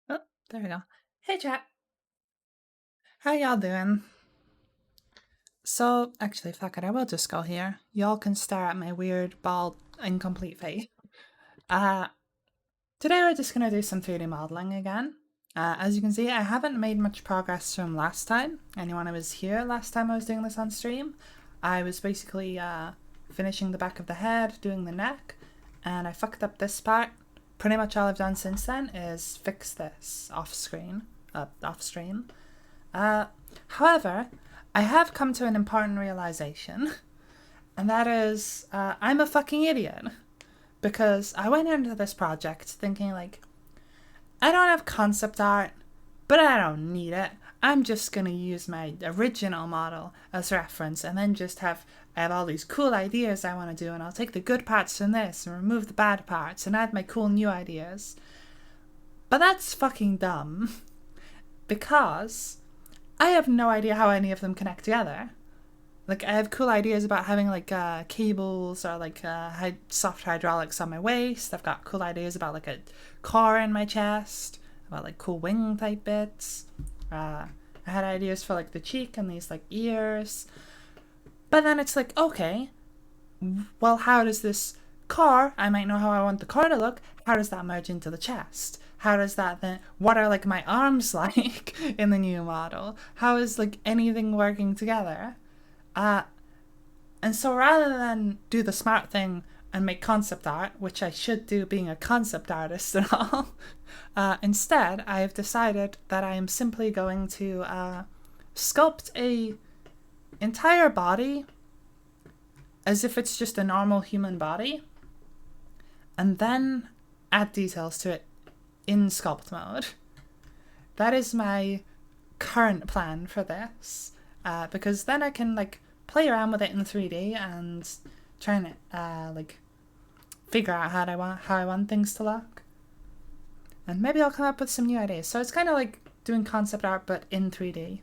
Oh, there we go. Hey chat, how y'all doing? So, actually, fuck it, I will just go here. Y'all can stare at my weird, bald, incomplete face. Uh, Today we're just gonna do some 3D modeling again. As you can see, I haven't made much progress from last time. Anyone who was here last time I was doing this on stream, I was basically finishing the back of the head, doing the neck, and I fucked up this part. Pretty much all I've done since then is fix this off stream. However, I have come to an important realization, and that is I'm a fucking idiot. Because I went into this project thinking, like, I don't have concept art, but I don't need it. I'm just going to use my original model as reference and then just I have all these cool ideas I want to do, and I'll take the good parts from this and remove the bad parts and add my cool new ideas. But that's fucking dumb. Because I have no idea how any of them connect together. Like, I have cool ideas about having, like, cables or, like, soft hydraulics on my waist. I've got cool ideas about, like, a car in my chest, about, like, cool wing type bits. I had ideas for, like, the cheek and these, like, ears. But then it's like, okay, well, how does this car, I might know how I want the car to look, how does that merge into the chest? How does that then, what are, like, my arms like in the new model? How is, like, anything working together? And so rather than do the smart thing and make concept art, which I should do being a concept artist and all, instead I have decided that I am simply going to sculpt a entire body as if it's just a normal human body, and then add details to it in sculpt mode. That is my current plan for this, because then I can, like, play around with it in 3D and try and like figure out how I want things to look. And maybe I'll come up with some new ideas. So it's kind of like doing concept art but in 3D.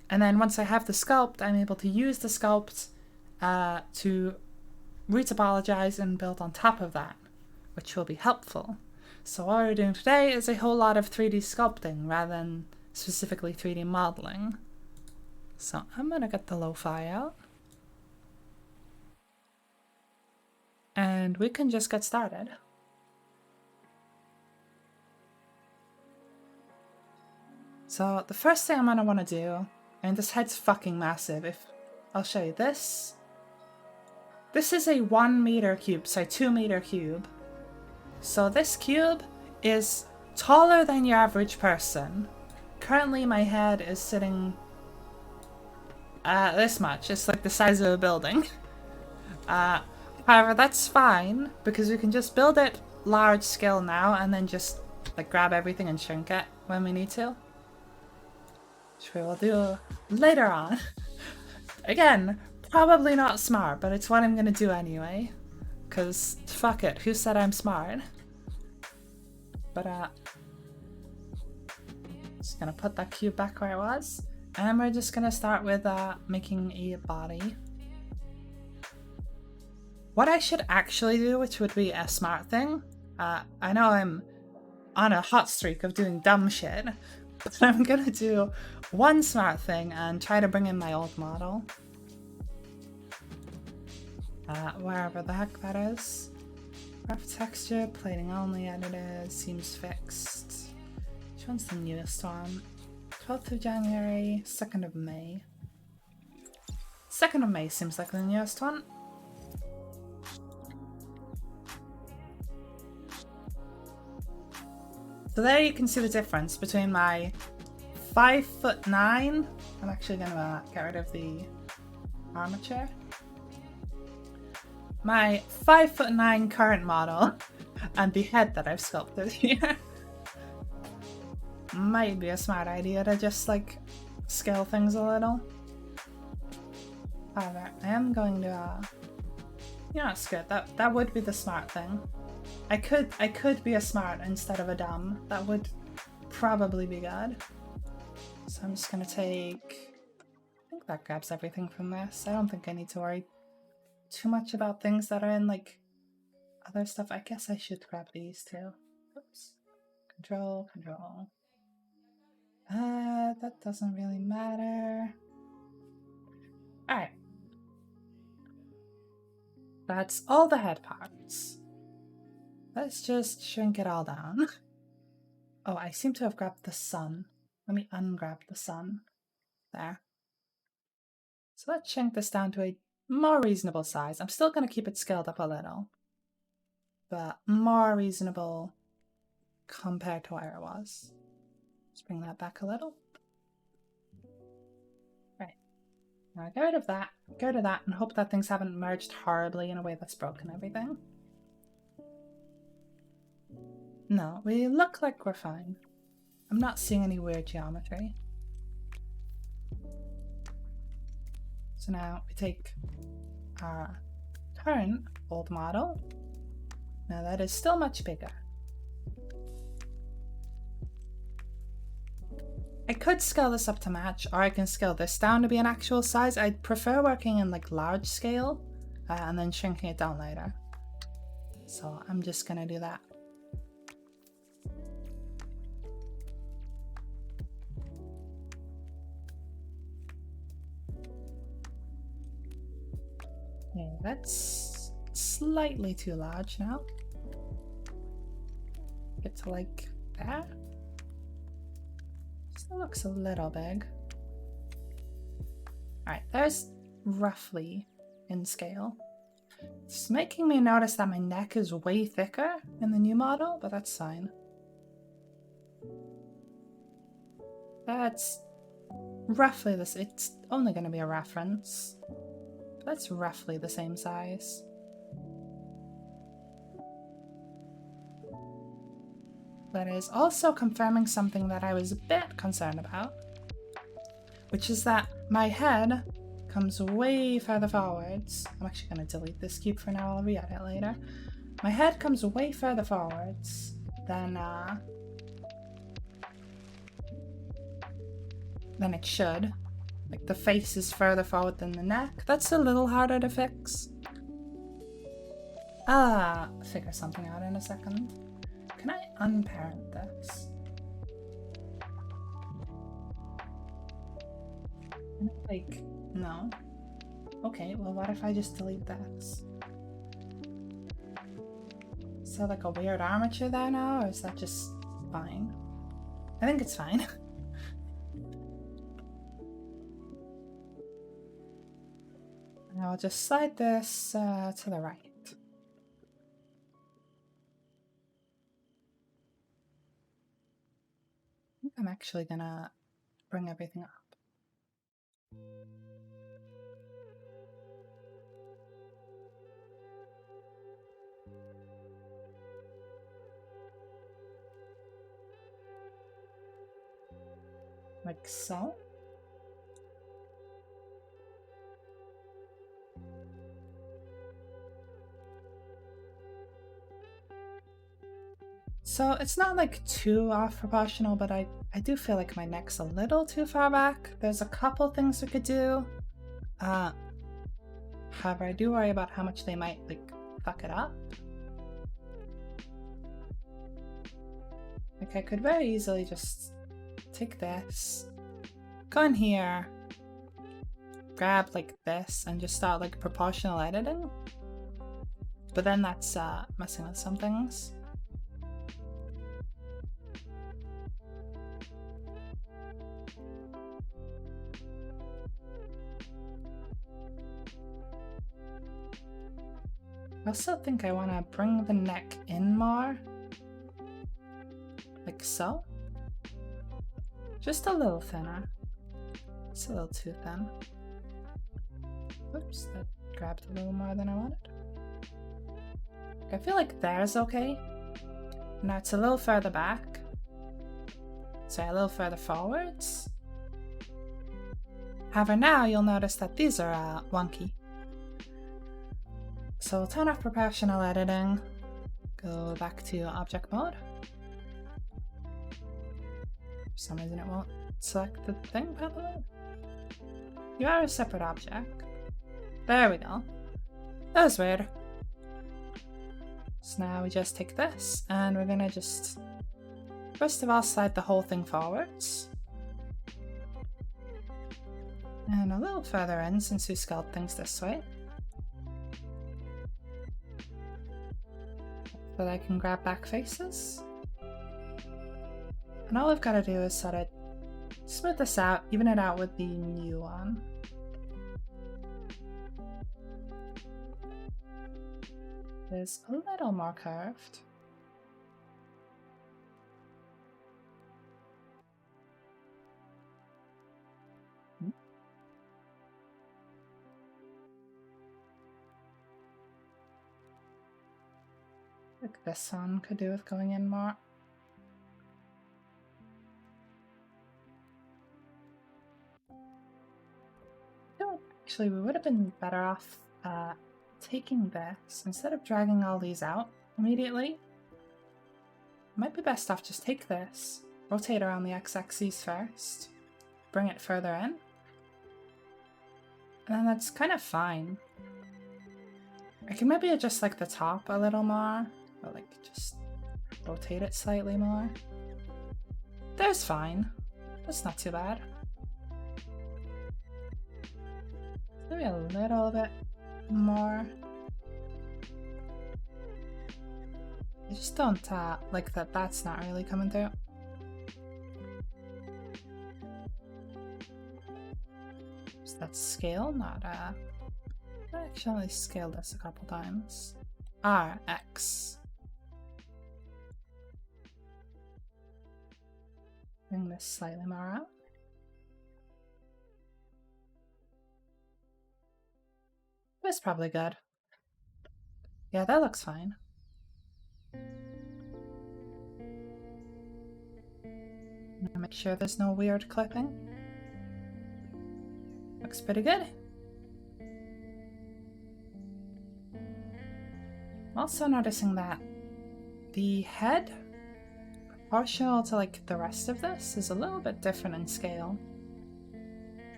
And then once I have the sculpt, I'm able to use the sculpt to retopologize and build on top of that, which will be helpful. So what we're doing today is a whole lot of 3D sculpting rather than specifically 3D modeling. So I'm gonna get the lo-fi out. And we can just get started. So the first thing I'm gonna want to do, and this head's fucking massive. I'll show you this. This is a 1 meter cube, sorry, 2 meter cube. So this cube is taller than your average person. Currently my head is sitting this much. It's like the size of a building. However, that's fine because we can just build it large scale now and then just like grab everything and shrink it when we need to. Which we will do later on. Again, probably not smart, but it's what I'm gonna do anyway. Cause fuck it, who said I'm smart? But just gonna put that cube back where it was. And we're just gonna start with making a body. What I should actually do, which would be a smart thing, I know I'm on a hot streak of doing dumb shit, but I'm gonna do one smart thing and try to bring in my old model. Wherever the heck that is. Rough texture, plating only, edited, seems fixed. Which one's the newest one? 12th of January, 2nd of May. 2nd of May seems like the newest one. So there you can see the difference between my 5'9". I'm actually gonna get rid of the armature. My 5'9" current model and the head that I've sculpted here. Might be a smart idea to just like scale things a little. However, I am going to you know, it's good. That would be the smart thing. I could be a smart instead of a dumb. That would probably be good. So I'm just gonna take, I think that grabs everything from this. I don't think I need to worry too much about things that are in like other stuff. I guess I should grab these too. Oops. Control. That doesn't really matter. Alright. That's all the head parts. Let's just shrink it all down. Oh, I seem to have grabbed the sun. Let me ungrab the sun. There. So let's shrink this down to a more reasonable size. I'm still going to keep it scaled up a little, but more reasonable compared to where it was. Let's bring that back a little. Right. Now get rid of that, go to that, and hope that things haven't merged horribly in a way that's broken everything. No, we look like we're fine. I'm not seeing any weird geometry. So now we take our current old model. Now that is still much bigger. I could scale this up to match, or I can scale this down to be an actual size. I'd prefer working in like large scale and then shrinking it down later. So I'm just gonna do that. Okay, that's slightly too large now. Get to like there. Still looks a little big. Alright, there's roughly in scale. It's making me notice that my neck is way thicker in the new model, but that's fine. That's roughly this. It's only going to be a reference. That's roughly the same size. That is also confirming something that I was a bit concerned about, which is that my head comes way further forwards. I'm actually going to delete this cube for now, I'll re-edit later. My head comes way further forwards than it should. Like the face is further forward than the neck. That's a little harder to fix. I'll figure something out in a second. Can I unparent this? Like, no. Okay, well what if I just delete this? Is there like a weird armature there now, or is that just fine? I think it's fine. Now I'll just slide this to the right. I think I'm actually gonna bring everything up. Like so. So it's not like too off proportional, but I do feel like my neck's a little too far back. There's a couple things we could do. However, I do worry about how much they might like fuck it up. Like I could very easily just take this, go in here, grab like this and just start like proportional editing. But then that's messing with some things. I also think I want to bring the neck in more. Like so. Just a little thinner. It's a little too thin. Oops, that grabbed a little more than I wanted. I feel like there's okay. Now it's a little further back. Sorry, a little further forwards. However, now you'll notice that these are wonky. So we'll turn off proportional editing, go back to object mode. For some reason it won't select the thing, probably. You are a separate object. There we go. That was weird. So now we just take this and we're gonna just, first of all, slide the whole thing forwards. And a little further in since we sculpt things this way. So that I can grab back faces. And all I've got to do is sort of smooth this out, even it out with the new one. It's a little more curved. Like this one could do with going in more. Actually, we would have been better off taking this instead of dragging all these out immediately. Might be best off just take this, rotate around the x-axis first, bring it further in, and then that's kind of fine. I can maybe adjust like the top a little more, or like just rotate it slightly more. There's fine. That's not too bad. Maybe a little bit more. I just don't like that that's not really coming through. So that's scale, not I actually scaled this a couple times. R, X. Bring this slightly more out. That's probably good. Yeah, that looks fine. I'm gonna make sure there's no weird clipping. Looks pretty good. I'm also noticing that the head, proportional to like the rest of this, is a little bit different in scale.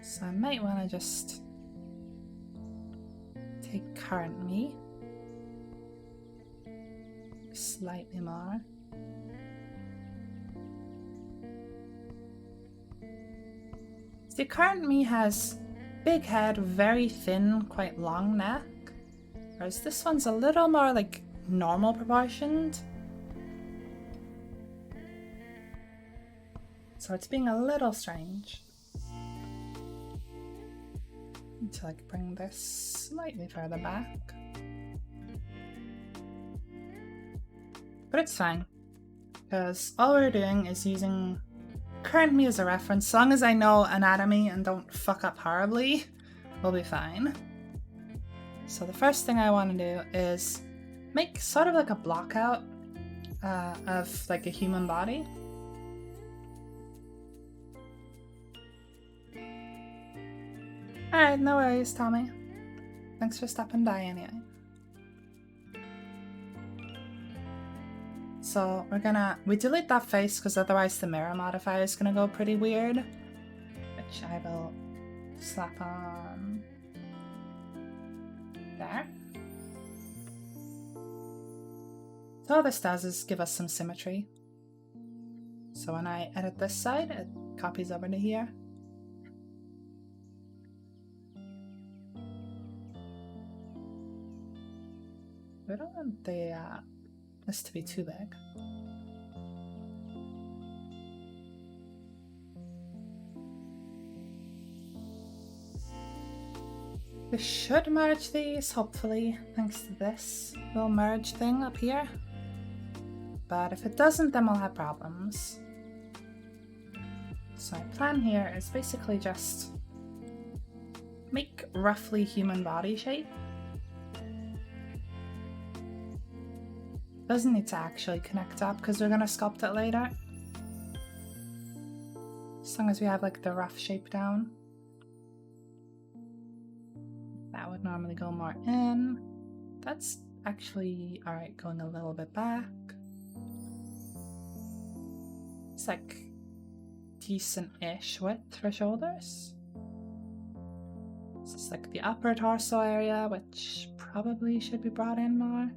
So I might want to just take current me slightly more. The current me has big head, very thin, quite long neck, whereas this one's a little more like normal proportioned. So it's being a little strange. Need to like bring this slightly further back. But it's fine, because all we're doing is using current me as a reference. As long as I know anatomy and don't fuck up horribly, we'll be fine. So the first thing I want to do is make sort of like a block out of like a human body. Alright, no worries, Tommy. Thanks for stopping by anyway. So we delete that face because otherwise the mirror modifier is gonna go pretty weird, which I will slap on there. So all this does is give us some symmetry. So when I edit this side, it copies over to here. We don't want this to be too big. We should merge these, hopefully, thanks to this little merge thing up here. But if it doesn't, then we'll have problems. So my plan here is basically just make roughly human body shape. Doesn't need to actually connect up because we're going to sculpt it later. As long as we have like the rough shape down. That would normally go more in. That's actually alright, going a little bit back. It's like decent-ish width for shoulders. This is like the upper torso area, which probably should be brought in more.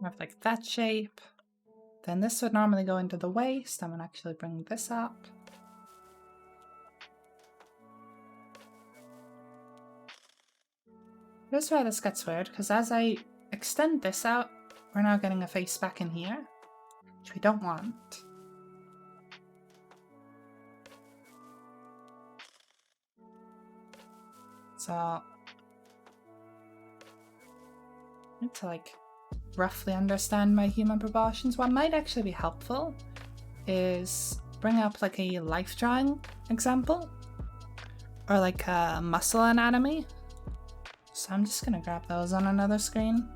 Have like that shape. Then this would normally go into the waist. I'm gonna actually bring this up. Here's where this gets weird, because as I extend this out, we're now getting a face back in here, which we don't want. So I need to like roughly understand my human proportions. What might actually be helpful is bring up like a life drawing example or like a muscle anatomy. So I'm just gonna grab those on another screen.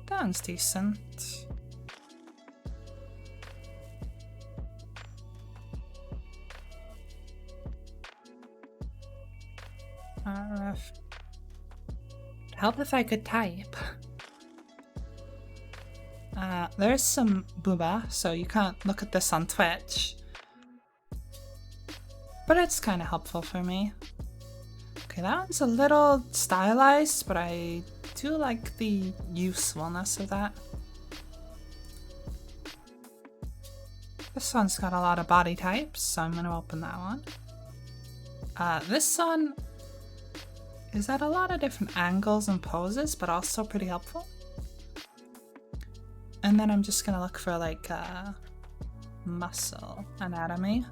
That one's decent. Help if I could type. There's some booba, so you can't look at this on Twitch. But it's kind of helpful for me. Okay, that one's a little stylized, but I do like the usefulness of that. This one's got a lot of body types, so I'm going to open that one. This one is at a lot of different angles and poses, but also pretty helpful. And then I'm just gonna look for like muscle anatomy.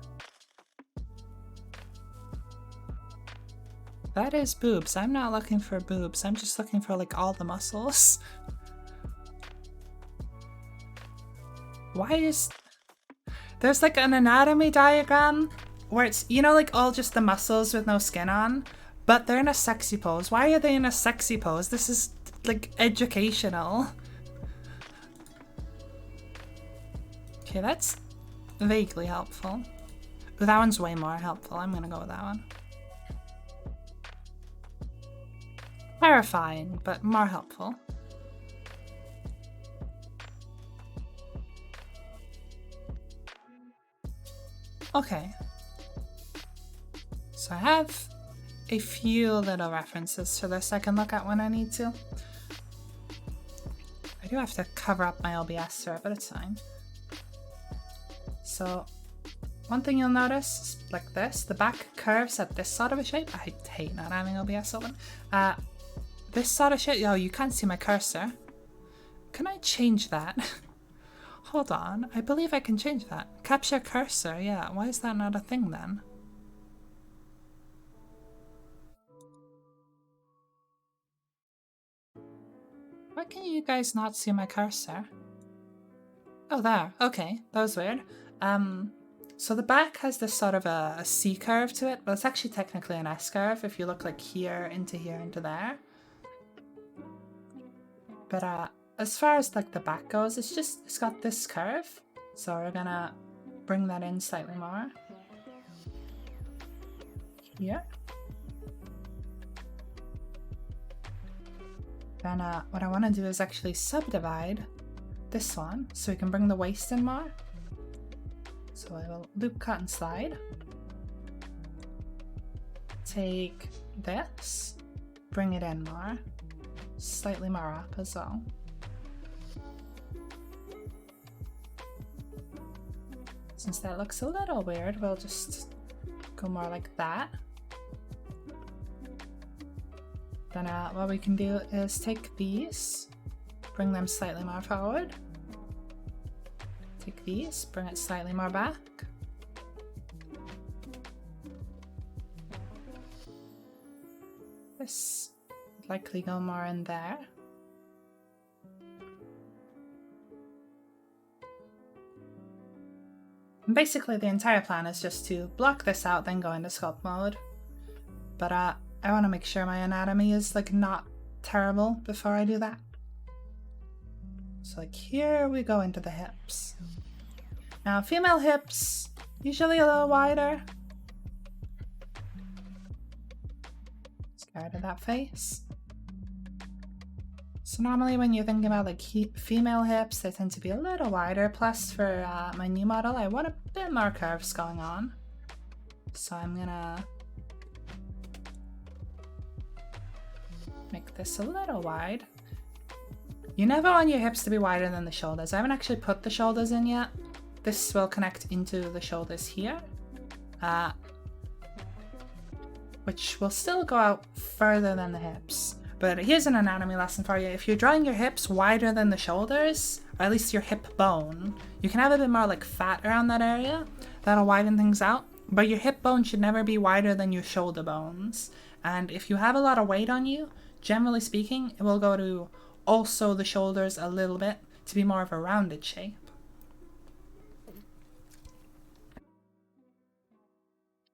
That is boobs. I'm not looking for boobs. I'm just looking for like all the muscles. Why is... There's like an anatomy diagram where it's, you know, like all just the muscles with no skin on, but they're in a sexy pose. Why are they in a sexy pose? This is like educational. Okay, that's vaguely helpful. Ooh, that one's way more helpful. I'm gonna go with that one. Terrifying, but more helpful. Okay. So I have a few little references to this I can look at when I need to. I do have to cover up my OBS here, but it's fine. So one thing you'll notice, like this, the back curves at this sort of a shape. I hate not having OBS open. This sort of shape, oh, you can't see my cursor. Can I change that? Hold on, I believe I can change that. Capture cursor, yeah, why is that not a thing then? Why can you guys not see my cursor? Oh, there, okay, that was weird. So the back has this sort of a C curve to it, but it's actually technically an S curve if you look like here, into there. But as far as like the back goes, it's got this curve. So we're gonna bring that in slightly more. Here. Then what I want to do is actually subdivide this one so we can bring the waist in more. So I will loop cut and slide. Take this, bring it in more, slightly more up as well. Since that looks a little weird, we'll just go more like that. Then what we can do is take these, bring them slightly more forward. Take these, bring it slightly more back. This would likely go more in there. And basically the entire plan is just to block this out, then go into sculpt mode. But I want to make sure my anatomy is like not terrible before I do that. So like here we go into the hips. Now female hips, usually a little wider. Scared of that face. So normally when you're thinking about like female hips, they tend to be a little wider. Plus for my new model, I want a bit more curves going on. So I'm gonna make this a little wide. You never want your hips to be wider than the shoulders. I haven't actually put the shoulders in yet. This will connect into the shoulders here, which will still go out further than the hips. But here's an anatomy lesson for you. If you're drawing your hips wider than the shoulders, or at least your hip bone, you can have a bit more like fat around that area. That'll widen things out. But your hip bone should never be wider than your shoulder bones. And if you have a lot of weight on you, generally speaking, it will go to also the shoulders a little bit to be more of a rounded shape.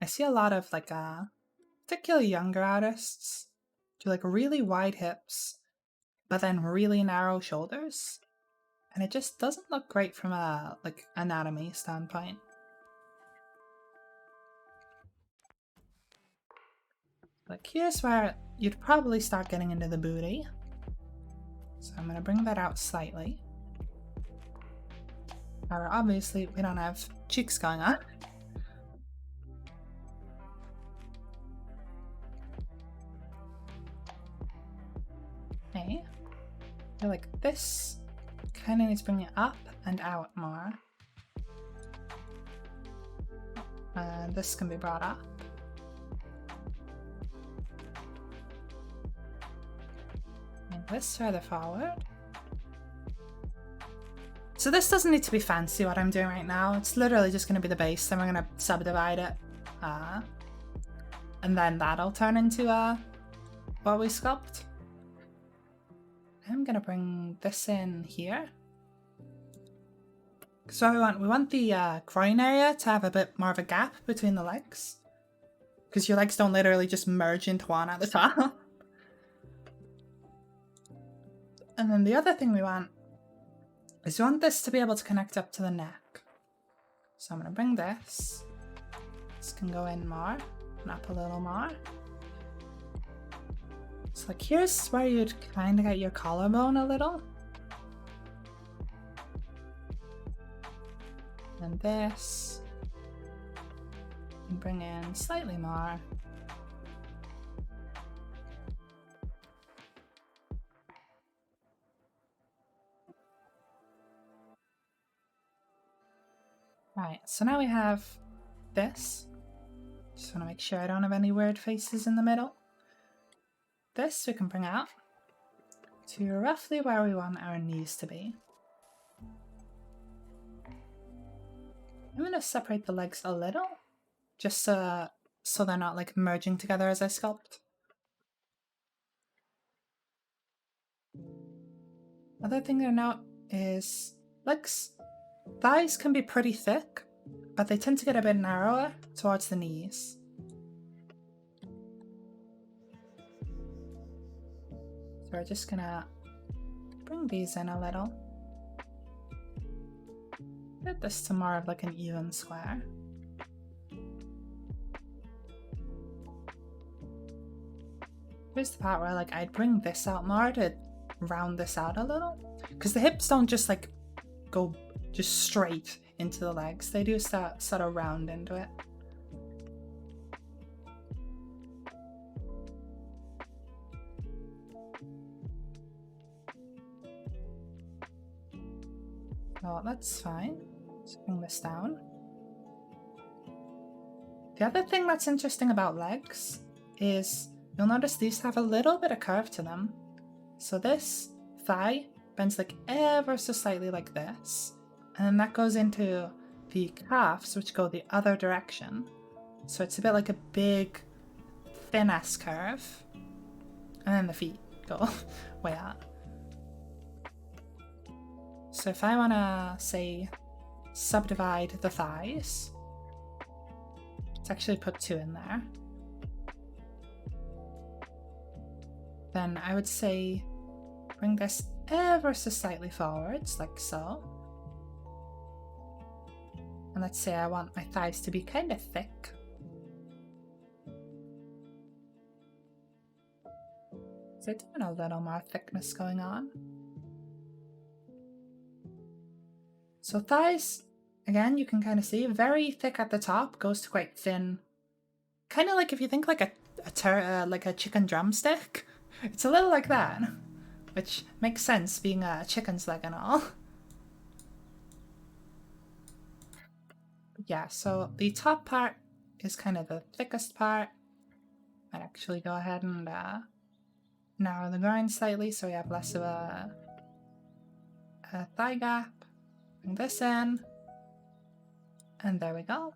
I see a lot of like particularly younger artists do like really wide hips but then really narrow shoulders, and it just doesn't look great from a like anatomy standpoint. Like here's where you'd probably start getting into the booty. So I'm gonna bring that out slightly. However, obviously we don't have cheeks going on. Okay. I feel like this kind of needs to bring it up and out more. And this can be brought up. And this further forward. So this doesn't need to be fancy what I'm doing right now. It's literally just going to be the base, then we're going to subdivide it. And then that'll turn into what we sculpt. I'm going to bring this in here. So we want the groin area to have a bit more of a gap between the legs. Because your legs don't literally just merge into one at the top. And then the other thing we want is we want this to be able to connect up to the neck. So I'm going to bring this. This can go in more and up a little more. So like here's where you'd kind of get your collarbone a little. And this. And bring in slightly more. Right, so now we have this. Just want to make sure I don't have any weird faces in the middle. This we can bring out to roughly where we want our knees to be. I'm going to separate the legs a little, just so they're not like merging together as I sculpt. Other thing to note is legs, thighs can be pretty thick, but they tend to get a bit narrower towards the knees. So we're just gonna bring these in a little. Get this to more of like an even square. Here's the part where like I'd bring this out more to round this out a little, because the hips don't just like go just straight into the legs, they do start sort of round into it. Oh, that's fine. Let's bring this down. The other thing that's interesting about legs is you'll notice these have a little bit of curve to them. So this thigh bends like ever so slightly like this, and then that goes into the calves, which go the other direction. So it's a bit like a big, thin-ass curve. And then the feet go way out. So if I want to, say, subdivide the thighs, let's actually put 2 in there. Then I would say bring this ever so slightly forwards, like so. And let's say I want my thighs to be kind of thick. So it's a little more thickness going on. So thighs, again, you can kind of see very thick at the top, goes to quite thin. Kind of like if you think like a chicken drumstick. It's a little like that, which makes sense being a chicken's leg and all. Yeah, so the top part is kind of the thickest part. I'd actually go ahead and narrow the groin slightly so we have less of a thigh gap. Bring this in, and there we go.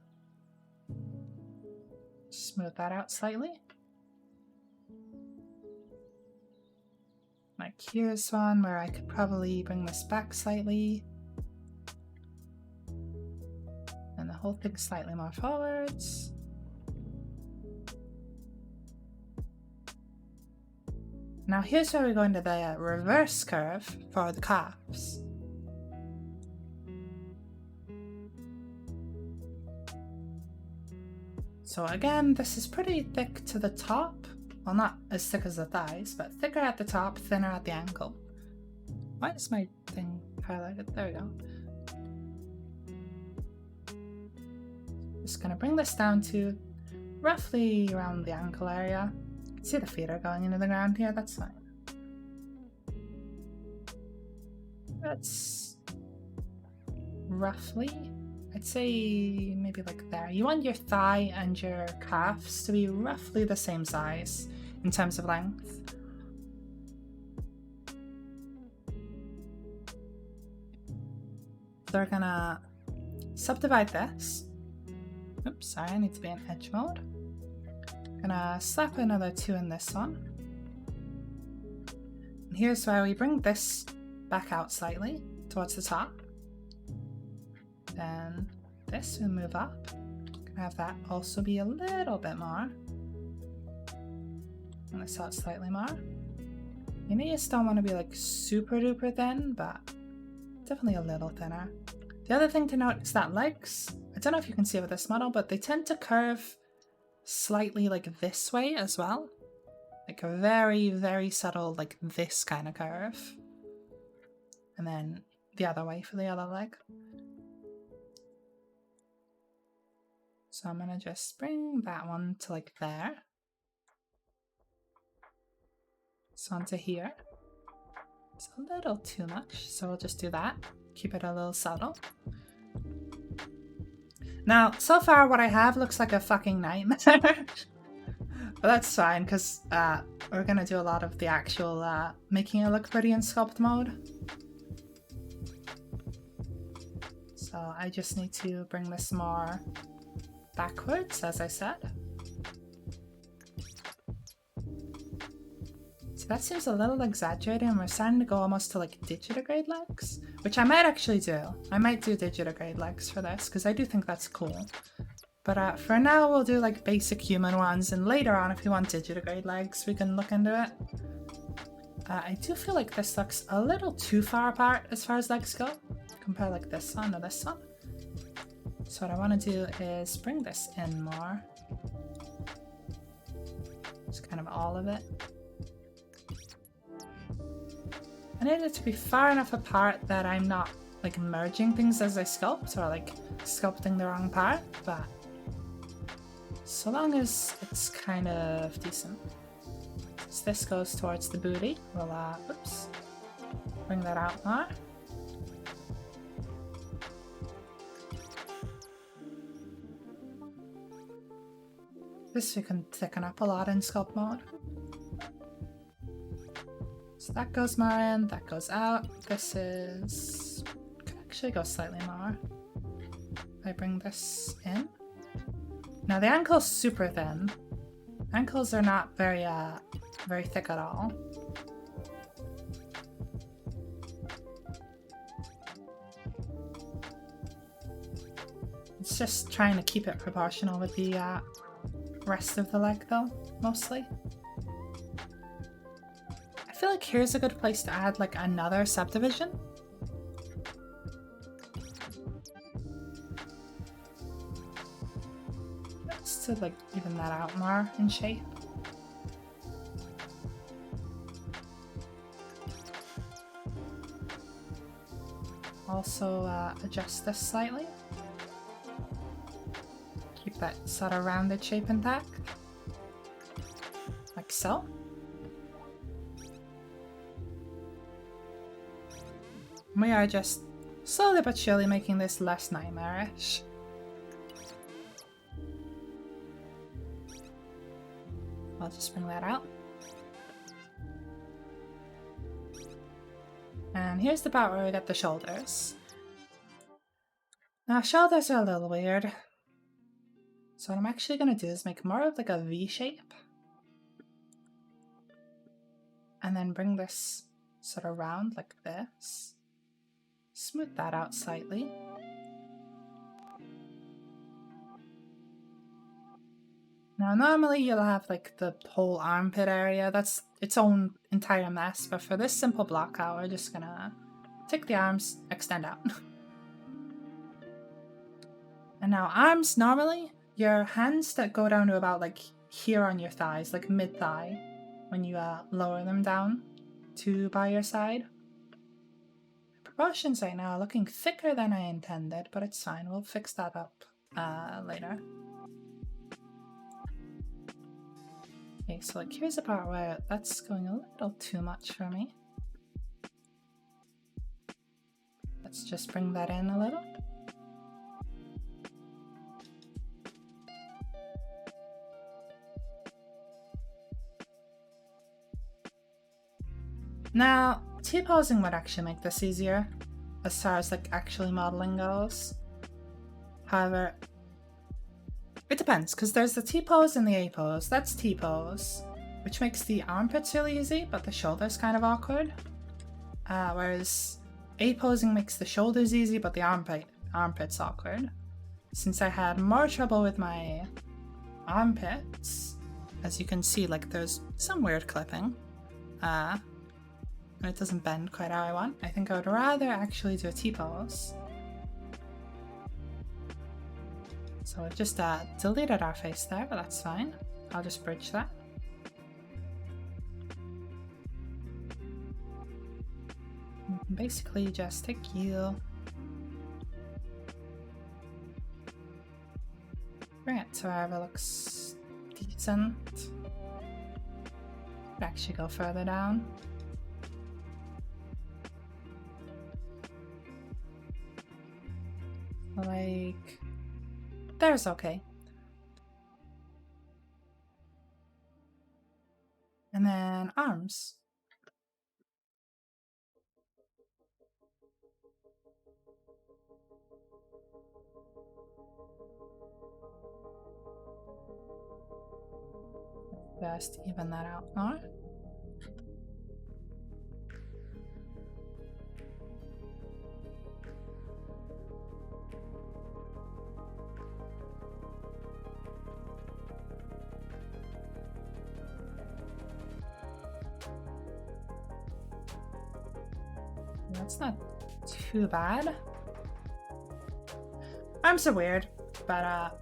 Smooth that out slightly. Like here's one where I could probably bring this back slightly. And the whole thing slightly more forwards. Now here's where we go into the reverse curve for the calves. So again, this is pretty thick to the top. Well, not as thick as the thighs, but thicker at the top, thinner at the ankle. Why is my thing highlighted? There we go. Just gonna bring this down to roughly around the ankle area. You can see the feet are going into the ground here, that's fine. That's roughly, I'd say maybe like there. You want your thigh and your calves to be roughly the same size in terms of length. They're gonna subdivide this. Oops, sorry, I need to be in edge mode. Gonna slap another 2 in this one. And here's where we bring this back out slightly towards the top. Then this will move up. Gonna have that also be a little bit more. And this out slightly more. You know, you still want to be like super duper thin, but definitely a little thinner. The other thing to note is that legs, I don't know if you can see with this model, but they tend to curve slightly like this way as well. Like a very, very subtle, like this kind of curve. And then the other way for the other leg. So I'm gonna just bring that one to like there. So onto here. It's a little too much, so we'll just do that. Keep it a little subtle. Now, so far what I have looks like a fucking nightmare. But that's fine, because we're gonna do a lot of the actual making it look pretty in sculpt mode. So I just need to bring this more backwards, as I said. So that seems a little exaggerated, and we're starting to go almost to like digitigrade legs, which I might actually do. I might do digitigrade legs for this, because I do think that's cool. But for now, we'll do like basic human ones, and later on, if we want digitigrade legs, we can look into it. I do feel like this looks a little too far apart as far as legs go. Compare like this one to this one. So what I want to do is bring this in more. Just kind of all of it. I need it to be far enough apart that I'm not like merging things as I sculpt or like sculpting the wrong part, but so long as it's kind of decent. So this goes towards the booty. We'll oops, bring that out more. This we can thicken up a lot in sculpt mode. So that goes more in, that goes out. This is... could actually go slightly more. I bring this in. Now the ankle's super thin. Ankles are not very thick at all. It's just trying to keep it proportional with the rest of the leg though, mostly. I feel like here's a good place to add like another subdivision. Just to like even that out more in shape. Also adjust this slightly. Keep that sort of rounded shape intact. Like so. We are just slowly but surely making this less nightmarish. I'll just bring that out. And here's the part where we get the shoulders. Now shoulders are a little weird. So what I'm actually going to do is make more of like a V shape. And then bring this sort of round like this. Smooth that out slightly. Now normally you'll have like the whole armpit area, that's its own entire mess, but for this simple block out we're just gonna take the arms, extend out. And now arms, normally your hands that go down to about like here on your thighs, like mid-thigh, when you lower them down to by your side. Proportions right now are looking thicker than I intended, but it's fine. We'll fix that up later. Okay, so like here's the part where that's going a little too much for me. Let's just bring that in a little. Now, T-posing would actually make this easier, as far as like actually modeling goes. However, it depends, because there's the T-pose and the A-pose. That's T-pose, which makes the armpits really easy, but the shoulders kind of awkward. Whereas A-posing makes the shoulders easy, but the armpits awkward. Since I had more trouble with my armpits, as you can see, like there's some weird clipping. And it doesn't bend quite how I want. I think I would rather actually do a T-pose. So I've just deleted our face there, but that's fine. I'll just bridge that. You can basically just take you, bring it to wherever looks decent. Could actually go further down. Like There's okay. And then arms. Just even that out more. That's not too bad. Arms are weird, but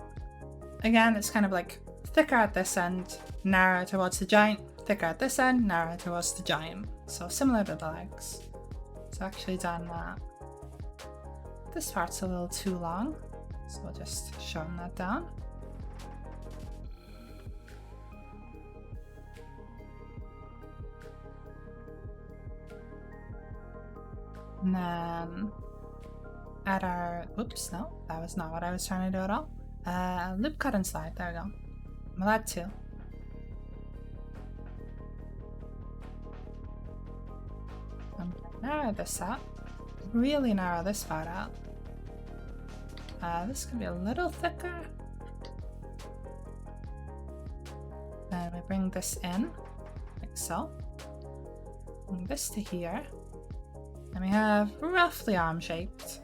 again, it's kind of like thicker at this end, narrow towards the giant, thicker at this end, narrow towards the giant. So similar to the legs. It's actually done that. This part's a little too long, so we'll just shorten that down. And then at our, oops, no, that was not what I was trying to do at all. Loop cut and slide, there we go. Well, that too. I'm gonna narrow this out. Really narrow this part out. This could be a little thicker. Then we bring this in, like so. Bring this to here. And we have roughly arm shaped.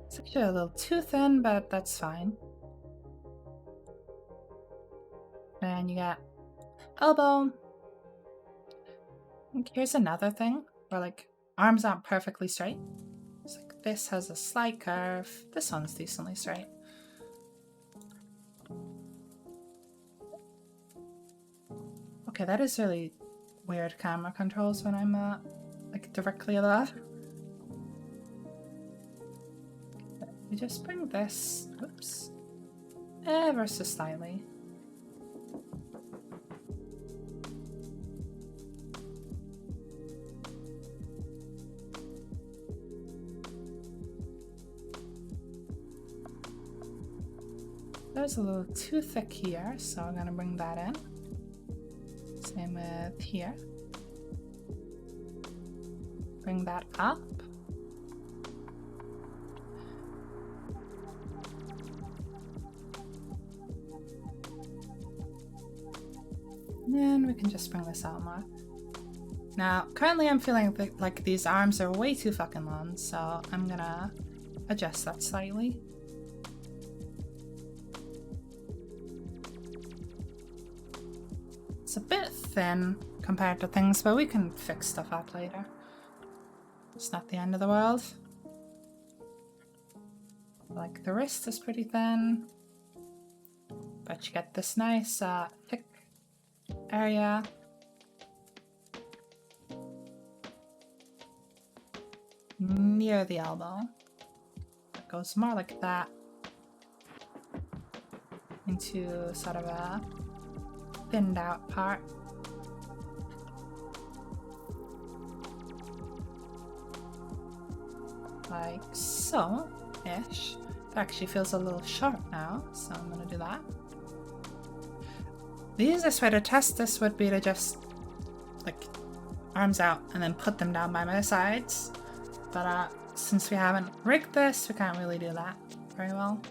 It's actually a little too thin, but that's fine. And you got elbow. And here's another thing where like arms aren't perfectly straight. It's like this has a slight curve. This one's decently straight. Okay, that is really weird camera controls when I'm like directly above. We just bring this, oops, ever so slightly. There's a little too thick here, so I'm gonna bring that in. Same with here. Bring that up. And then we can just bring this out more. Now, currently I'm feeling like these arms are way too fucking long, so I'm gonna adjust that slightly. It's a bit thin compared to things, but we can fix stuff up later. It's not the end of the world. Like the wrist is pretty thin, but you get this nice thick area. Near the elbow. It goes more like that into sort of a thinned out part. Like so-ish. It actually feels a little short now, so I'm gonna do that. The easiest way to test this would be to just like arms out and then put them down by my sides. But since we haven't rigged this, we can't really do that very well.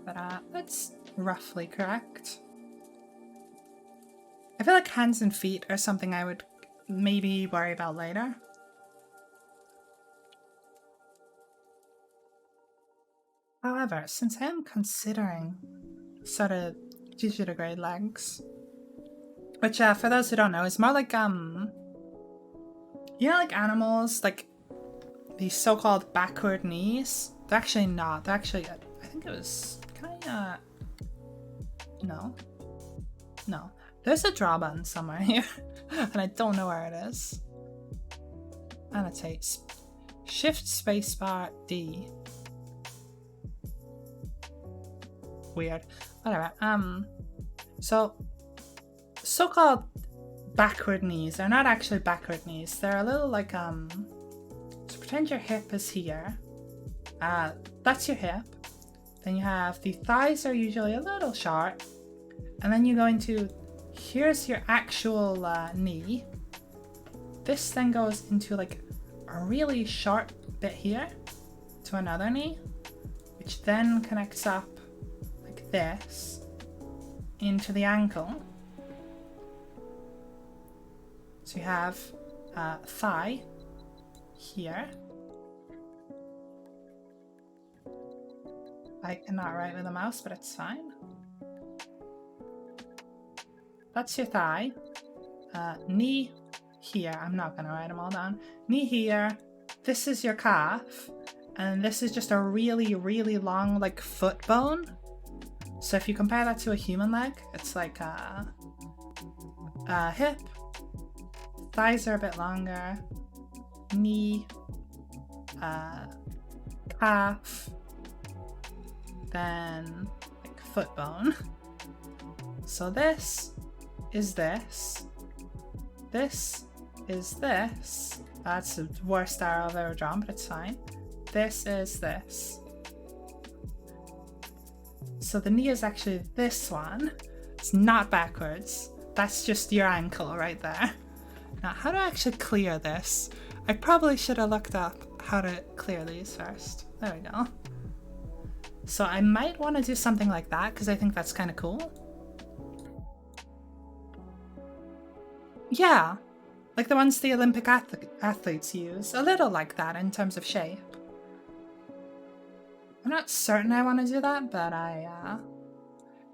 But that's roughly correct. I feel like hands and feet are something I would maybe worry about later. However, since I am considering sort of digitigrade legs, which for those who don't know is more like you know, like animals, like these so-called backward knees. They're actually not. They're actually, I think it was, can I no, there's a draw button somewhere here and I don't know where it is. Annotate. Shift spacebar D. Weird. Whatever. So-called backward knees. They're not actually backward knees. They're a little like pretend your hip is here. That's your hip. Then you have the thighs are usually a little short. And then you go into, here's your actual knee. This then goes into like a really short bit here to another knee, which then connects up like this into the ankle. So you have thigh here. I cannot write with a mouse, but it's fine. That's your thigh. Knee here. I'm not going to write them all down. Knee here. This is your calf. And this is just a really, really long, like, foot bone. So if you compare that to a human leg, it's like a hip. Thighs are a bit longer. Knee. Calf. Then, like, foot bone. So this is this. This is this. That's the worst arrow I've ever drawn, but it's fine. This is this. So the knee is actually this one. It's not backwards. That's just your ankle right there. Now, how do I actually clear this? I probably should have looked up how to clear these first. There we go. So I might want to do something like that because I think that's kind of cool. Yeah, like the ones the Olympic athletes use. A little like that in terms of shape. I'm not certain I want to do that, but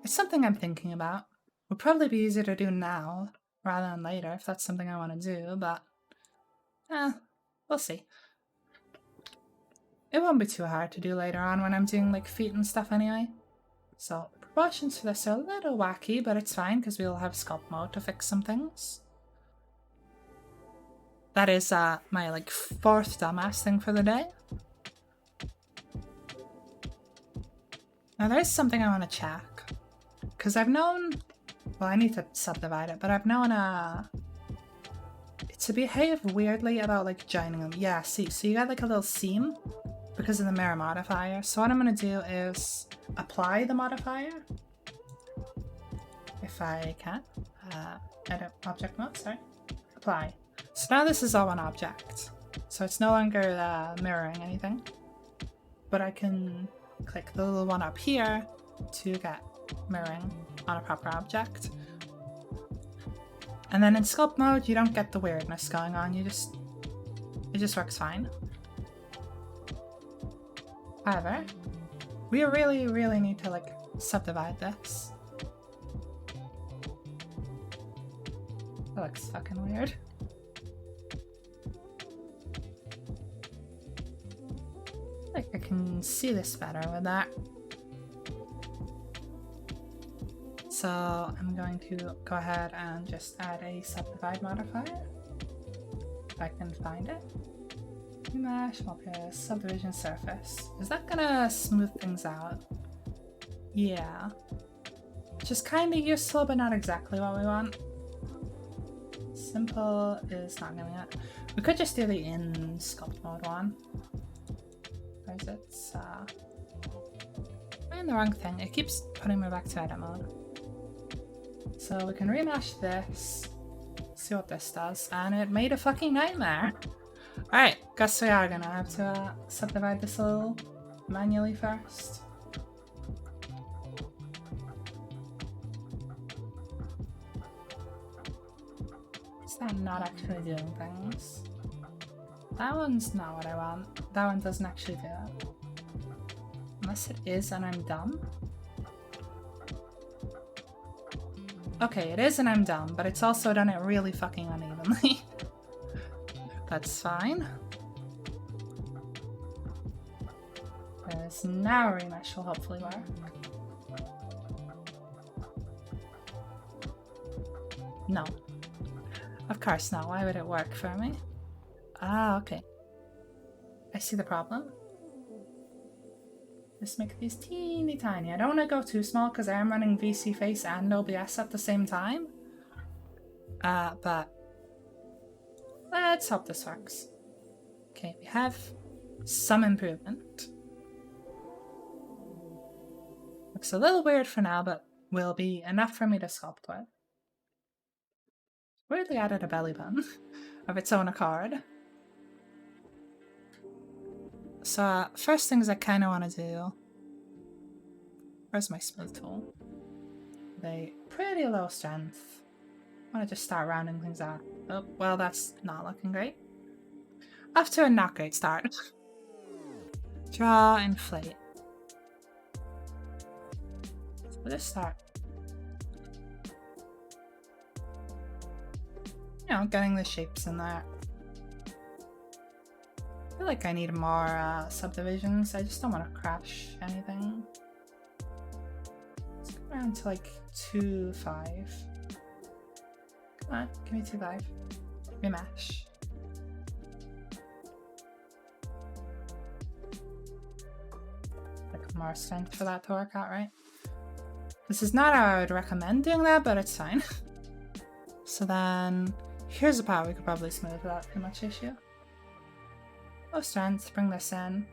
it's something I'm thinking about. Would probably be easier to do now rather than later if that's something I want to do, but we'll see. It won't be too hard to do later on when I'm doing like feet and stuff anyway. So proportions for this are a little wacky, but it's fine because we'll have sculpt mode to fix some things. That is my like 4th dumbass thing for the day. Now there's something I want to check. Because I've known, well, I need to subdivide it, but I've known to behave weirdly about like joining them. Yeah, see, so you got like a little seam because of the mirror modifier. So what I'm going to do is apply the modifier. If I can. Edit object mode, sorry. Apply. So now this is all one object. So it's no longer mirroring anything. But I can click the little one up here to get mirroring on a proper object. And then in sculpt mode, you don't get the weirdness going on. It just works fine. However, we really, really need to like subdivide this. That looks fucking weird. I think I can see this better with that. So I'm going to go ahead and just add a subdivide modifier. If I can find it. Mesh, okay, subdivision surface. Is that gonna smooth things out? Yeah. Just kind of useful, but not exactly what we want. Simple is not gonna get. We could just do the in sculpt mode one. Where is it? I'm in the wrong thing. It keeps putting me back to edit mode. So we can remesh this. See what this does. And it made a fucking nightmare. Alright, guess we are gonna have to subdivide this a little manually first. Is that not actually doing things? That one's not what I want. That one doesn't actually do it. Unless it is and I'm dumb. Okay, it is and I'm dumb, but it's also done it really fucking unevenly. That's fine. This now remesh will hopefully work. No. Of course not. Why would it work for me? Ah, okay. I see the problem. Just make these teeny tiny. I don't want to go too small because I am running VC Face and OBS at the same time. But let's hope this works. Okay, we have some improvement. Looks a little weird for now, but will be enough for me to sculpt with. Weirdly added a belly button of its own accord. So first things I kind of want to do. Where's my smooth tool? They pretty low strength. I want to just start rounding things out. Oh, well, that's not looking great. Off to a not great start. Draw, inflate. So we'll just start. You know, getting the shapes in there. I feel like I need more subdivisions. I just don't want to crash anything. Let's go around to like 2-5. Come on, give me 2-5. Remesh. Like more strength for that to work out, right? This is not how I would recommend doing that, but it's fine. So then, here's a part we could probably smooth without too much issue. Low strength, bring this in.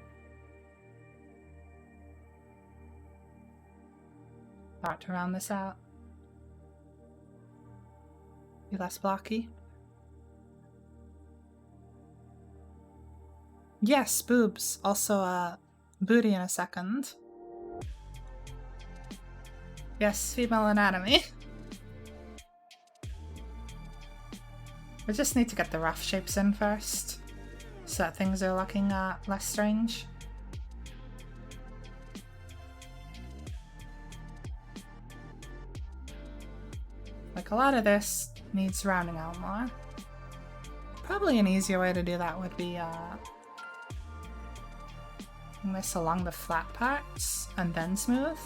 Start to round this out. Be less blocky. Yes, boobs. Also, booty in a second. Yes, female anatomy. We just need to get the rough shapes in first, so that things are looking less strange. Like, a lot of this needs rounding out more. Probably an easier way to do that would be bring this along the flat parts and then smooth.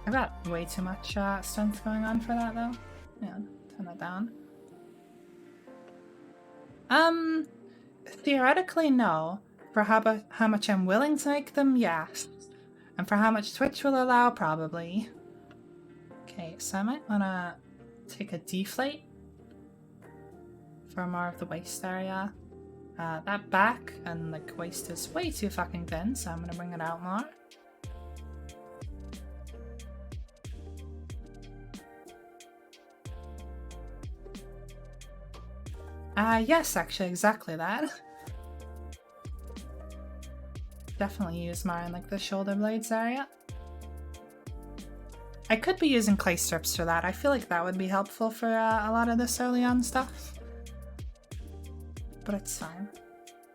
I've got way too much strength going on for that though. Yeah, turn that down. Theoretically no. For how much I'm willing to make them, yes. And for how much Twitch will allow, probably. Okay, so I might wanna take a deflate for more of the waist area. That back and like waist is way too fucking thin, so I'm gonna bring it out more. Yes, actually, exactly that. Definitely use more in like the shoulder blades area. I could be using clay strips for that. I feel like that would be helpful for a lot of this early on stuff. But it's fine.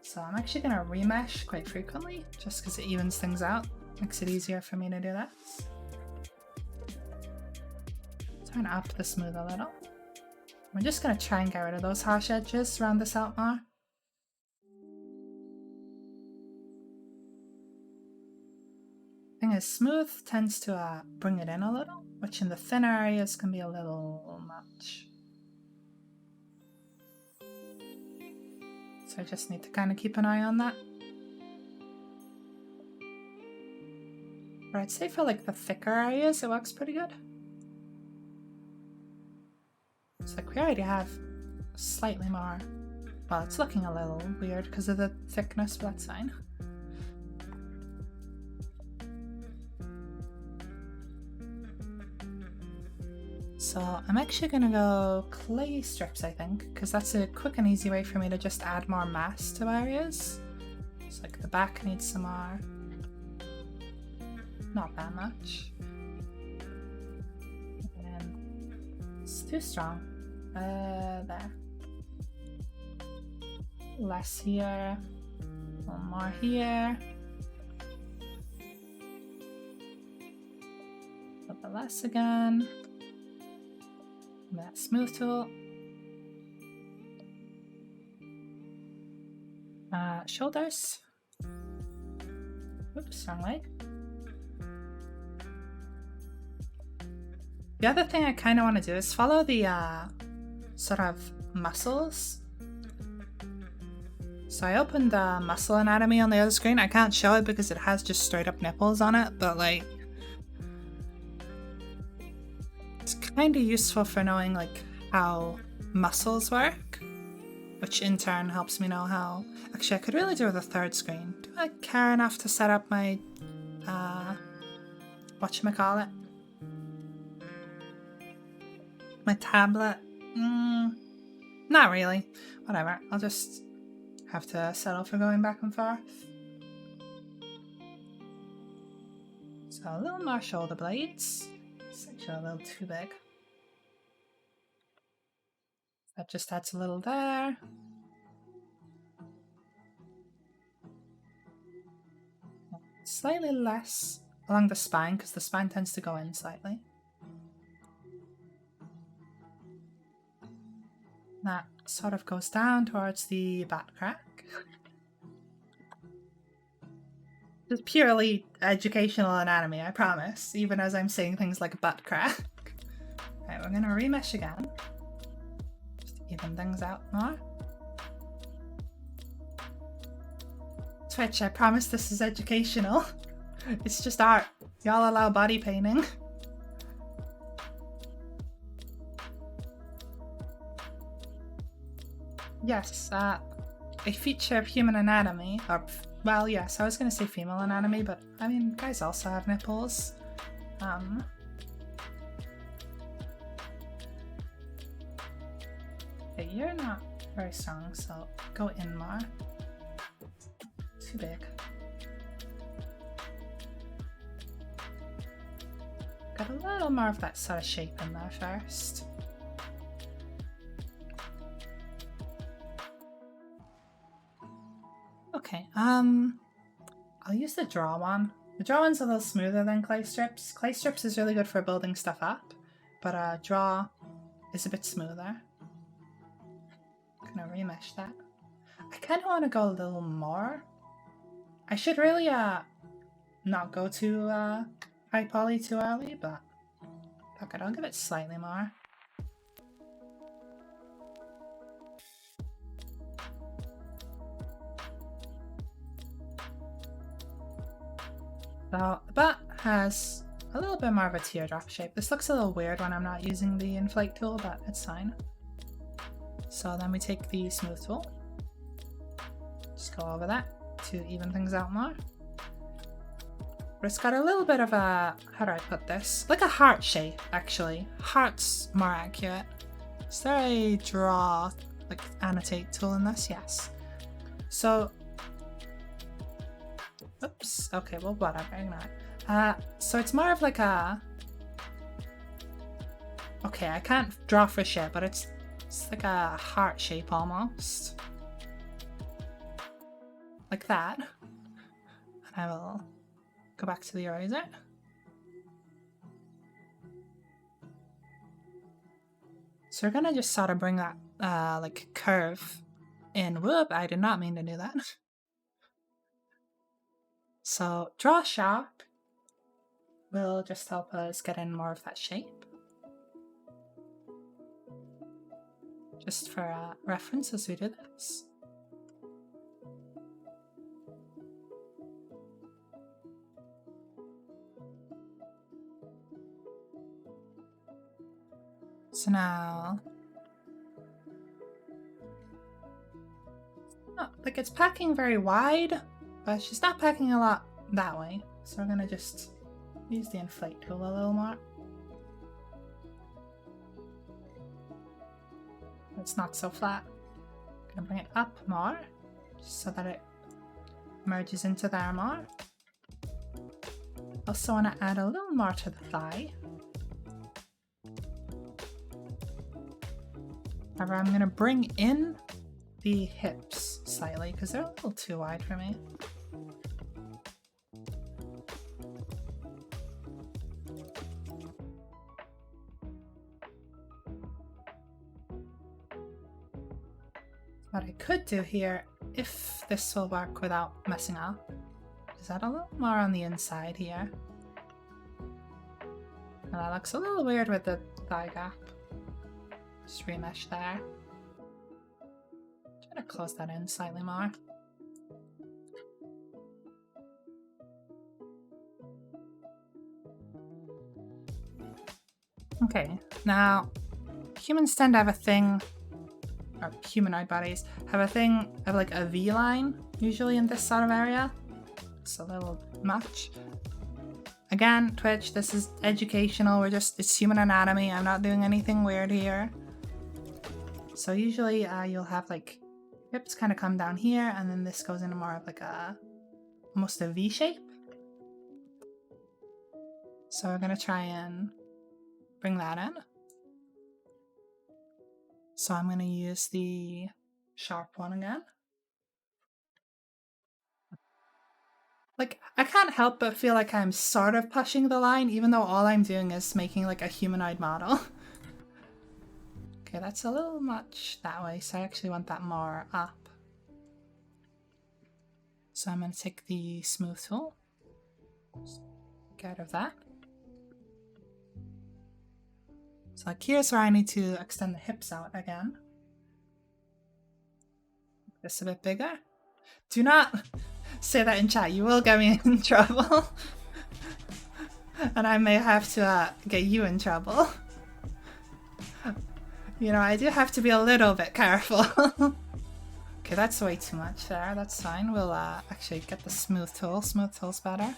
So I'm actually gonna remesh quite frequently, just because it evens things out. Makes it easier for me to do that. Turn up the smooth a little. We're just gonna try and get rid of those harsh edges, round this out more. Thing is, smooth tends to bring it in a little, which in the thinner areas can be a little much. So I just need to kind of keep an eye on that. But I'd say for like the thicker areas, it works pretty good. It's like we already have slightly more. Well, it's looking a little weird because of the thickness, but that's fine. So I'm actually gonna go clay strips, I think, because that's a quick and easy way for me to just add more mass to areas. It's like the back needs some more. Not that much. And it's too strong. There. Less here. One more here. A little bit less again. That smooth tool. Shoulders. Oops, wrong leg. The other thing I kind of want to do is follow the sort of muscles. So I opened the muscle anatomy on the other screen. I can't show it because it has just straight up nipples on it, but like kind of useful for knowing like how muscles work, which in turn helps me know how. Actually, I could really do with a third screen. Do I care enough to set up my whatchamacallit? My tablet? Not really. Whatever. I'll just have to settle for going back and forth. So a little more shoulder blades. It's actually a little too big. That just adds a little there. Slightly less along the spine because the spine tends to go in slightly. That sort of goes down towards the bat crack. Just purely educational anatomy, I promise, even as I'm saying things like butt crack. Alright, we're gonna remesh again. Just to even things out more. Twitch, I promise this is educational. It's just art. Y'all allow body painting. Yes, a feature of human anatomy, or, well, yes, I was going to say female anatomy, but, I mean, guys also have nipples. Okay, you're not very strong, so go in more. Too big. Got a little more of that sort of shape in there first. Okay, I'll use the draw one. The draw one's a little smoother than clay strips. Clay strips is really good for building stuff up, but draw is a bit smoother. Gonna remesh that. I kind of want to go a little more. I should really not go too high poly too early, but fuck it, I'll give it slightly more. So the butt has a little bit more of a teardrop shape. This looks a little weird when I'm not using the inflate tool, but it's fine. So then we take the smooth tool. Just go over that to even things out more. But it's got a little bit of a, how do I put this? Like a heart shape, actually. Heart's more accurate. Is there a draw, like annotate tool in this? Yes. So, oops, okay, well, whatever, ignore it. So it's more of like a, okay, I can't draw for shit, but it's like a heart shape almost. Like that. And I will go back to the eraser. So we're gonna just sort of bring that like curve in. Whoop, I did not mean to do that. So draw sharp will just help us get in more of that shape. Just for reference as we do this. So now, oh, like it's packing very wide, but she's not packing a lot that way. So we're gonna just use the inflate tool a little more. It's not so flat. Gonna bring it up more, just so that it merges into there more. Also want to add a little more to the thigh. However, I'm gonna bring in the hips slightly because they're a little too wide for me. What I could do here, if this will work without messing up, is add a little more on the inside here. And that looks a little weird with the thigh gap. Just remesh there. Try to close that in slightly more. Okay, now humans tend to have a thing, or humanoid bodies have a thing of like a V line, usually in this sort of area. It's a little much. Again, Twitch, this is educational. It's human anatomy. I'm not doing anything weird here. So usually you'll have like hips kind of come down here, and then this goes into more of like almost a V shape. So we're gonna try and bring that in. So I'm gonna use the sharp one again. Like, I can't help but feel like I'm sort of pushing the line, even though all I'm doing is making like a humanoid model. Okay, that's a little much that way, so I actually want that more up. So I'm going to take the smooth tool, get rid of that. So like here's where I need to extend the hips out again. Make this a bit bigger. Do not say that in chat, you will get me in trouble. And I may have to get you in trouble. You know, I do have to be a little bit careful. Okay, that's way too much there. That's fine. We'll actually get the smooth tool. Smooth tool's better.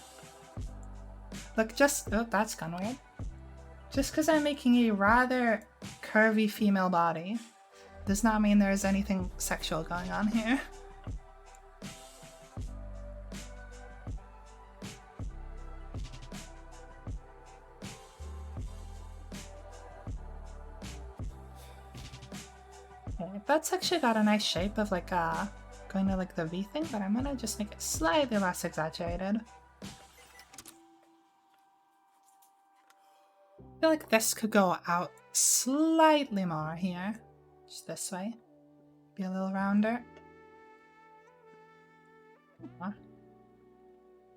Look, oh, that's gone weird. Just because I'm making a rather curvy female body does not mean there is anything sexual going on here. Okay, that's actually got a nice shape of like going to like the V thing, but I'm gonna just make it slightly less exaggerated. I feel like this could go out slightly more here. Just this way. Be a little rounder.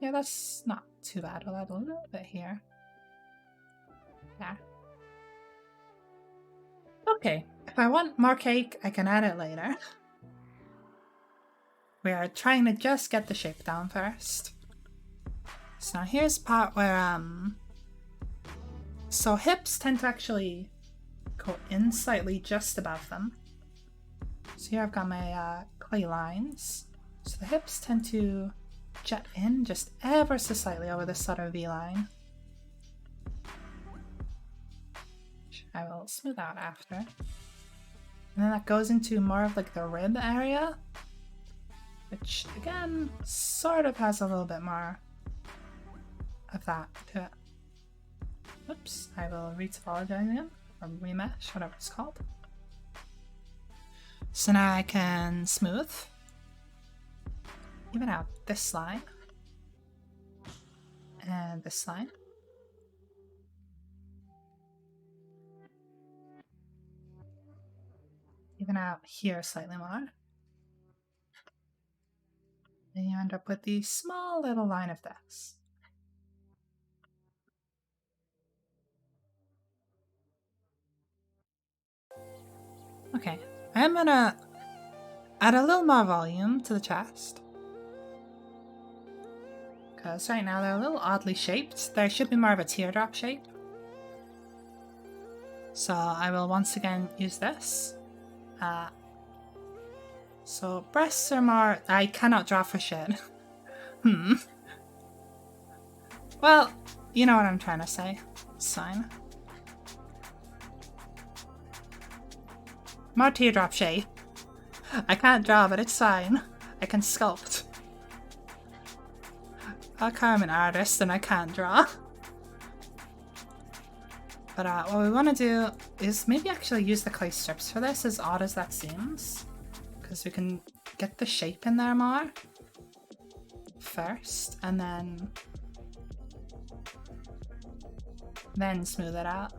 Yeah, that's not too bad. We'll add a little bit here. Yeah. Okay, if I want more cake, I can add it later. We are trying to just get the shape down first. So now here's the part where, so hips tend to actually go in slightly just above them. So here I've got my clay lines. So the hips tend to jet in just ever so slightly over this sort of V-line. Which I will smooth out after. And then that goes into more of like the rib area, which again sort of has a little bit more of that to it. Oops, I will retopologize again, or remesh, whatever it's called. So now I can smooth, even out this line, and this line. Even out here slightly more. And you end up with the small little line of this. Okay, I'm gonna add a little more volume to the chest. Because right now they're a little oddly shaped. There should be more of a teardrop shape. So I will once again use this. So breasts are more... I cannot draw for shit. Well, you know what I'm trying to say. It's fine. More teardrop shape. I can't draw, but it's fine. I can sculpt. I'm an artist and I can't draw. But what we want to do is maybe actually use the clay strips for this, as odd as that seems. Because we can get the shape in there more first, and then smooth it out.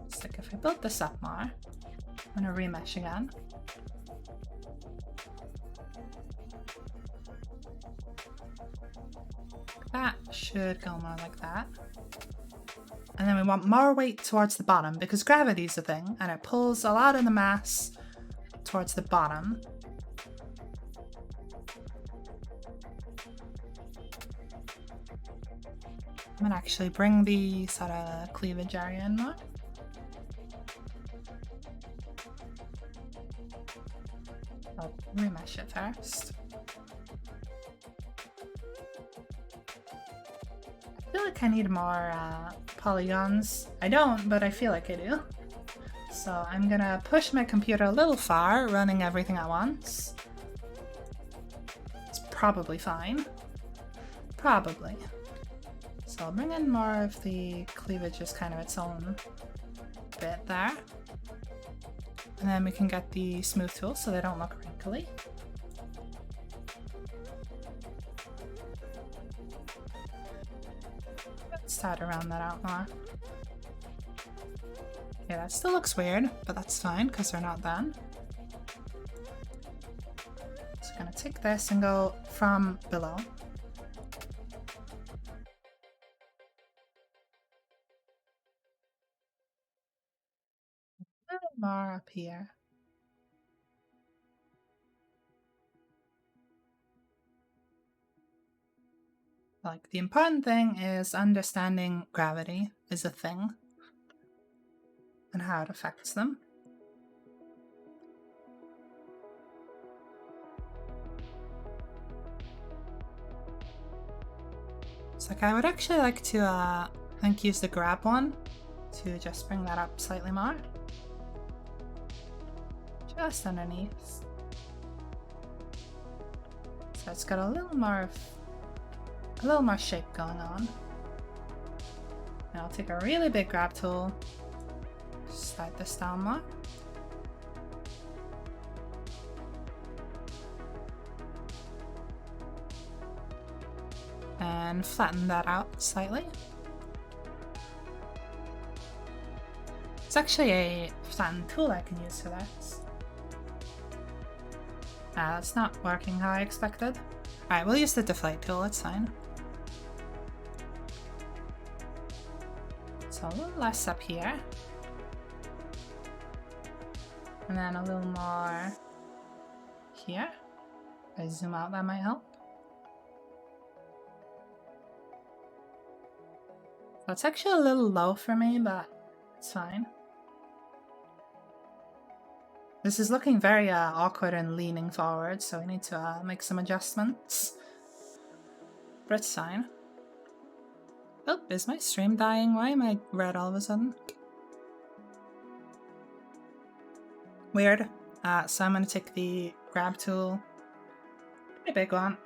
It's like if I build this up more, I'm gonna remesh again. That should go more like that. And then we want more weight towards the bottom because gravity's a thing and it pulls a lot of the mass towards the bottom. I'm gonna actually bring the sort of cleavage area in more. I'll remesh it first. I feel like I need more polygons. I don't, but I feel like I do. So I'm gonna push my computer a little far, running everything at once. It's probably fine. Probably. So I'll bring in more of the cleavage as kind of its own bit there. And then we can get the smooth tool so they don't look wrinkly. Let's start to round that out more. Yeah, that still looks weird, but that's fine because they're not done. So I'm gonna take this and go from below. A little more up here. Like, the important thing is understanding gravity is a thing and how it affects them. So like, I would actually like to I think use the grab one to just bring that up slightly more. Just underneath. So it's got a little more shape going on. Now I'll take a really big grab tool, slide this down more. And flatten that out slightly. It's actually a flatten tool I can use for this. That's not working how I expected. Alright, we'll use the deflate tool, it's fine. So a little less up here. And then a little more here. If I zoom out, that might help. That's actually a little low for me, but it's fine. This is looking very awkward and leaning forward, so we need to make some adjustments. But it's fine. Oh, is my stream dying? Why am I red all of a sudden? Weird. So I'm going to take the grab tool, pretty big one,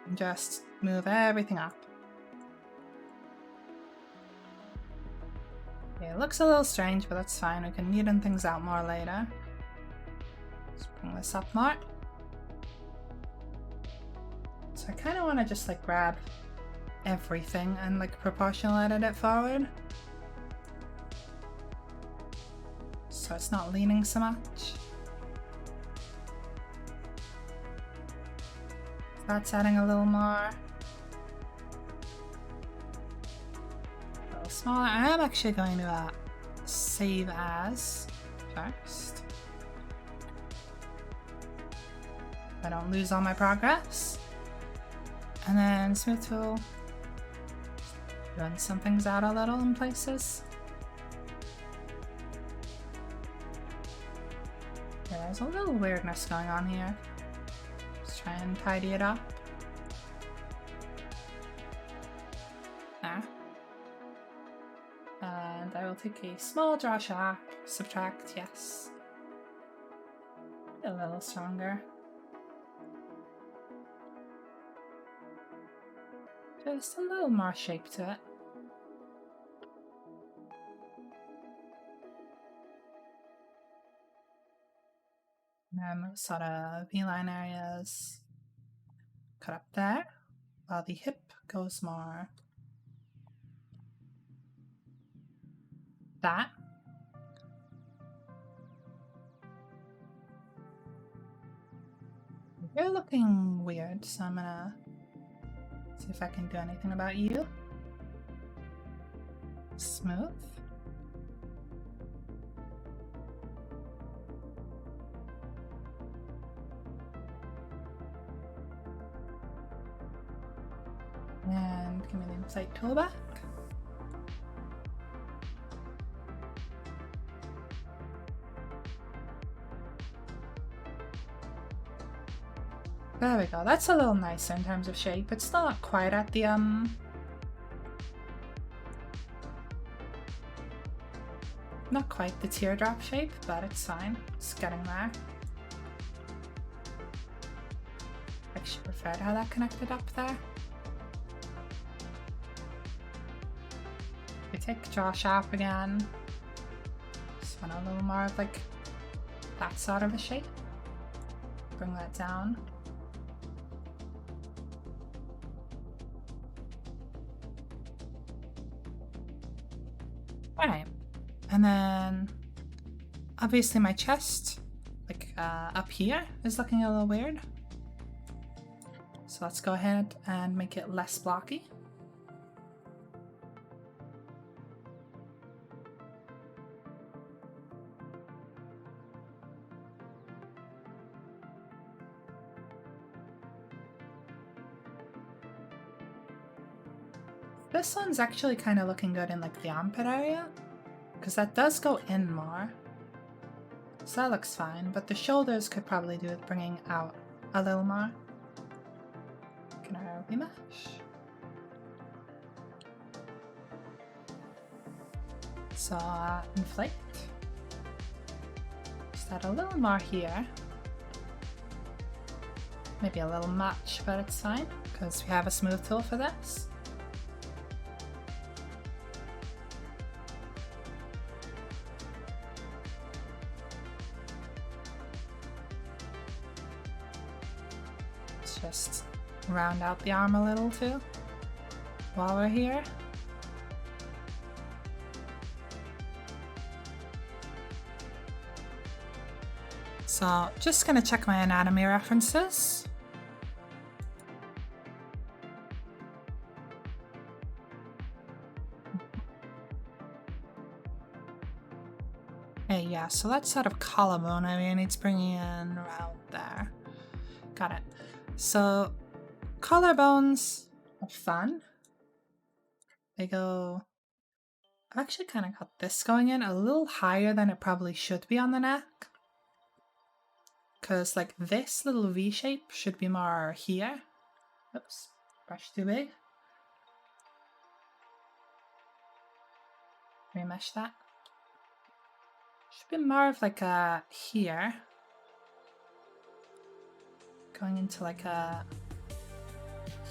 and just move everything up. Yeah, it looks a little strange, but that's fine. We can neaten things out more later. Let's bring this up more. So I kind of want to just like grab everything and like proportional edit it forward. So it's not leaning so much. That's adding a little more. A little smaller. I am actually going to save as first. I don't lose all my progress. And then smooth tool. Run some things out a little in places. Yeah, there's a little weirdness going on here. Let's try and tidy it up. There. And I will take a small draw sharp, subtract, yes. A little stronger. Just a little more shape to it. And then sort of V-line areas cut up there, while the hip goes more that. You're looking weird, so I'm gonna see if I can do anything about you. Smooth. And give me the insight tool back. There we go. That's a little nicer in terms of shape. It's still not quite at the not quite the teardrop shape, but it's fine. It's getting there. I actually preferred how that connected up there. We take draw sharp again. Just want a little more of like that sort of a shape. Bring that down. Alright, and then obviously my chest, like up here, is looking a little weird. So let's go ahead and make it less blocky. This one's actually kind of looking good in like the armpit area, because that does go in more. So that looks fine, but the shoulders could probably do with bringing out a little more. Can I remesh? So inflate. Just add a little more here. Maybe a little much, but it's fine, because we have a smooth tool for this. Just round out the arm a little too while we're here. So just gonna check my anatomy references. Hey, yeah, so that sort of collarbone area needs bringing in around there. Got it. So collarbones are fun. They go... I've actually kind of got this going in a little higher than it probably should be on the neck. Because like this little V shape should be more here. Oops, brush too big. Remesh that. Should be more of like a here. Going into like a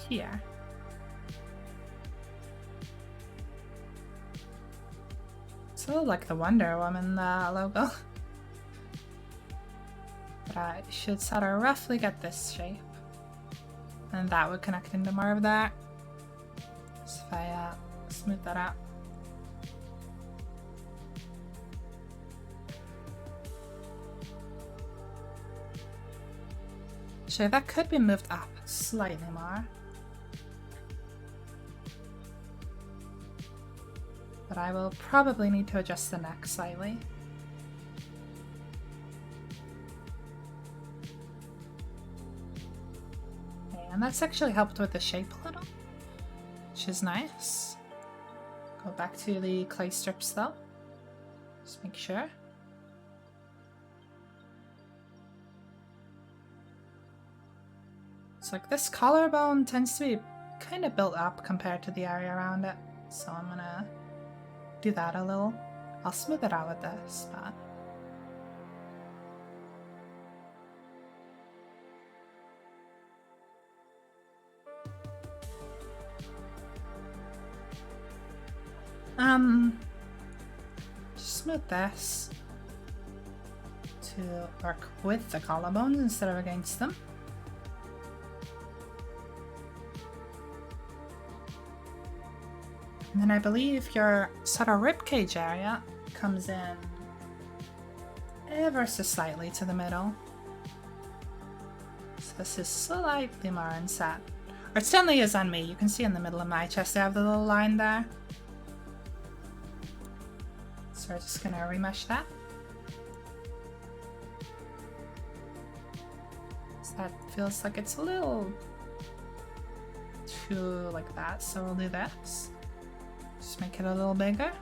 here. It's a little like the Wonder Woman logo. But I should sort of roughly get this shape. And that would connect into more of that. So if I smooth that out. Actually, that could be moved up slightly more. But I will probably need to adjust the neck slightly. Okay, and that's actually helped with the shape a little, which is nice. Go back to the clay strips though. Just make sure. So like this collarbone tends to be kind of built up compared to the area around it. So I'm gonna do that a little. I'll smooth it out with this, but... just smooth this to work with the collarbones instead of against them. And then I believe your sort of ribcage area comes in ever so slightly to the middle. So this is slightly more inset. Or it certainly is on me. You can see in the middle of my chest I have the little line there. So we're just gonna remesh that. So that feels like it's a little too like that, so we'll do this. Just make it a little bigger.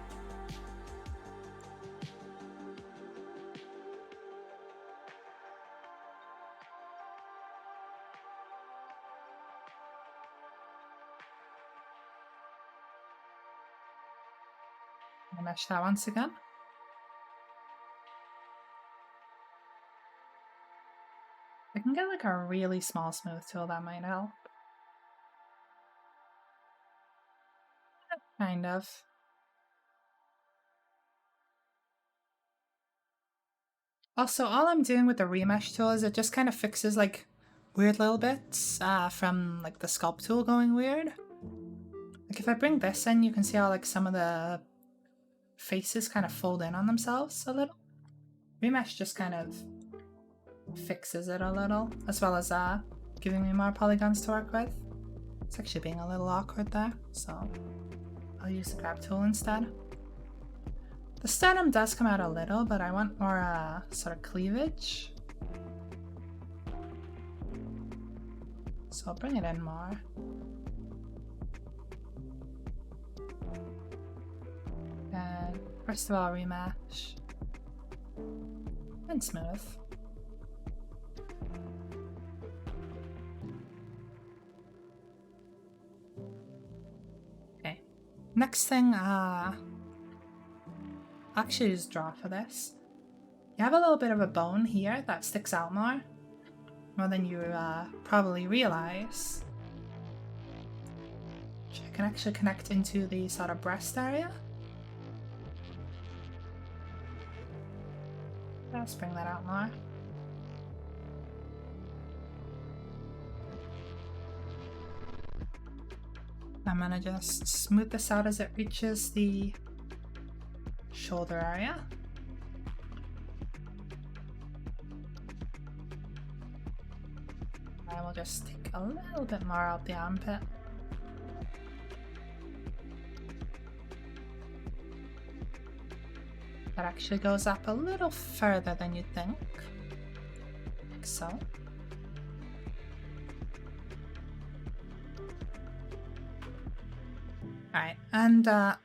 remesh that once again. I can get like a really small smooth tool, that might help. Kind of. Also, all I'm doing with the remesh tool is it just kind of fixes like weird little bits from like the sculpt tool going weird. Like if I bring this in, you can see how like some of the faces kind of fold in on themselves a little. Remesh just kind of fixes it a little, as well as giving me more polygons to work with. It's actually being a little awkward there, so I'll use the grab tool instead. The sternum does come out a little, but I want more sort of cleavage. So I'll bring it in more. And first of all, remesh. And smooth. Okay. Next thing, actually use draw for this. You have a little bit of a bone here that sticks out more than you probably realize. Which I can actually connect into the sort of breast area. Let's bring that out more. I'm gonna just smooth this out as it reaches the shoulder area. I will just take a little bit more out the armpit. That actually goes up a little further than you'd think. Like so. Alright, and I'm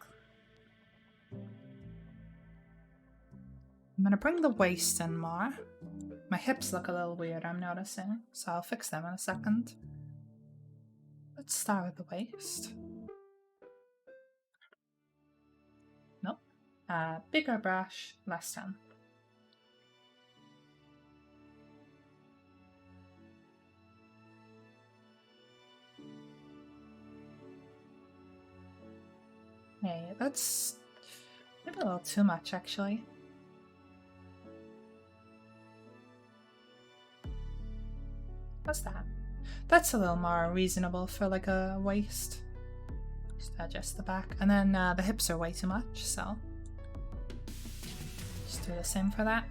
gonna bring the waist in more. My hips look a little weird, I'm noticing, so I'll fix them in a second. Let's start with the waist. Nope. Bigger brush, less done. Hey, that's maybe a little too much, actually. What's that? That's a little more reasonable for like a waist. Just adjust the back. And then the hips are way too much, so just do the same for that.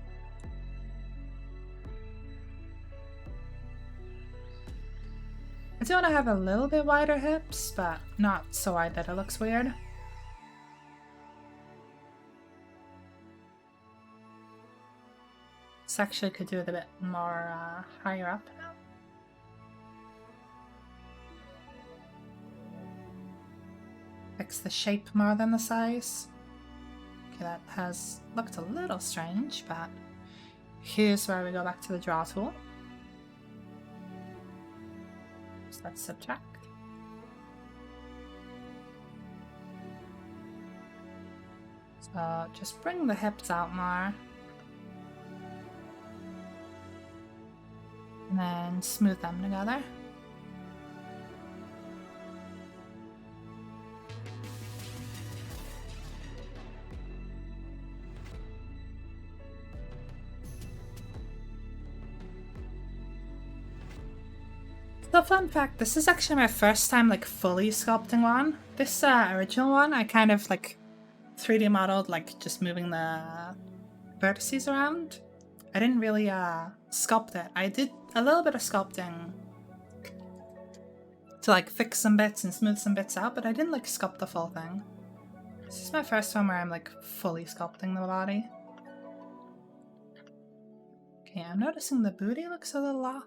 I do want to have a little bit wider hips, but not so wide that it looks weird. This actually could do it a bit more higher up now. Fix the shape more than the size. Okay, that has looked a little strange, but here's where we go back to the draw tool. So let's subtract. So just bring the hips out more. And then smooth them together. So fun fact, this is actually my first time like fully sculpting one. This original one, I kind of like 3D modeled, like just moving the vertices around. I didn't really sculpt it. I did a little bit of sculpting to like fix some bits and smooth some bits out, but I didn't like sculpt the full thing. This is my first one where I'm like fully sculpting the body. Okay, I'm noticing the booty looks a little off.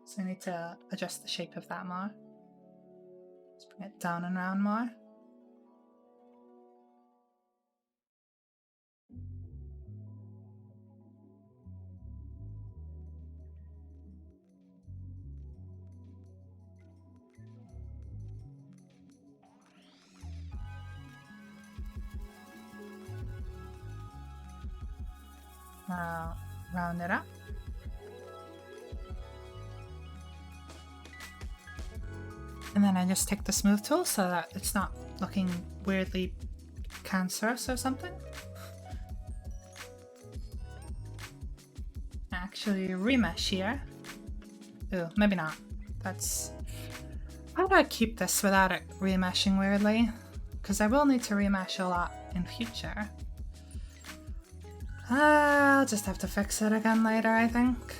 So I need to adjust the shape of that more. Let's bring it down and round more. round it up. And then I just take the smooth tool so that it's not looking weirdly cancerous or something. Actually remesh here. Ooh, maybe not. That's... How do I keep this without it remeshing weirdly? Because I will need to remesh a lot in future. I'll just have to fix it again later, I think.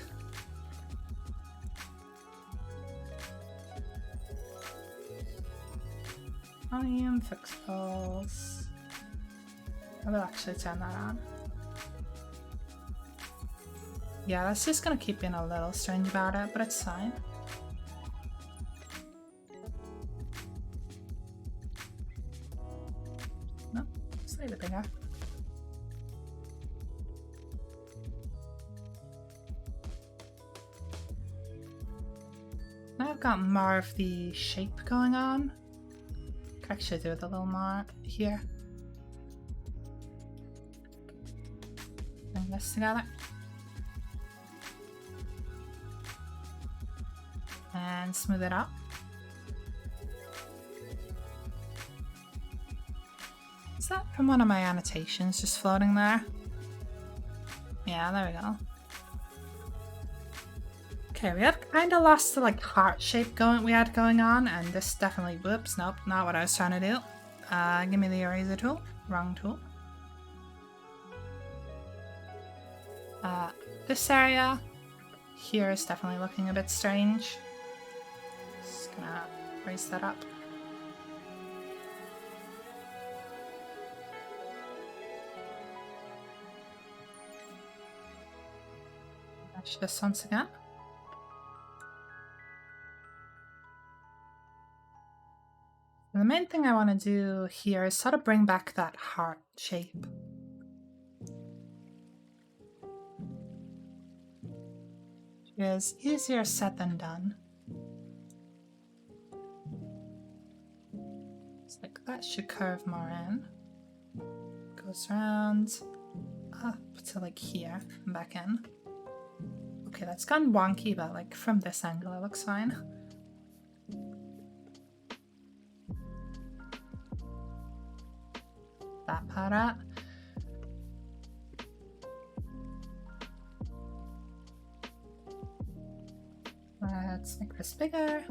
Volume, fixables. I will actually turn that on. Yeah, that's just gonna keep being a little strange about it, but it's fine. No, slightly bigger. Now I've got more of the shape going on. Could actually do it a little more here. Bring this together. And smooth it out. Is that from one of my annotations just floating there? Yeah, there we go. Okay, we have kind of lost the like heart shape we had going on, and this definitely, whoops, nope, not what I was trying to do. Give me the eraser tool, wrong tool. This area here is definitely looking a bit strange. Just gonna raise that up. Match this once again. And the main thing I want to do here is sort of bring back that heart shape. Which is easier said than done. It's like that should curve more in. Goes around up to like here and back in. Okay, that's gone wonky, but like from this angle it looks fine. That part out. Let's make this bigger.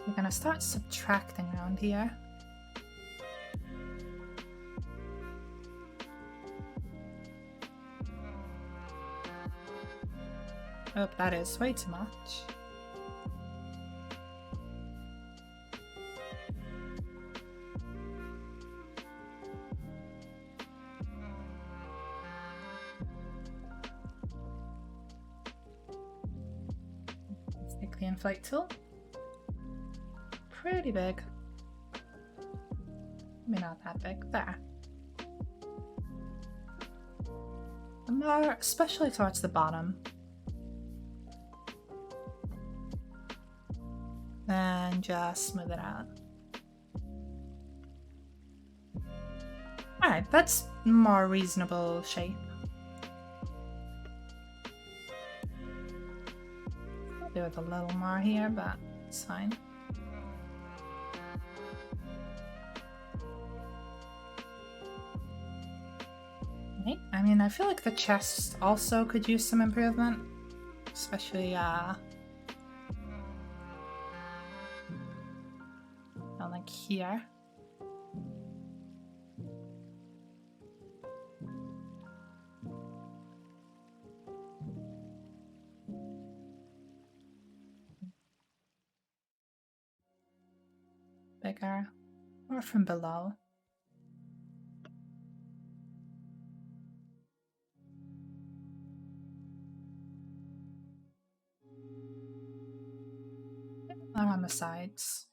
We're gonna start subtracting around here. Oh, that is way too much. Let's take the inflate tool. Pretty big. Maybe not that big. There. And more, especially towards the bottom. And just smooth it out. Alright, that's more reasonable shape. I'll do it a little more here, but it's fine. Right. I mean, I feel like the chest also could use some improvement, especially like here. Bigger, or from below. Or on the sides.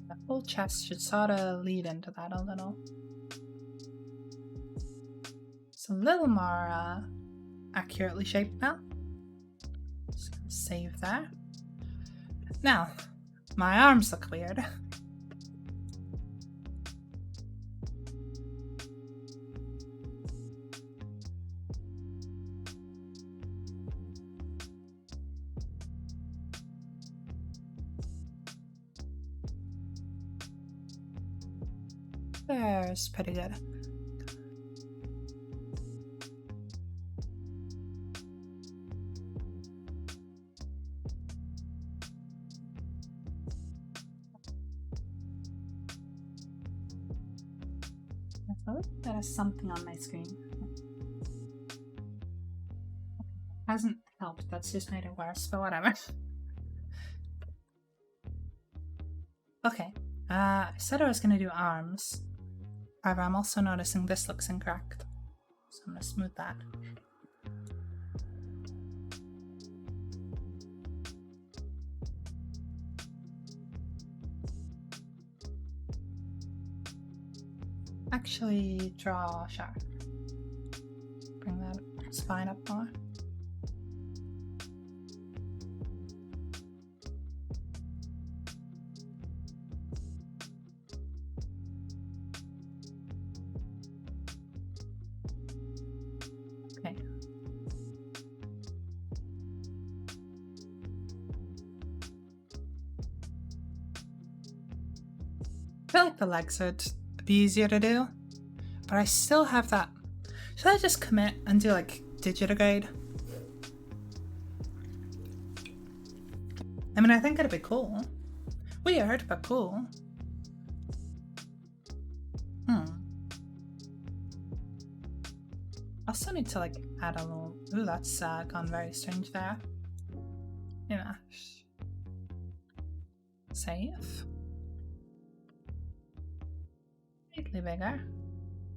The whole chest should sort of lead into that a little. It's a little more accurately shaped now. Just gonna save there. Now, my arms look weird. There's pretty good. Oh, there is something on my screen. Hasn't helped, that's just made it worse, but whatever. Okay, I said I was going to do arms. However, I'm also noticing this looks incorrect. So I'm going to smooth that. Actually, draw a shark. Bring that spine up more. Okay. I feel like the legs would be easier to do, but I still have that. Should I just commit and do like digitigrade? I mean, I think it'd be cool. Weird, but cool. I also need to like add a little. Ooh, that's gone very strange there. Yeah. Save. Slightly bigger.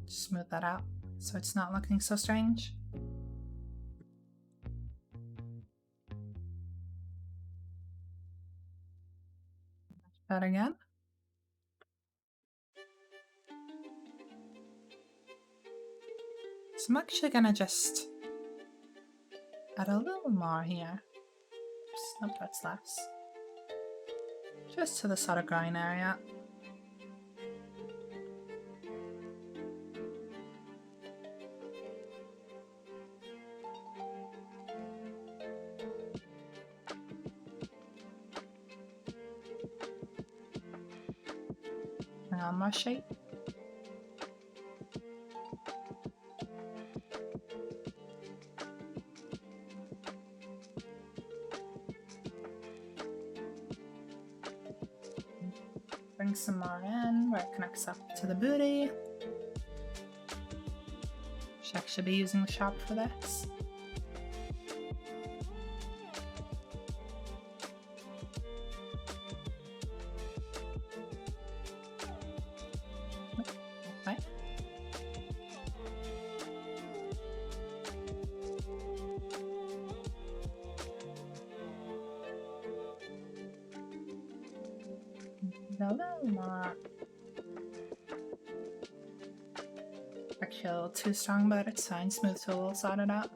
Smooth that out so it's not looking so strange. That again. So I'm actually gonna just add a little more here. Oops, nope, that's less. Just to the sort of groin area. Bring on more shape. Bring some more in where it connects up to the booty. Should actually be using the sharp for this. Okay. A little more. Actually, a little too strong, but it's fine. Smooth tool will sort it out.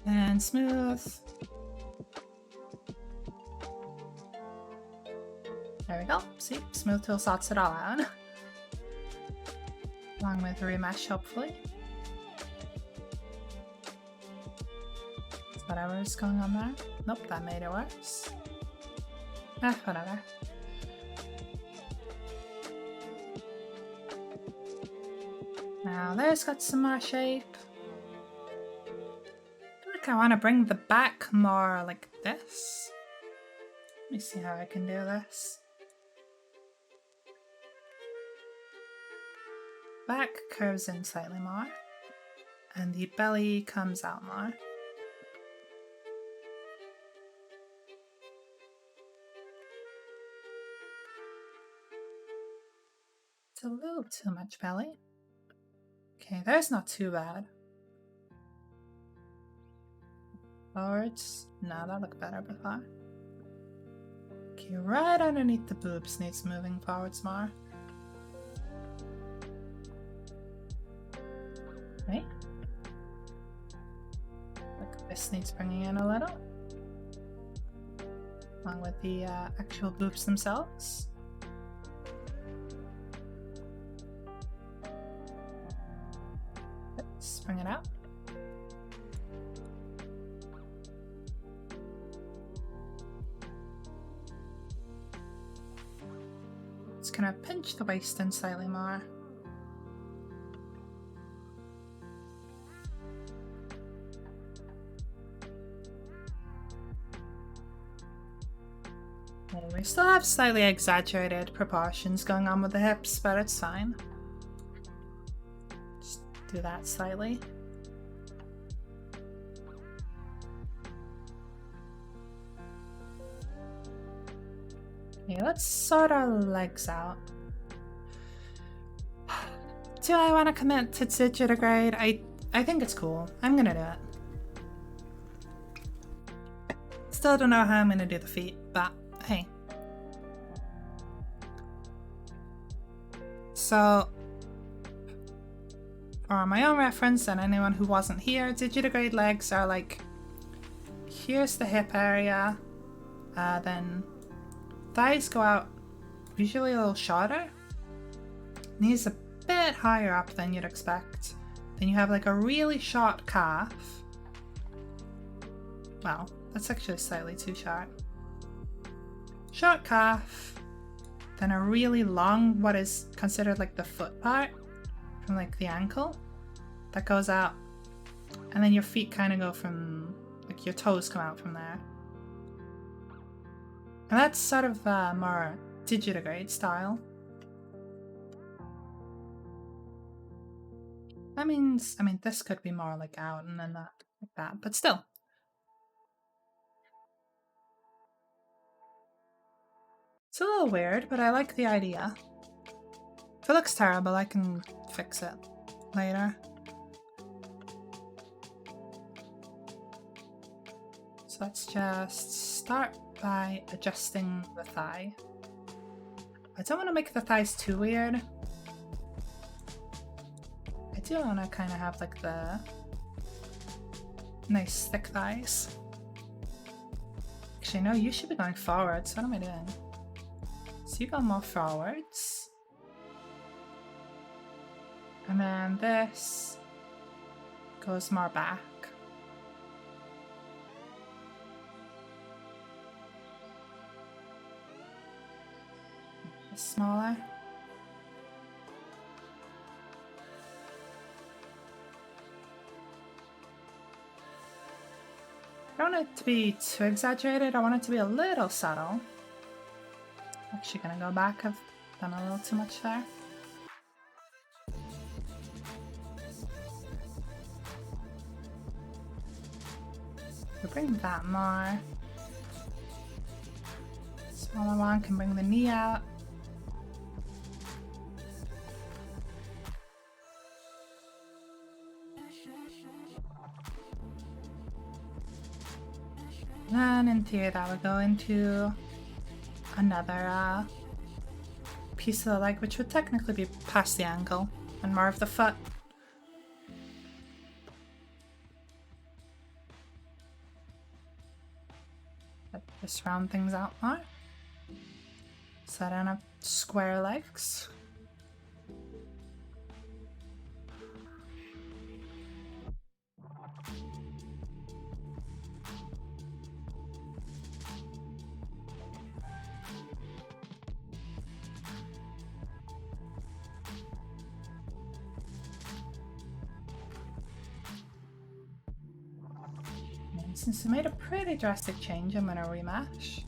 And smooth. There we go. See, smooth tool sorts it all out. Along with remesh, hopefully. Whatever's going on there. Nope, that made it worse. Whatever. Now there's got some more shape. I feel like I want to bring the back more like this. Let me see how I can do this. Back curves in slightly more, and the belly comes out more. It's a little too much belly. Okay, there's not too bad. Forwards. No, that looked better before. Okay, right underneath the boobs needs moving forwards more. Right? Like this needs bringing in a little. Along with the actual boobs themselves. Let's bring it out. Just gonna pinch the waist in slightly more. We still have slightly exaggerated proportions going on with the hips, but it's fine. Just do that slightly. Okay, let's sort our legs out. Do I want to commit to digitigrade? I think it's cool. I'm gonna do it. Still don't know how I'm gonna do the feet, but hey. So, for my own reference and anyone who wasn't here, digitigrade legs are like, here's the hip area, then thighs go out usually a little shorter, knees a bit higher up than you'd expect, then you have like a really short calf. Well, that's actually slightly too short. Short calf, then a really long, what is considered like the foot part, from like the ankle, that goes out, and then your feet kind of go from, like your toes come out from there. And that's sort of more digitigrade style. That means, I mean, this could be more like out and then that, like that, but still. It's a little weird, but I like the idea. If it looks terrible, I can fix it later. So let's just start by adjusting the thigh. I don't want to make the thighs too weird. I do want to kind of have like the nice thick thighs. Actually, no, you should be going forwards. What am I doing? So you go more forwards. And then this goes more back. Smaller. I don't want it to be too exaggerated. I want it to be a little subtle. Actually gonna go back. I've done a little too much there. We'll bring that more. Smaller one can bring the knee out. Then in theory that would go into another piece of the leg, which would technically be past the ankle and more of the foot. Just round things out more. So I don't have square legs. And since I made a pretty drastic change, I'm gonna rematch.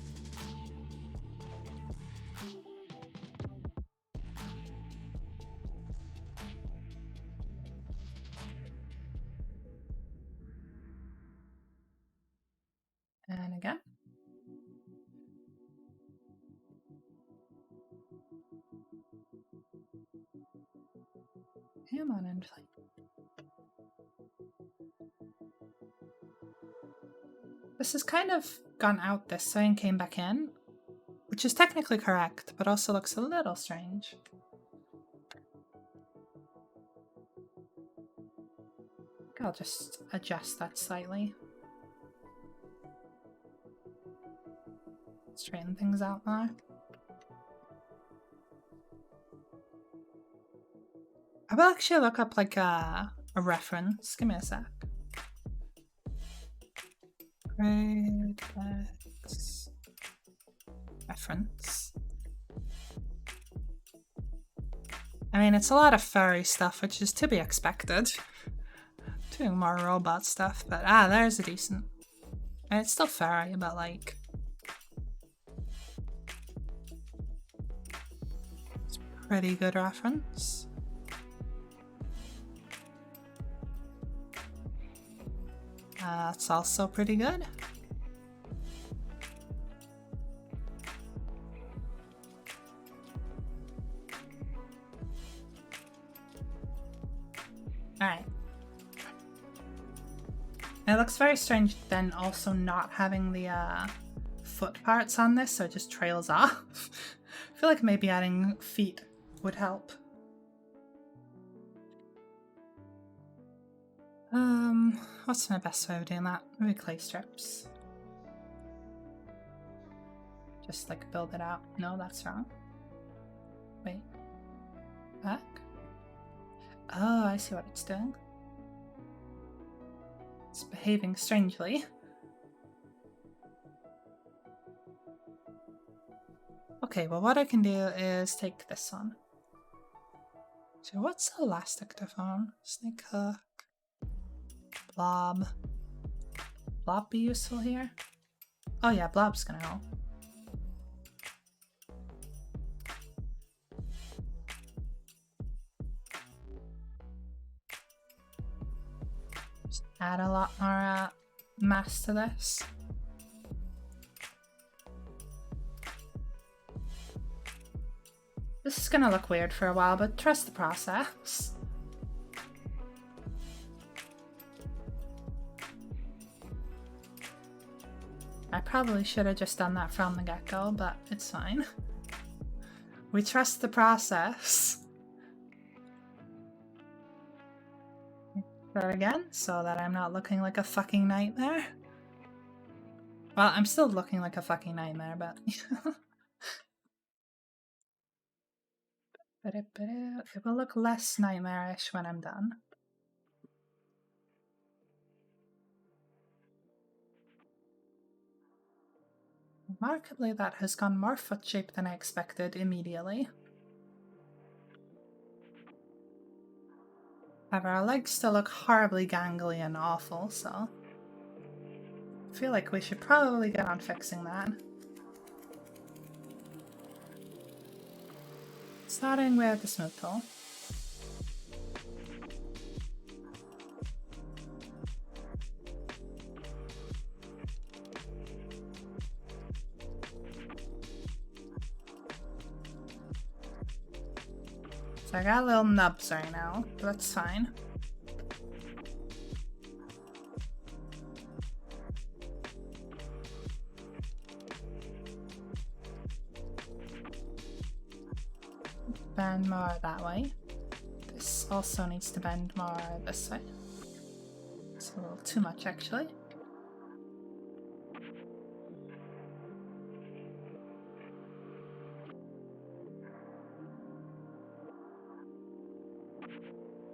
And again. Come on, and play. This has kind of gone out this way and came back in, which is technically correct, but also looks a little strange. I'll just adjust that slightly. Straighten things out now. I will actually look up like a reference. Give me a sec. Grade X reference. I mean, it's a lot of furry stuff, which is to be expected. Doing more robot stuff, but there's a decent. And it's still furry, but like. It's a pretty good reference. That's also pretty good. Alright. It looks very strange then also not having the foot parts on this, so it just trails off. I feel like maybe adding feet would help. What's my best way of doing that? Maybe clay strips. Just like build it out. No, that's wrong. Wait. Back? Oh, I see what it's doing. It's behaving strangely. Okay, well what I can do is take this one. So what's elastic to form? Snake hook. Blob. Blob be useful here? Oh yeah, blob's gonna help. Just add a lot more mass to this. This is gonna look weird for a while, but trust the process. I probably should have just done that from the get-go, but it's fine. We trust the process. That again, so that I'm not looking like a fucking nightmare. Well, I'm still looking like a fucking nightmare, but... It will look less nightmarish when I'm done. Remarkably, that has gone more foot-shaped than I expected immediately. However, our legs still look horribly gangly and awful, so... I feel like we should probably get on fixing that. Starting with the smooth tool. So I got little nubs right now, but that's fine. Bend more that way. This also needs to bend more this way. It's a little too much actually.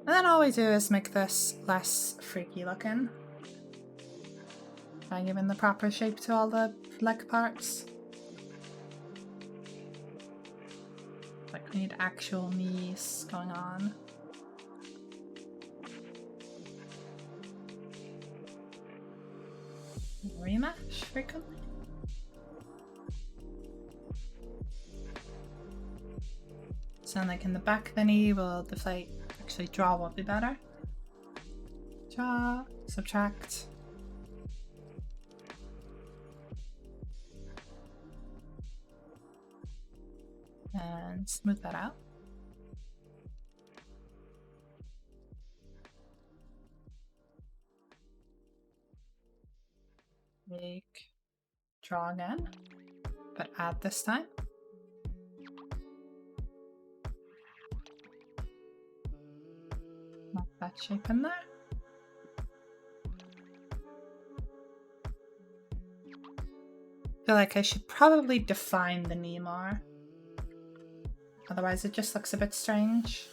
And then all we do is make this less freaky looking by giving the proper shape to all the leg parts. Like we need actual knees going on. Rematch frequently. So like in the back the knee will deflate. Actually draw will be better. Draw, subtract. And smooth that out. Make, draw again, but add this time. Knock that shape in there. I feel like I should probably define the knee more. Otherwise it just looks a bit strange.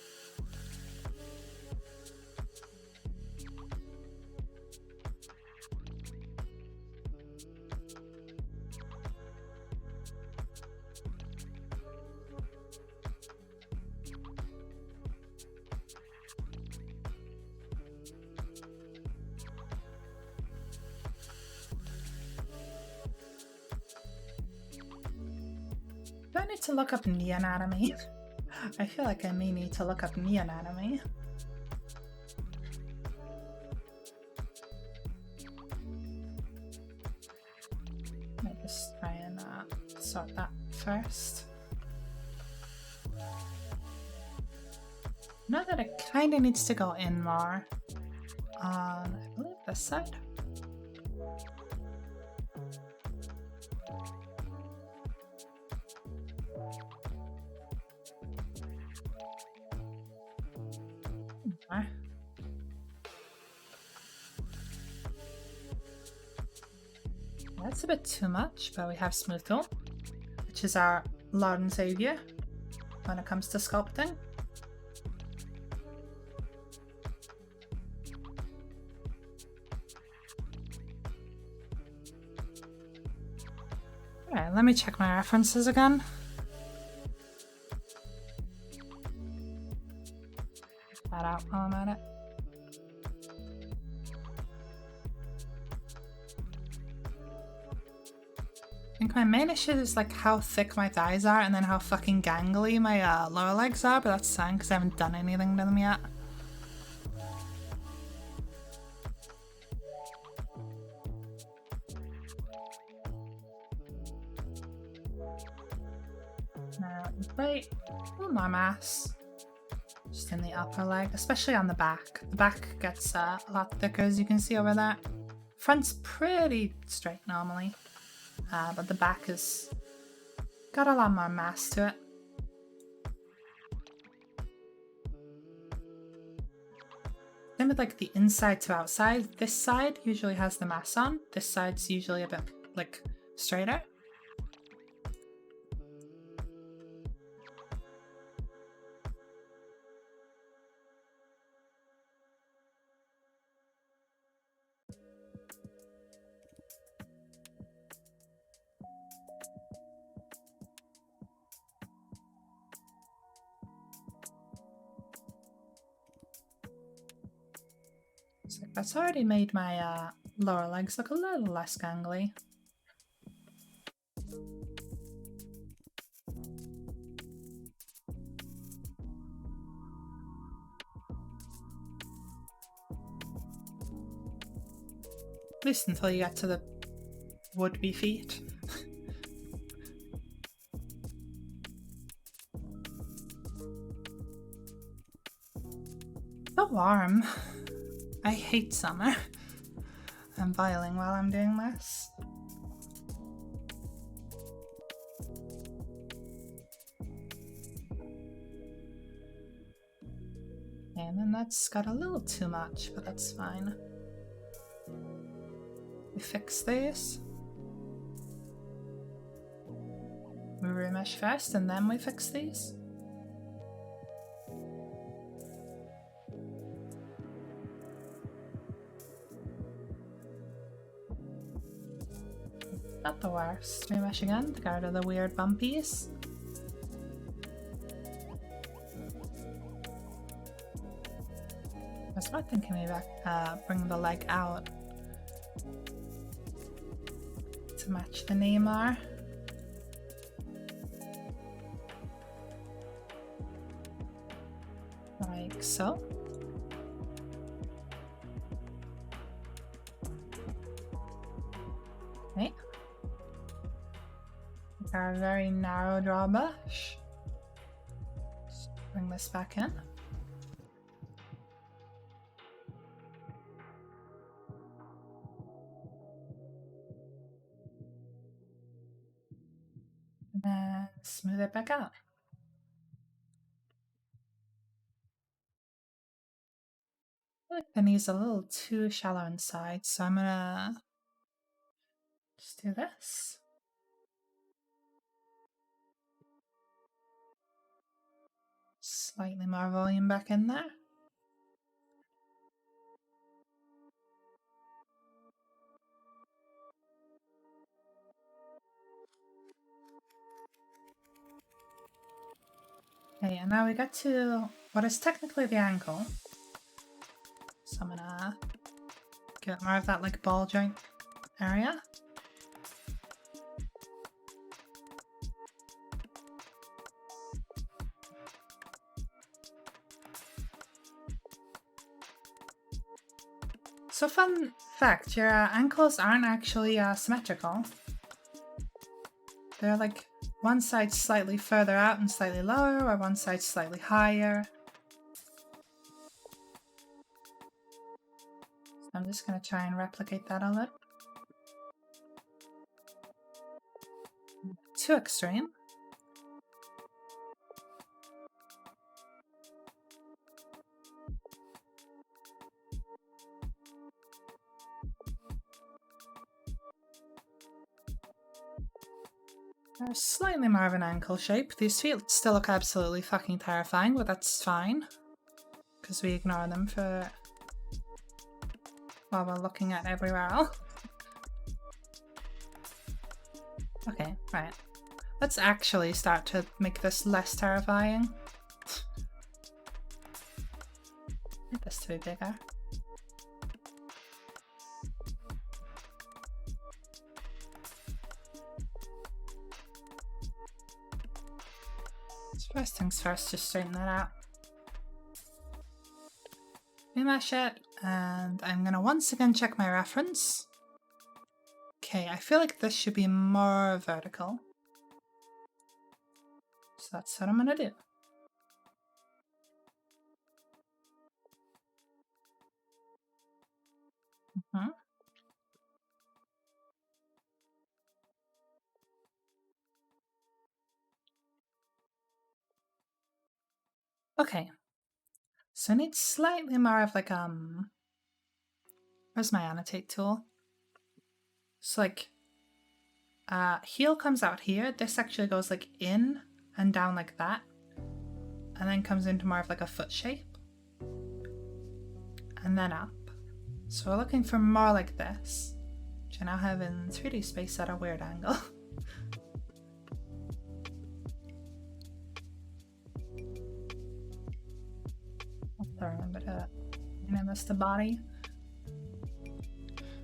Do I need to look up knee anatomy? I feel like I may need to look up knee anatomy. Let me just try and sort that first. Now that it kind of needs to go in more on, I believe, this side. That's a bit too much, but we have Smooth Tool, which is our Lord and Savior when it comes to sculpting. Alright, let me check my references again. Check that out while I'm at it. I think my main issue is like how thick my thighs are and then how fucking gangly my lower legs are, but that's fine because I haven't done anything to them yet. Now, wait, a little more mass just in the upper leg, especially on the back. The back gets a lot thicker, as you can see over there. Front's pretty straight normally. But the back has got a lot more mass to it. Same with like the inside to outside. This side usually has the mass on. This side's usually a bit like straighter. So that's already made my lower legs look a little less gangly. At least until you get to the would-be feet. So warm. I hate summer. I'm boiling while I'm doing this. And then that's got a little too much, but that's fine. We fix these. We remesh first and then we fix these. Not the worst. Remesh again to get rid of the weird bumpies. I was not thinking maybe bring the leg out to match the knee more. Like so. Okay. With our very narrow draw brush. Just bring this back in. And smooth it back out. I feel like the knee's a little too shallow inside, so I'm gonna just do this. Slightly more volume back in there. Okay, and now we get to what is technically the ankle. So I'm gonna get more of that like ball joint area. So fun fact, your ankles aren't actually symmetrical. They're like one side slightly further out and slightly lower, or one side slightly higher. So I'm just going to try and replicate that a little. Too extreme. They're slightly more of an ankle shape. These feet still look absolutely fucking terrifying, but that's fine. Because we ignore them for while we're looking at everywhere else. Okay, right. Let's actually start to make this less terrifying. I need this to be bigger. First things first, just straighten that out. Remesh it, and I'm gonna once again check my reference. Okay, I feel like this should be more vertical. So that's what I'm gonna do. Okay. So I need slightly more of like where's my annotate tool? So like heel comes out here. This actually goes like in and down like that. And then comes into more of like a foot shape. And then up. So we're looking for more like this. Which I now have in 3D space at a weird angle. I remember to name this the body.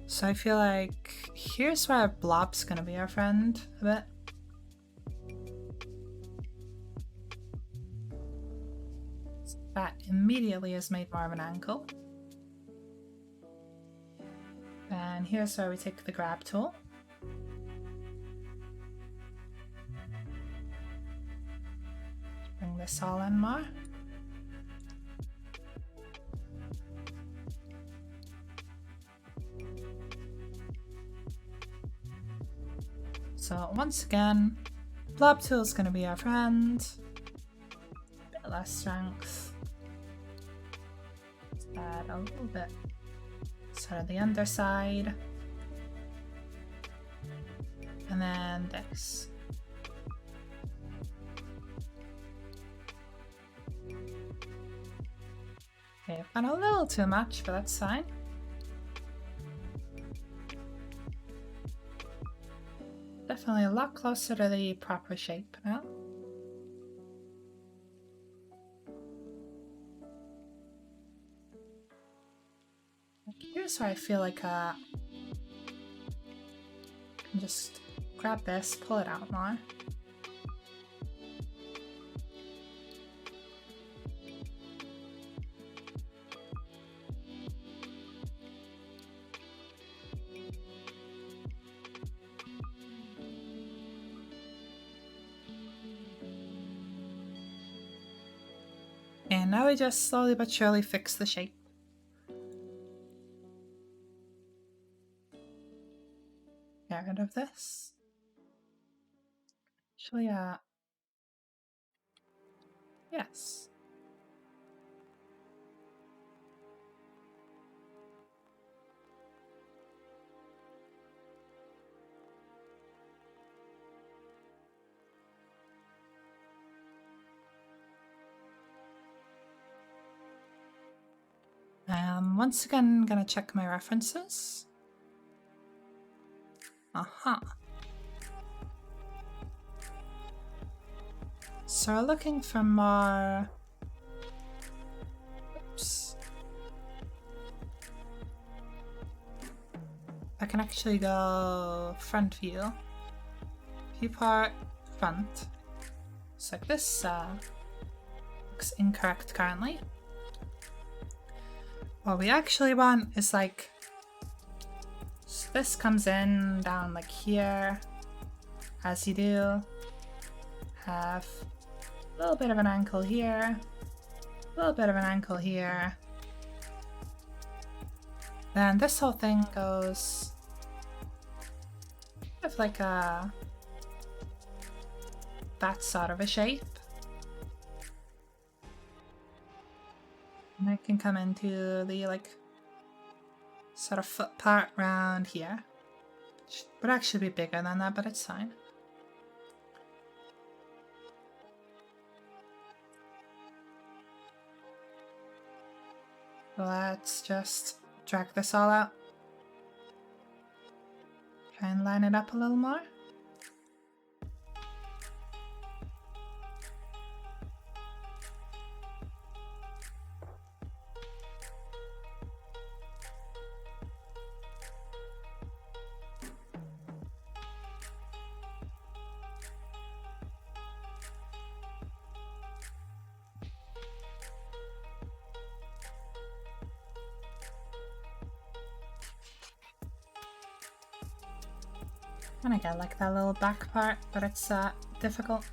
So I feel like here's where Blob's gonna be our friend a bit. So that immediately is made more of an ankle. And here's where we take the grab tool. Bring this all in more. So once again, Blob tool is going to be our friend. A bit less strength. Let's add a little bit sort of the underside. And then this. Okay, I've gone a little too much, but that's fine. Definitely a lot closer to the proper shape now. Here's where I feel like I can just grab this, pull it out more. And now we just slowly but surely fix the shape. Get rid of this. actually, yes. Once again, gonna check my references. Uh-huh. So we're looking for more... Oops. I can actually go front view. Viewport, front. So like this looks incorrect currently. What we actually want is like... So this comes in down like here. As you do. Have a little bit of an ankle here. A little bit of an ankle here. Then this whole thing goes with like that sort of a shape. And I can come into the like sort of foot part round here. Which would actually be bigger than that, but it's fine. Let's just drag this all out. Try and line it up a little more. And I get like that little back part, but it's difficult.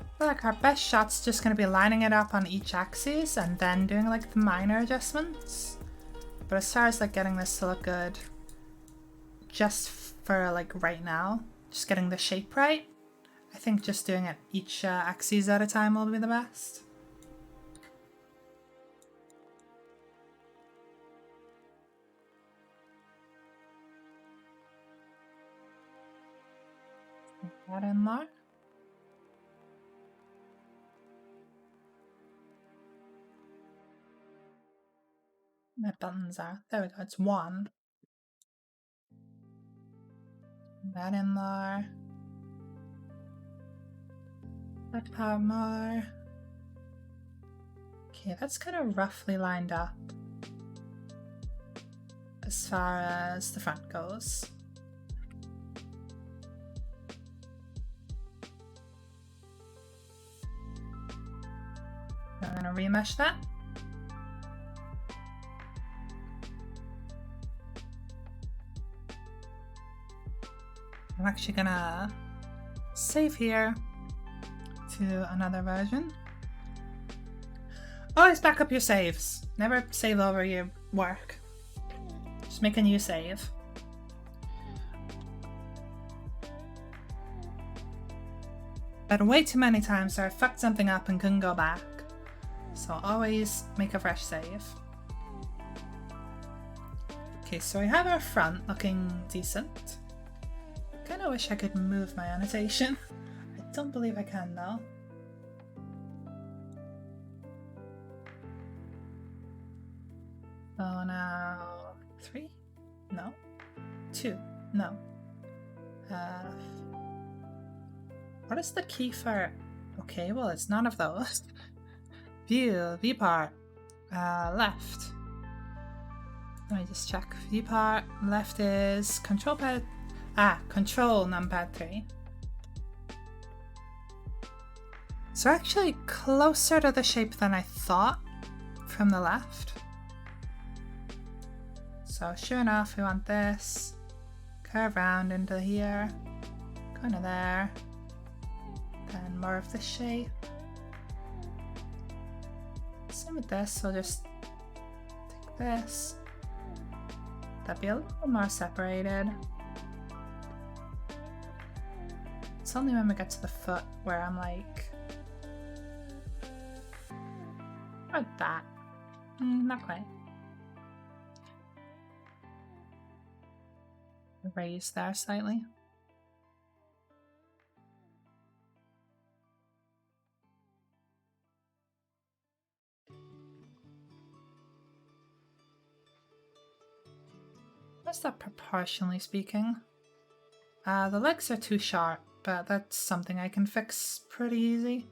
I feel like our best shot's just going to be lining it up on each axis and then doing like the minor adjustments. But as far as like getting this to look good, just for like right now, just getting the shape right, I think just doing it each axis at a time will be the best. Put that in there. My buttons are, there we go, it's 1. Put that in there. That part more. Okay, that's kind of roughly lined up as far as the front goes. I'm gonna remesh that. I'm actually gonna save here to another version. Always back up your saves. Never save over your work. Just make a new save. But way too many times I fucked something up and couldn't go back. So always make a fresh save. Okay, so we have our front looking decent. Kinda wish I could move my annotation. I don't believe I can though. So now 3? No. 2? No. What is the key for? Okay, well it's none of those. View, viewport, left. Let me just check. Viewport, left is control pad. Control numpad 3. So actually closer to the shape than I thought from the left. So sure enough, we want this. Curve round into here. Go into there. Then more of the shape. Same with this, so just take this. That'd be a little more separated. It's only when we get to the foot where I'm like, or that. Not quite. Raise there slightly. What's that proportionally speaking? The legs are too sharp, but that's something I can fix pretty easy.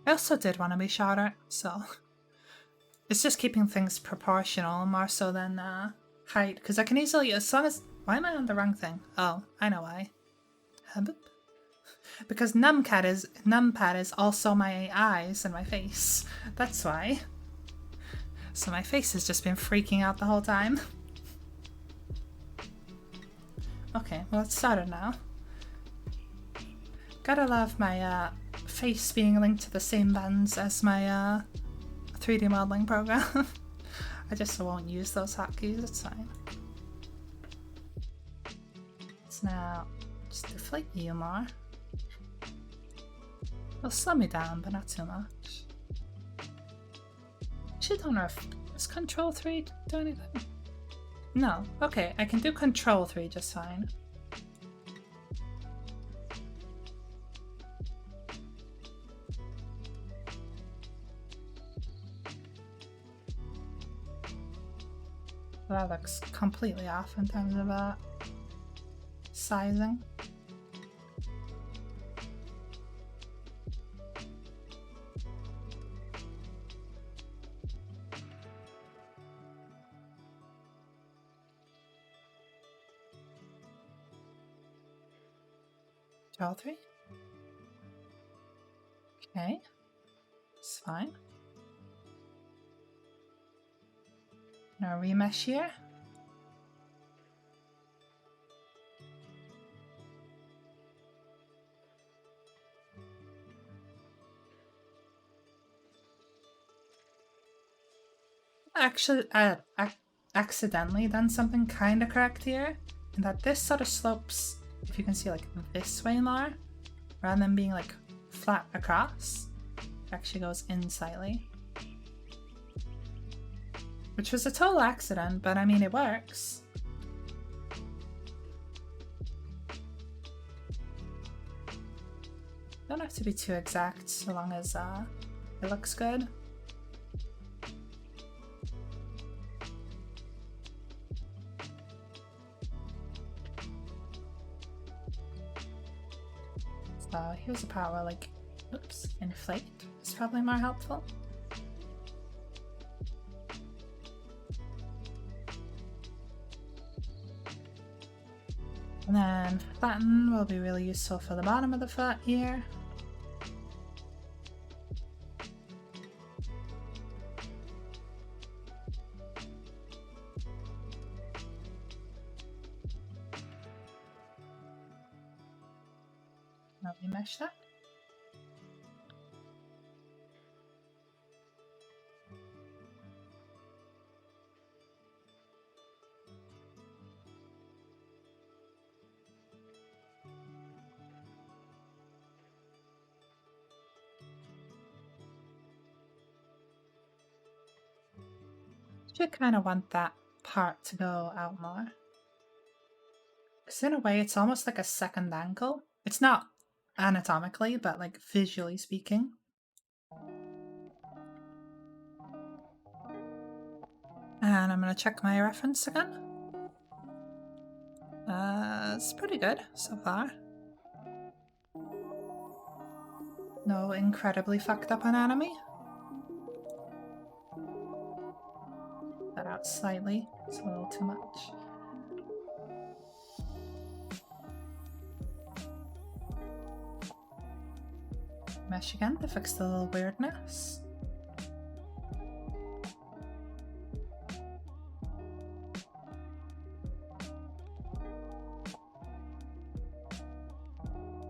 I also did want to be shorter, so it's just keeping things proportional more so than height, because I can easily, as long as, why am I on the wrong thing? Oh, I know why. Because numpad is also my eyes and my face. That's why. So my face has just been freaking out the whole time. Okay, well it's started now. Gotta love my face being linked to the same buttons as my 3D modeling program. I just won't use those hotkeys, it's fine. Let's now just deflate you more. It'll slow me down, but not too much. Actually, don't know if does Control 3 do anything? No. Okay, I can do Control 3 just fine. That looks completely off in terms of sizing. Control 3. Okay, it's fine. Now remesh here. Actually, accidentally done something kind of correct here, in that this sort of slopes, if you can see, like this way more, rather than being like flat across. It actually goes in slightly. Which was a total accident, but I mean, it works. Don't have to be too exact so long as it looks good. So here's a part where, like, oops, inflate is probably more helpful. And then flatten will be really useful for the bottom of the foot here. Now remesh that. Should kind of want that part to go out more. Because in a way, it's almost like a second ankle. It's not anatomically, but like visually speaking. And I'm going to check my reference again. It's pretty good so far. No incredibly fucked up anatomy. That out slightly. It's a little too much. Mesh again to fix the little weirdness.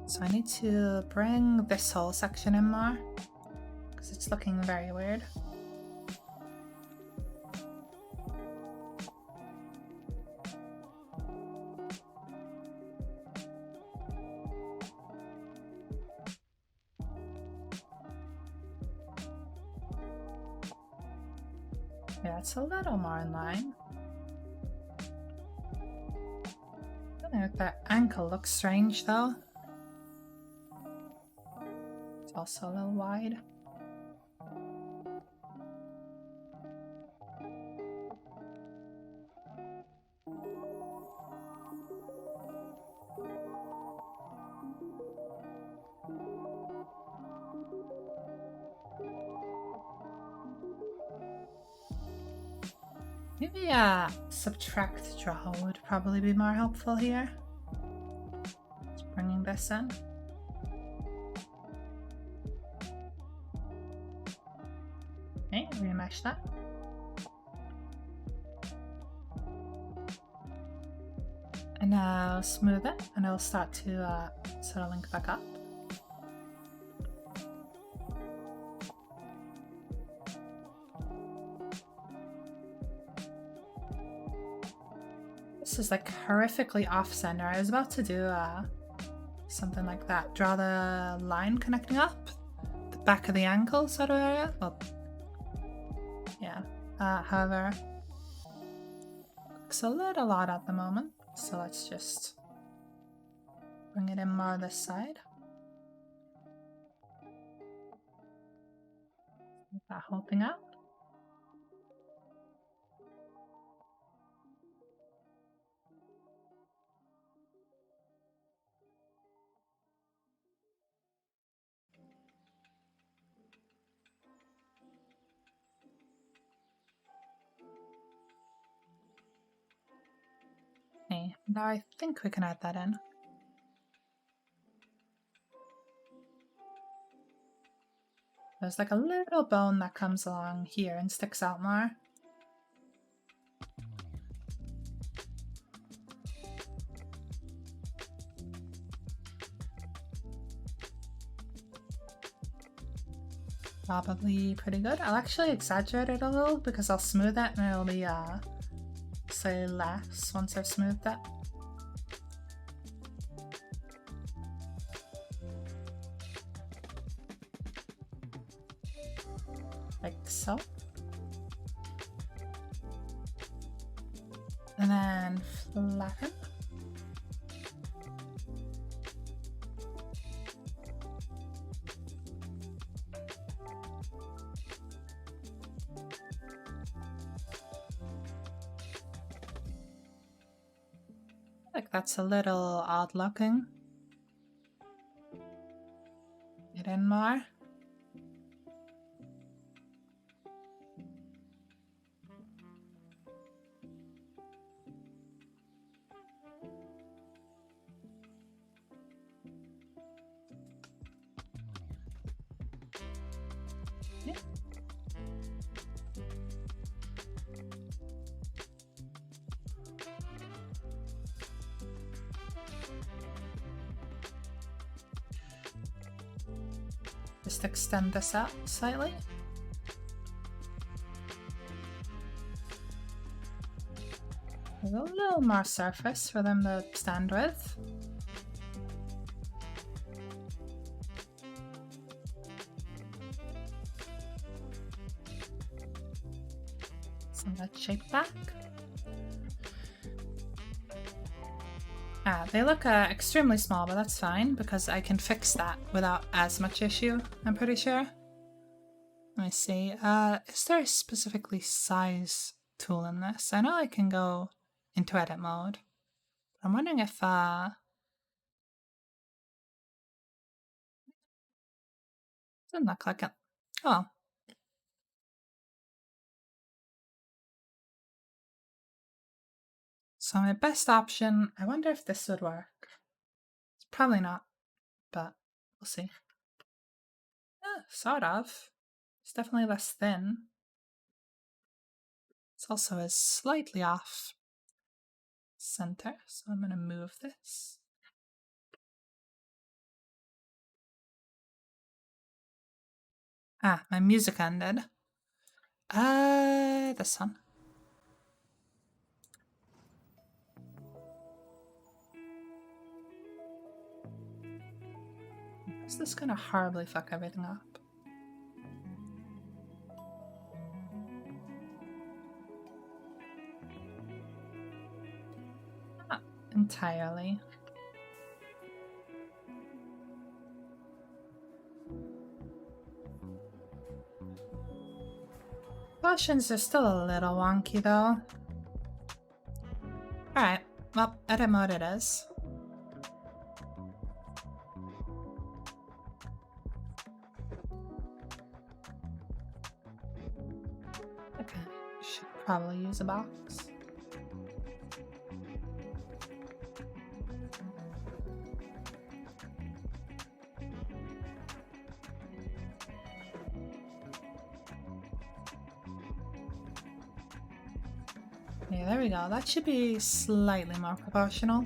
So I need to bring this whole section in more because it's looking very weird. Yeah, it's a little more in line. I don't know if that ankle looks strange though. It's also a little wide. Maybe a subtract draw would probably be more helpful here. Just bringing this in. Okay, remesh that. And now smooth it, and it'll start to sort of link back up. This is like horrifically off center. I was about to do something like that. Draw the line connecting up the back of the ankle sort of area. Well, yeah. However, looks a little odd at the moment. So let's just bring it in more this side. Get that whole thing out. Okay, now I think we can add that in. There's like a little bone that comes along here and sticks out more. Probably pretty good. I'll actually exaggerate it a little because I'll smooth it and it'll be slightly less once I've smoothed it. Like so. And then flatten. Like that's a little odd looking. Get in more. Yeah. Just extend this out slightly. There's a little more surface for them to stand with. Send that shape back. They look extremely small, but that's fine because I can fix that without as much issue, I'm pretty sure. Let me see. Is there a specifically size tool in this? I know I can go into edit mode. I'm wondering if doesn't look like it. Oh. So my best option, I wonder if this would work. It's probably not, but we'll see. Yeah, sort of. It's definitely less thin. It's also is slightly off center, so I'm going to move this. Ah, my music ended. This one. Is this gonna horribly fuck everything up? Not entirely. Potions are still a little wonky though. Alright, well, edit mode it is. Okay, should probably use a box. Okay, there we go. That should be slightly more proportional.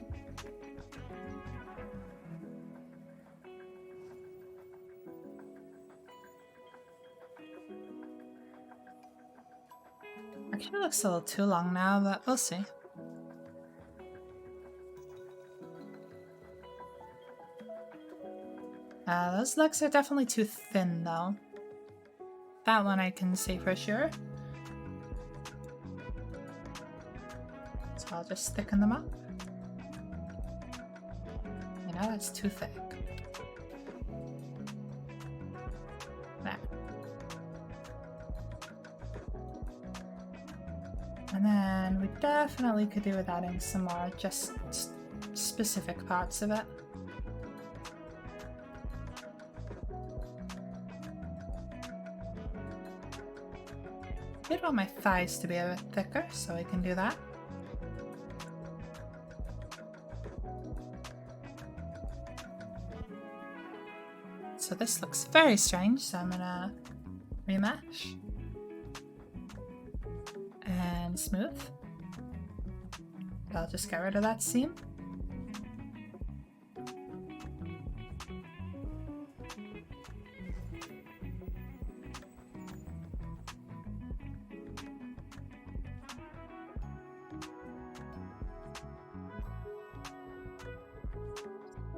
Actually looks a little too long now, but we'll see. Those legs are definitely too thin though. That one I can see for sure. So I'll just thicken them up. You know, that's too thick. There. And then we definitely could do with adding some more, just specific parts of it. I want my thighs to be a bit thicker, so we can do that. So this looks very strange, so I'm gonna remesh and smooth. I'll just get rid of that seam.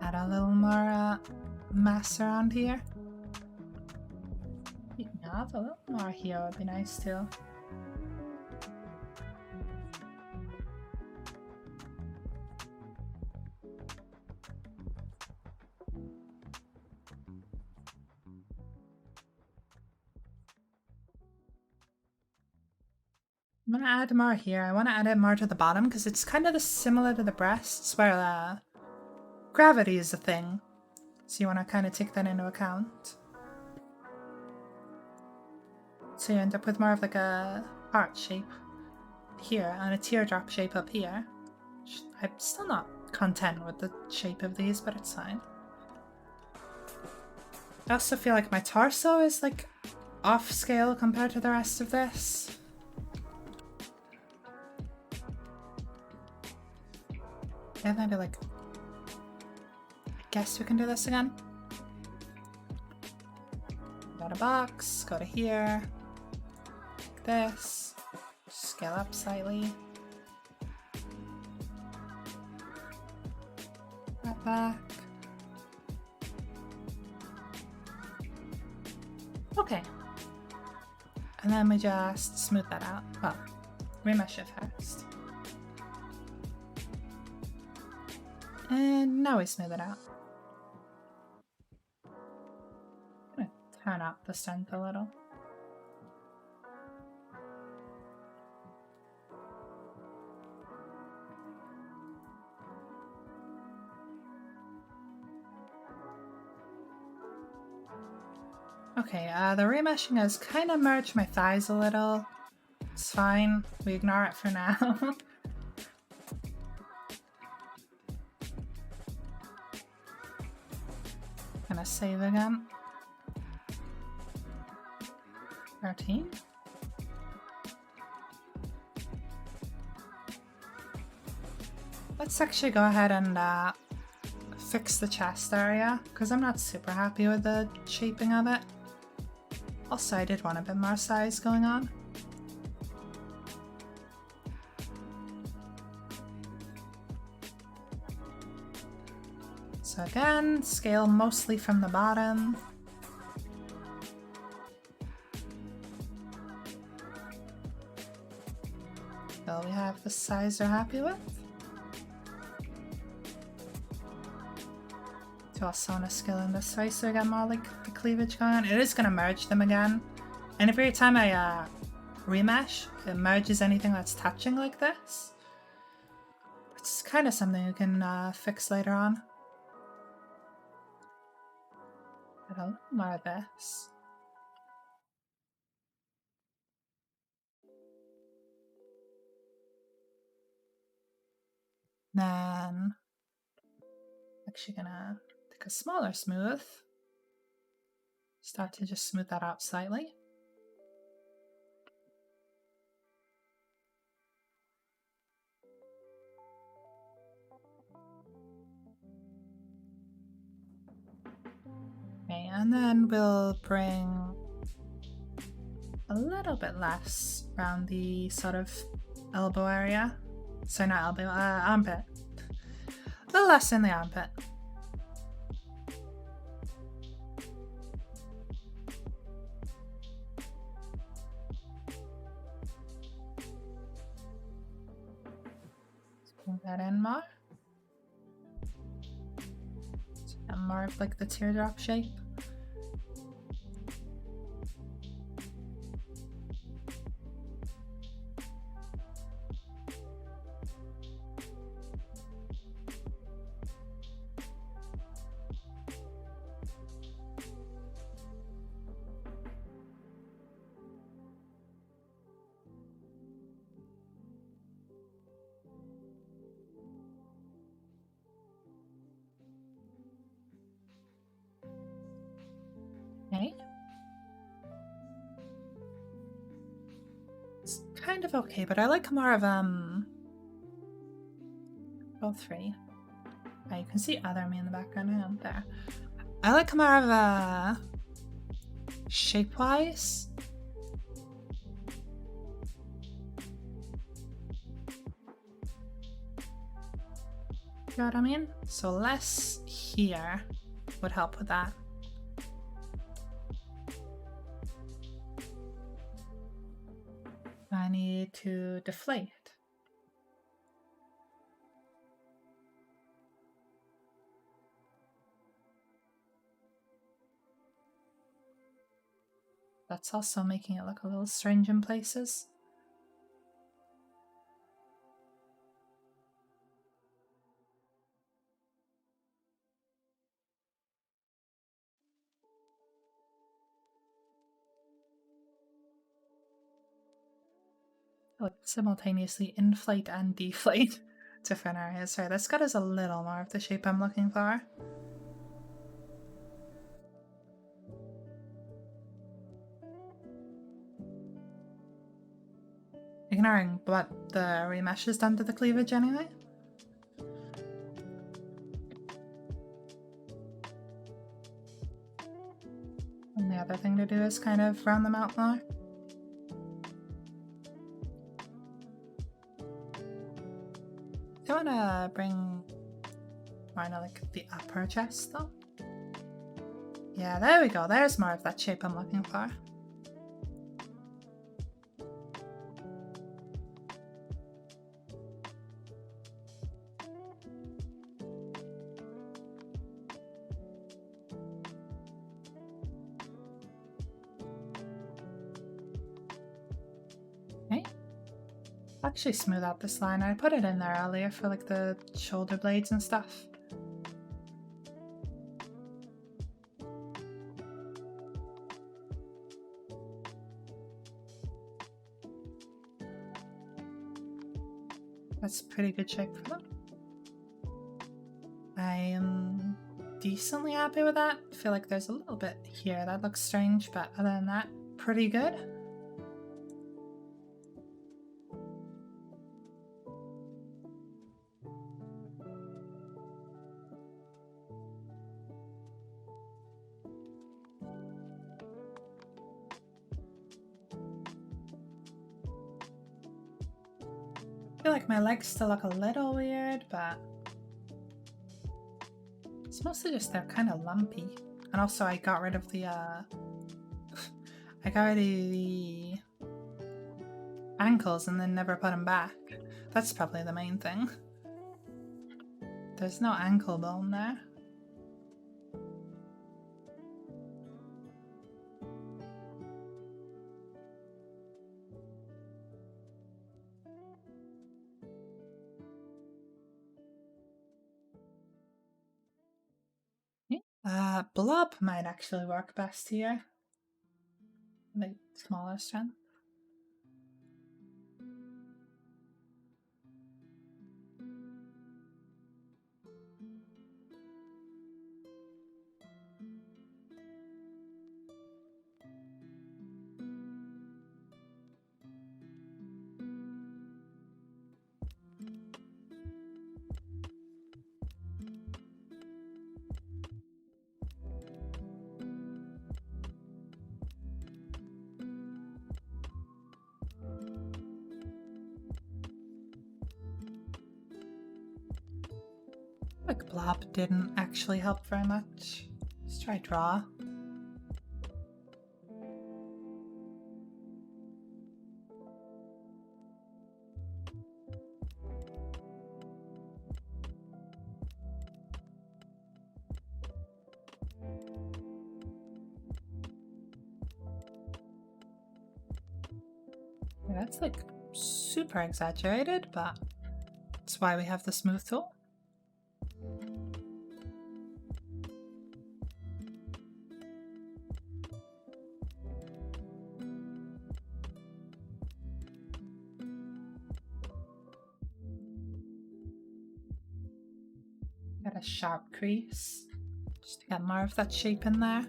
Add a little more mass around here. You can add a little more here, would be nice too. I'm gonna add more here. I want to add it more to the bottom because it's kind of similar to the breasts where gravity is a thing. So you want to kind of take that into account. So you end up with more of like a heart shape here and a teardrop shape up here. I'm still not content with the shape of these, but it's fine. I also feel like my torso is like off scale compared to the rest of this. Yeah, maybe like... I guess we can do this again. Got a box, go to here. Like this. Scale up slightly. That back. Okay. And then we just smooth that out. Well, remesh it first. And now we smooth it out. I'm gonna turn up the strength a little. Okay, the remeshing has kind of merged my thighs a little. It's fine. We ignore it for now. Gonna save again. 13. Let's actually go ahead and fix the chest area because I'm not super happy with the shaping of it. Also, I did want a bit more size going on. So again, scale mostly from the bottom. So we have the size we're happy with. Do also want to scale in this way so we get more like the cleavage going on. It is going to merge them again. And every time I remesh, it merges anything that's touching like this. It's kind of something we can fix later on. But a little more of this. Then actually gonna take a smaller smooth. Start to just smooth that out slightly. Okay, and then we'll bring a little bit less around the sort of elbow area. So not elbow, armpit. A little less in the armpit. Bring that in more. So more of like the teardrop shape. Okay. It's kind of okay, but I like more of both three. Oh, you can see other me in the background now. There. I like more of a shape-wise. You know what I mean? So less here would help with that. I need to deflate. That's also making it look a little strange in places. Like simultaneously inflate and deflate different areas. Sorry, this cut is a little more of the shape I'm looking for. Ignoring what the remesh has done to the cleavage anyway. And the other thing to do is kind of round them out more. I want to bring more to like the upper chest though. Yeah, there we go. There's more of that shape I'm looking for. Okay. Actually smooth out this line. I put it in there earlier for like the shoulder blades and stuff. That's pretty good shape for them. I am decently happy with that. I feel like there's a little bit here that looks strange, but other than that, pretty good. feel like my legs still look a little weird, but it's mostly just they're kind of lumpy. And also I got rid of the I got rid of the ankles and then never put them back. That's probably the main thing. There's no ankle bone there. Blob might actually work best here. Like smaller strength. Like blob didn't actually help very much. Let's try draw. Yeah, that's like super exaggerated, but that's why we have the smooth tool. Got a sharp crease, just to get more of that shape in there.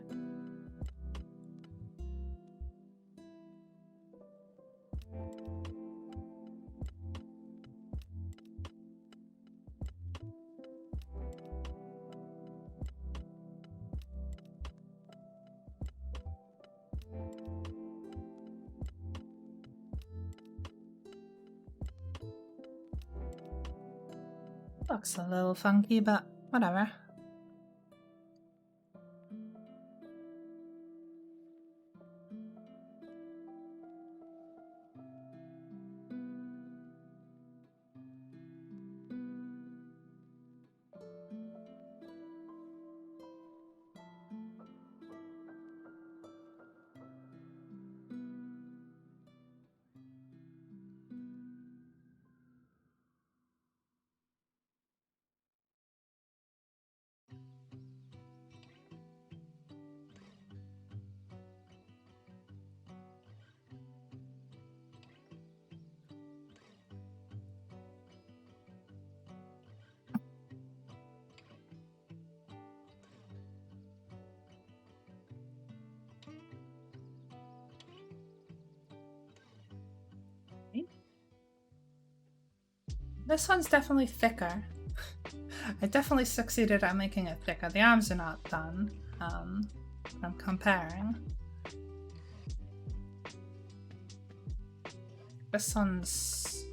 Looks a little funky, but whatever. This one's definitely thicker. I definitely succeeded at making it thicker. The arms are not done. I'm comparing. This one's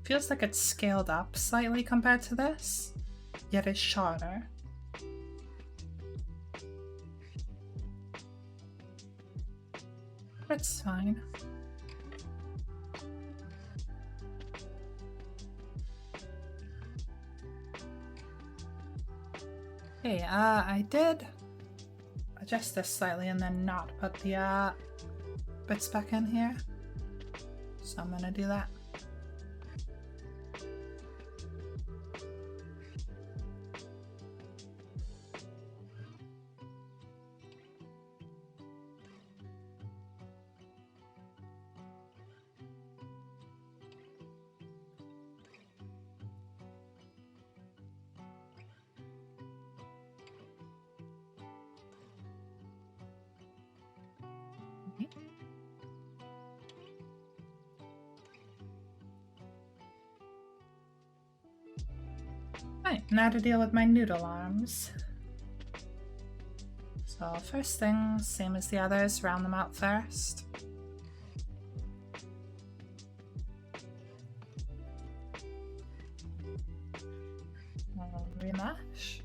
feels like it's scaled up slightly compared to this, yet it's shorter. That's fine. Okay, I did adjust this slightly and then not put the bits back in here. So I'm gonna do that. Right, now to deal with my noodle arms. So first thing, same as the others, round them out first. remesh.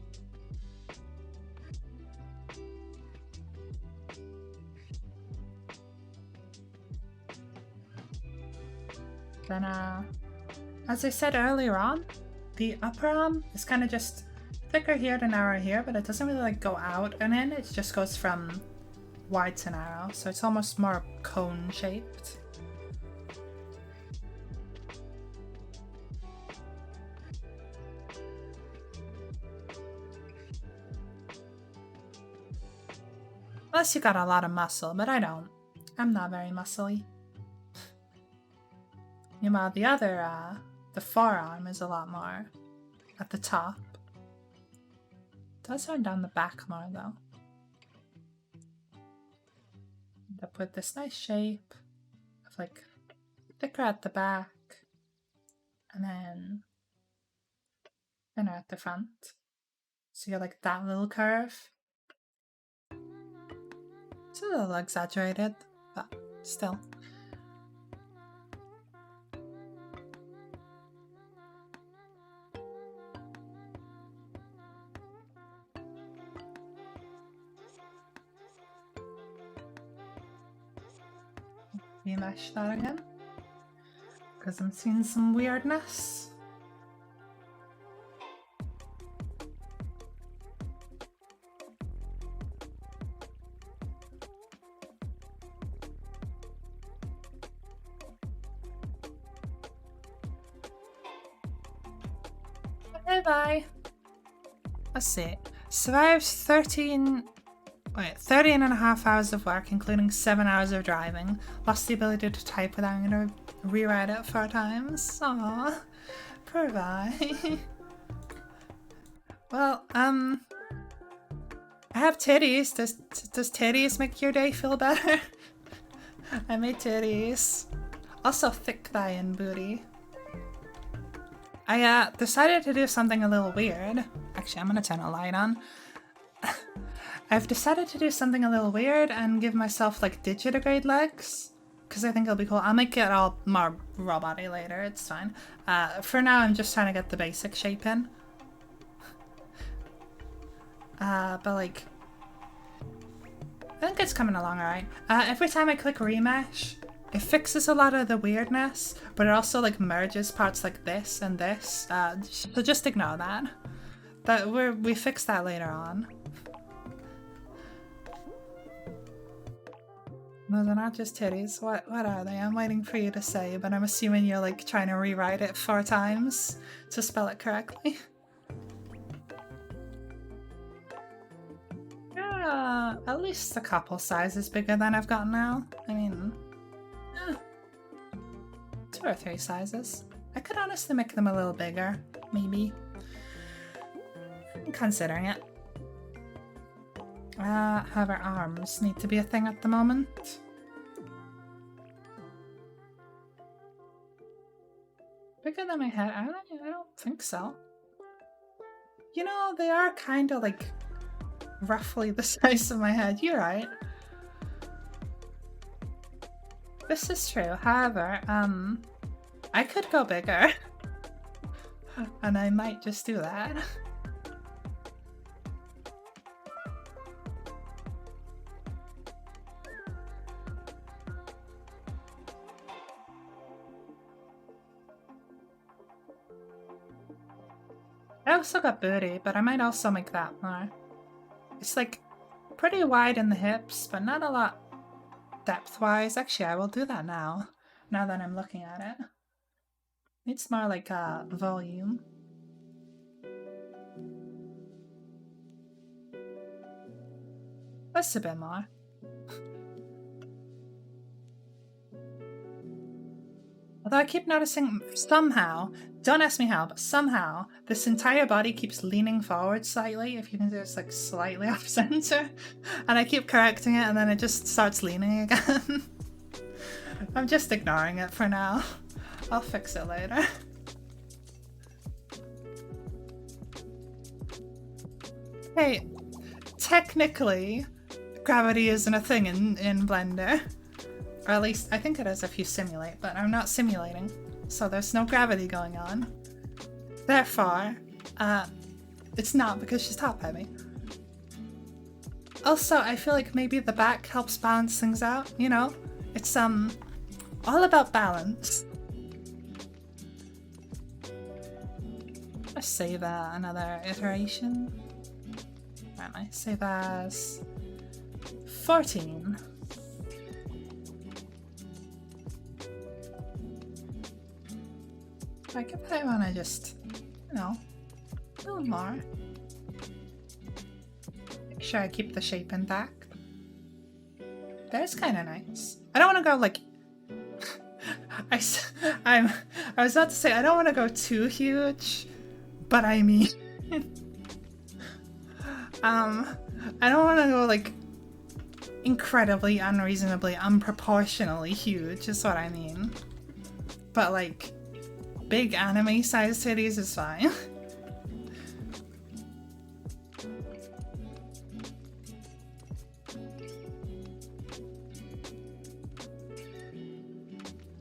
Then, as I said earlier on, the upper arm is kind of just thicker here to narrow here, but it doesn't really like go out and in, it just goes from wide to narrow, so it's almost more cone shaped. Unless you got a lot of muscle, but I don't. I'm not very muscly. Meanwhile, the other, the forearm is a lot more at the top. It does run down the back more though. End up with this nice shape of like thicker at the back and then thinner at the front. So you're like that little curve. It's a little exaggerated, but still. Remesh that again, because I'm seeing some weirdness. Okay, bye. Let's see. Survived 30 and a half hours of work, including 7 hours of driving. Lost the ability to type without having to rewrite it 4 times. Aww. Poor guy. Well, I have titties. Does titties make your day feel better? I made titties. Also thick thigh and booty. I decided to do something a little weird. Actually, I'm gonna turn a light on. I've decided to do something a little weird and give myself like digitigrade legs, because I think it'll be cool. I'll make it all more raw body later, it's fine. For now I'm just trying to get the basic shape in. But like, I think it's coming along alright. Every time I click remesh, it fixes a lot of the weirdness, but it also like merges parts like this and this. So just ignore that. We fix that later on. No, they're not just titties. What are they? I'm waiting for you to say, but I'm assuming you're like trying to rewrite it 4 times to spell it correctly. Yeah, at least a couple sizes bigger than I've got now. I mean, 2 or 3 sizes. I could honestly make them a little bigger, maybe. I'm considering it. However, arms need to be a thing at the moment. Bigger than my head? I don't think so. You know, they are kind of like roughly the size of my head. You're right. This is true. However, I could go bigger. And I might just do that. I also got booty, but I might also make that more. It's like pretty wide in the hips, but not a lot depth-wise. Actually, I will do that now that I'm looking at it. It's more like volume. That's a bit more. Although I keep noticing somehow, don't ask me how, but somehow this entire body keeps leaning forward slightly. If you can see, it's like slightly off center. And I keep correcting it and then it just starts leaning again. I'm just ignoring it for now. I'll fix it later. Hey, technically, gravity isn't a thing in Blender. Or at least, I think it is if you simulate, but I'm not simulating, so there's no gravity going on. Therefore, It's not because she's top heavy. Also, I feel like maybe the back helps balance things out, you know? It's all about balance. Let's save another iteration. Where am I? Save as 14. I guess I want to just, you know, a little more. Make sure I keep the shape intact. That's kind of nice. I don't want to go like. I was about to say I don't want to go too huge, but I mean, I don't want to go like incredibly, unreasonably, unproportionally huge. Is what I mean. But like, big anime-sized titties is fine.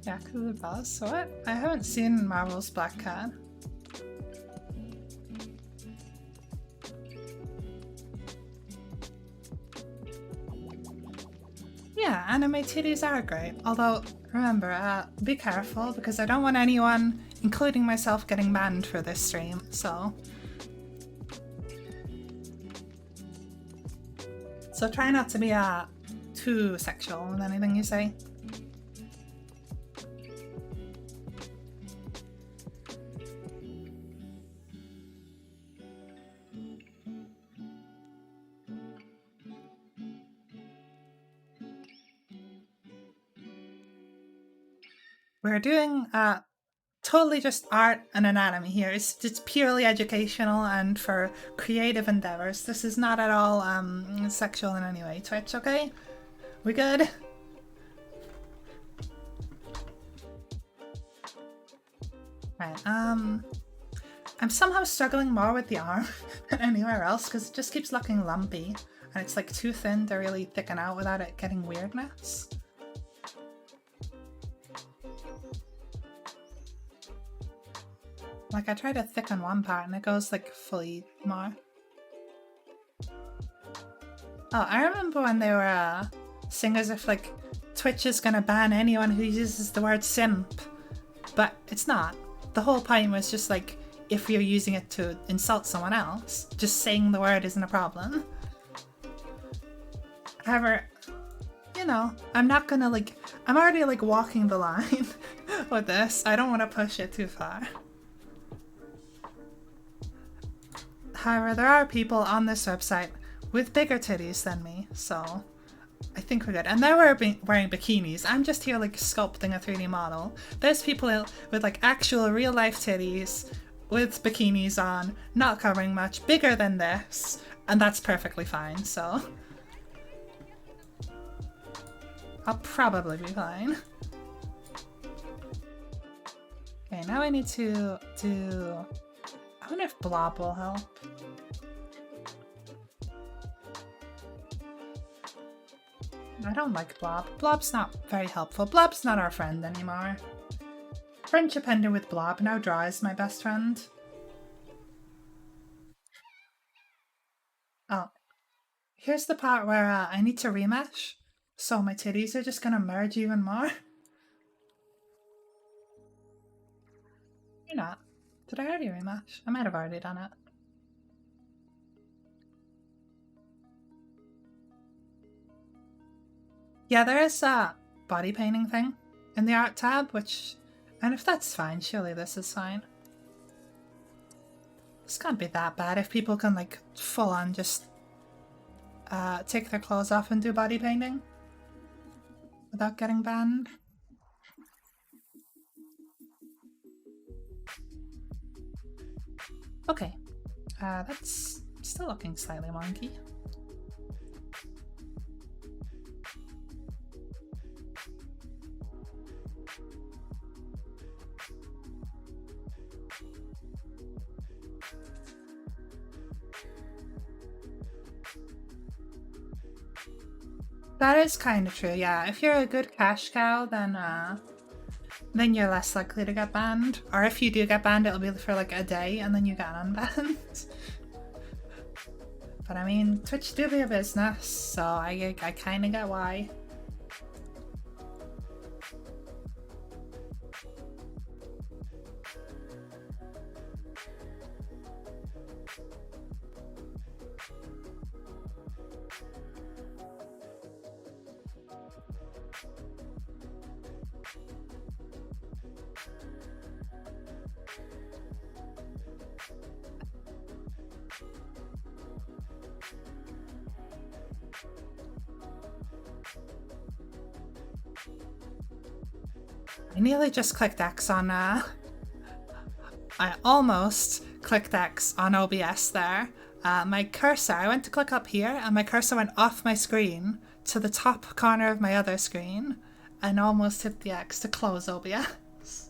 Yeah, because of the boss. What? I haven't seen Marvel's Black Cat. Yeah, anime titties are great. Although, remember, be careful because I don't want anyone, including myself, getting banned for this stream, so... So try not to be too sexual with anything you say. We're doing totally just art and anatomy here. It's purely educational and for creative endeavors. This is not at all sexual in any way. Twitch, okay? We good? Right, I'm somehow struggling more with the arm than anywhere else because it just keeps looking lumpy and it's like too thin to really thicken out without it getting weirdness. Like I try to thicken one part and it goes like fully more. Oh, I remember when they were saying as if like Twitch is gonna ban anyone who uses the word simp, but it's not. The whole point was just like if you're using it to insult someone else, just saying the word isn't a problem. However, you know, I'm not gonna like, I'm already like walking the line with this. I don't want to push it too far. However, there are people on this website with bigger titties than me, so I think we're good. And they're wearing bikinis. I'm just here like sculpting a 3D model. There's people with like actual real life titties with bikinis on, not covering much, bigger than this, and that's perfectly fine, so I'll probably be fine. Okay, now I need to do... I wonder if Blob will help. I don't like Blob. Blob's not very helpful. Blob's not our friend anymore. Friendship ended with Blob. Now Draw is my best friend. Oh. Here's the part where I need to remesh. So my titties are just gonna merge even more. You're not. Did I already rematch? I might have already done it. Yeah, there is a body painting thing in the art tab, which... And if that's fine, surely this is fine. This can't be that bad if people can, like, full on just take their clothes off and do body painting without getting banned. Okay, that's still looking slightly wonky. That is kind of true, yeah. If you're a good cash cow, then you're less likely to get banned. Or if you do get banned, it'll be for like a day and then you get unbanned. But I mean, Twitch do be a business, so I kind of get why. I nearly just clicked X on, I almost clicked X on OBS there. My cursor, I went to click up here and my cursor went off my screen to the top corner of my other screen and almost hit the X to close OBS.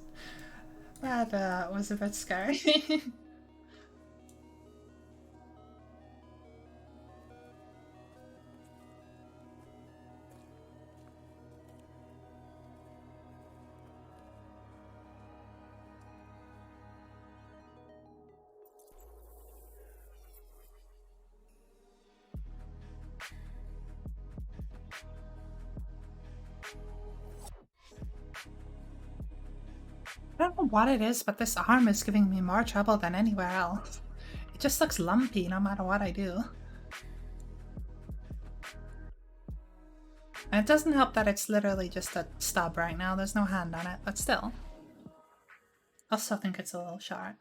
That was a bit scary. I don't know what it is, but this arm is giving me more trouble than anywhere else. It just looks lumpy no matter what I do. And it doesn't help that it's literally just a stub right now. There's no hand on it, but still. I also think it's a little short.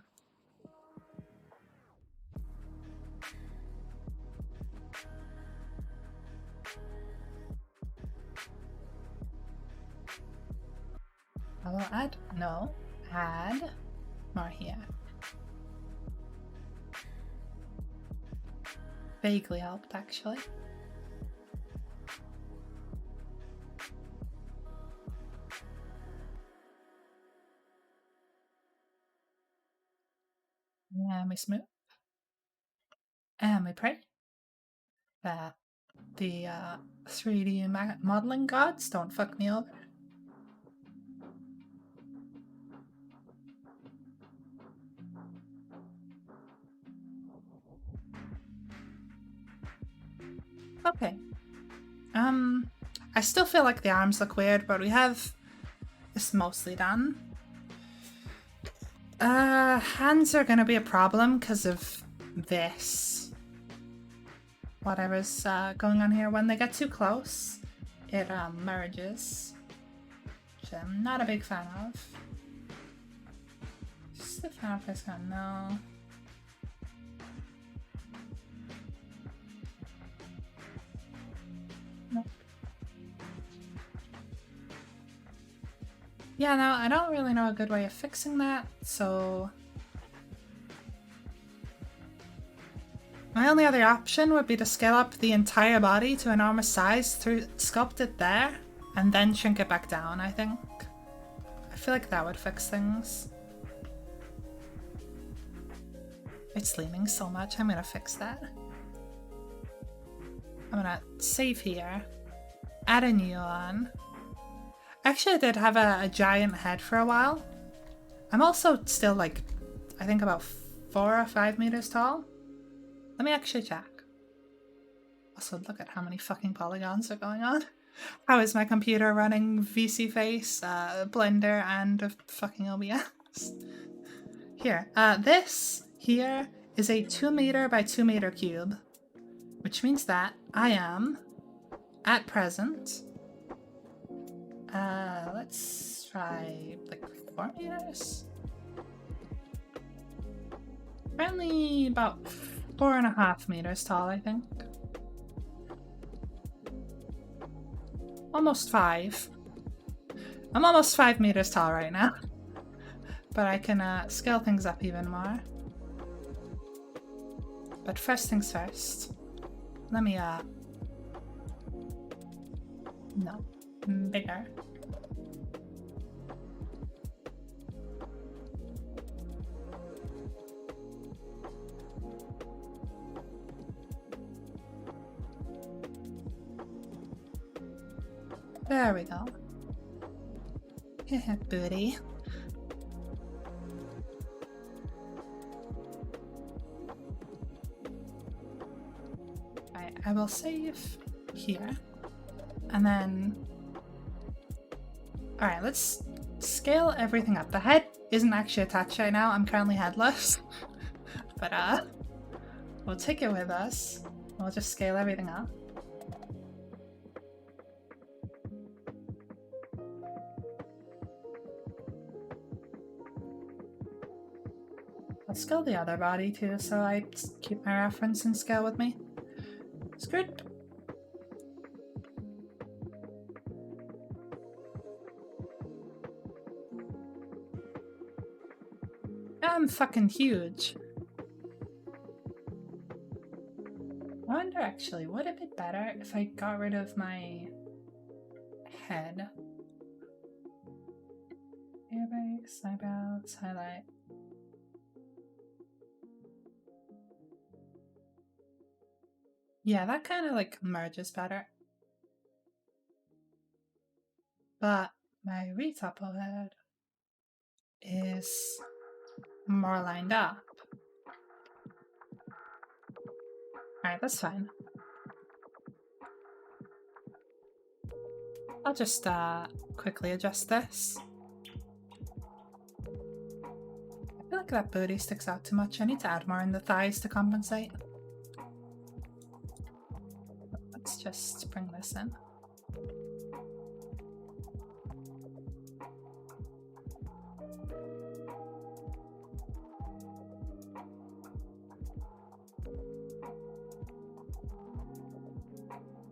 I will add, no, add more here. Vaguely helped, actually. And we smooth. And we pray that the 3D modeling gods don't fuck me over. Okay. I still feel like the arms look weird, but we have this mostly done. Hands are gonna be a problem because of this. Whatever's going on here. When they get too close, it merges, which I'm not a big fan of. Just a fan of this one, no. Yeah, no, I don't really know a good way of fixing that, so... My only other option would be to scale up the entire body to enormous size, sculpt it there, and then shrink it back down, I think. I feel like that would fix things. It's leaning so much, I'm gonna fix that. I'm gonna save here, add a new one. Actually, I did have a giant head for a while. I'm also still like, I think about 4 or 5 meters tall. Let me actually check. Also, look at how many fucking polygons are going on. How is my computer running VC Face, Blender, and a fucking OBS? Here, this here is a 2 meter by 2 meter cube, which means that I am, at present, let's try like 4 meters. Apparently about 4.5 meters tall, I think. Almost 5. I'm almost 5 meters tall right now. But I can scale things up even more. But first things first. Let me, no. Bigger. There we go. Booty. I will save here. And then... Alright, let's scale everything up. The head isn't actually attached right now. I'm currently headless. But we'll take it with us. We'll just scale everything up. I'll scale the other body too, so I keep my reference and scale with me. It's good. I'm fucking huge. I wonder actually, would it be better if I got rid of my head? Airbase, eyebrows, highlight. Yeah, that kind of like merges better. But my retopo head is more lined up. Alright, that's fine. I'll just quickly adjust this. I feel like that booty sticks out too much. I need to add more in the thighs to compensate. Let's just bring this in.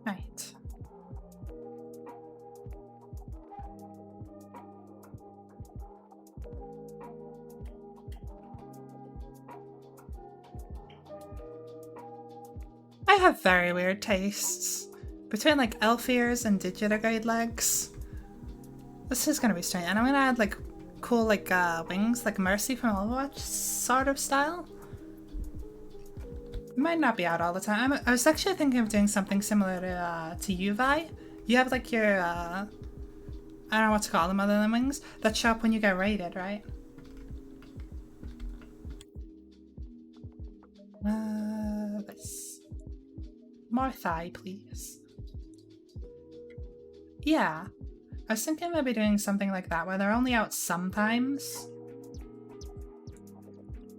Right. I have very weird tastes. Between like elf ears and digitigrade legs. This is gonna be strange. And I'm gonna add like cool like wings, like Mercy from Overwatch sort of style. It might not be out all the time. I was actually thinking of doing something similar to you, Vi. You have like your I don't know what to call them other than wings that show up when you get raided, right? This. More thigh, please. Yeah. I was thinking maybe doing something like that where they're only out sometimes.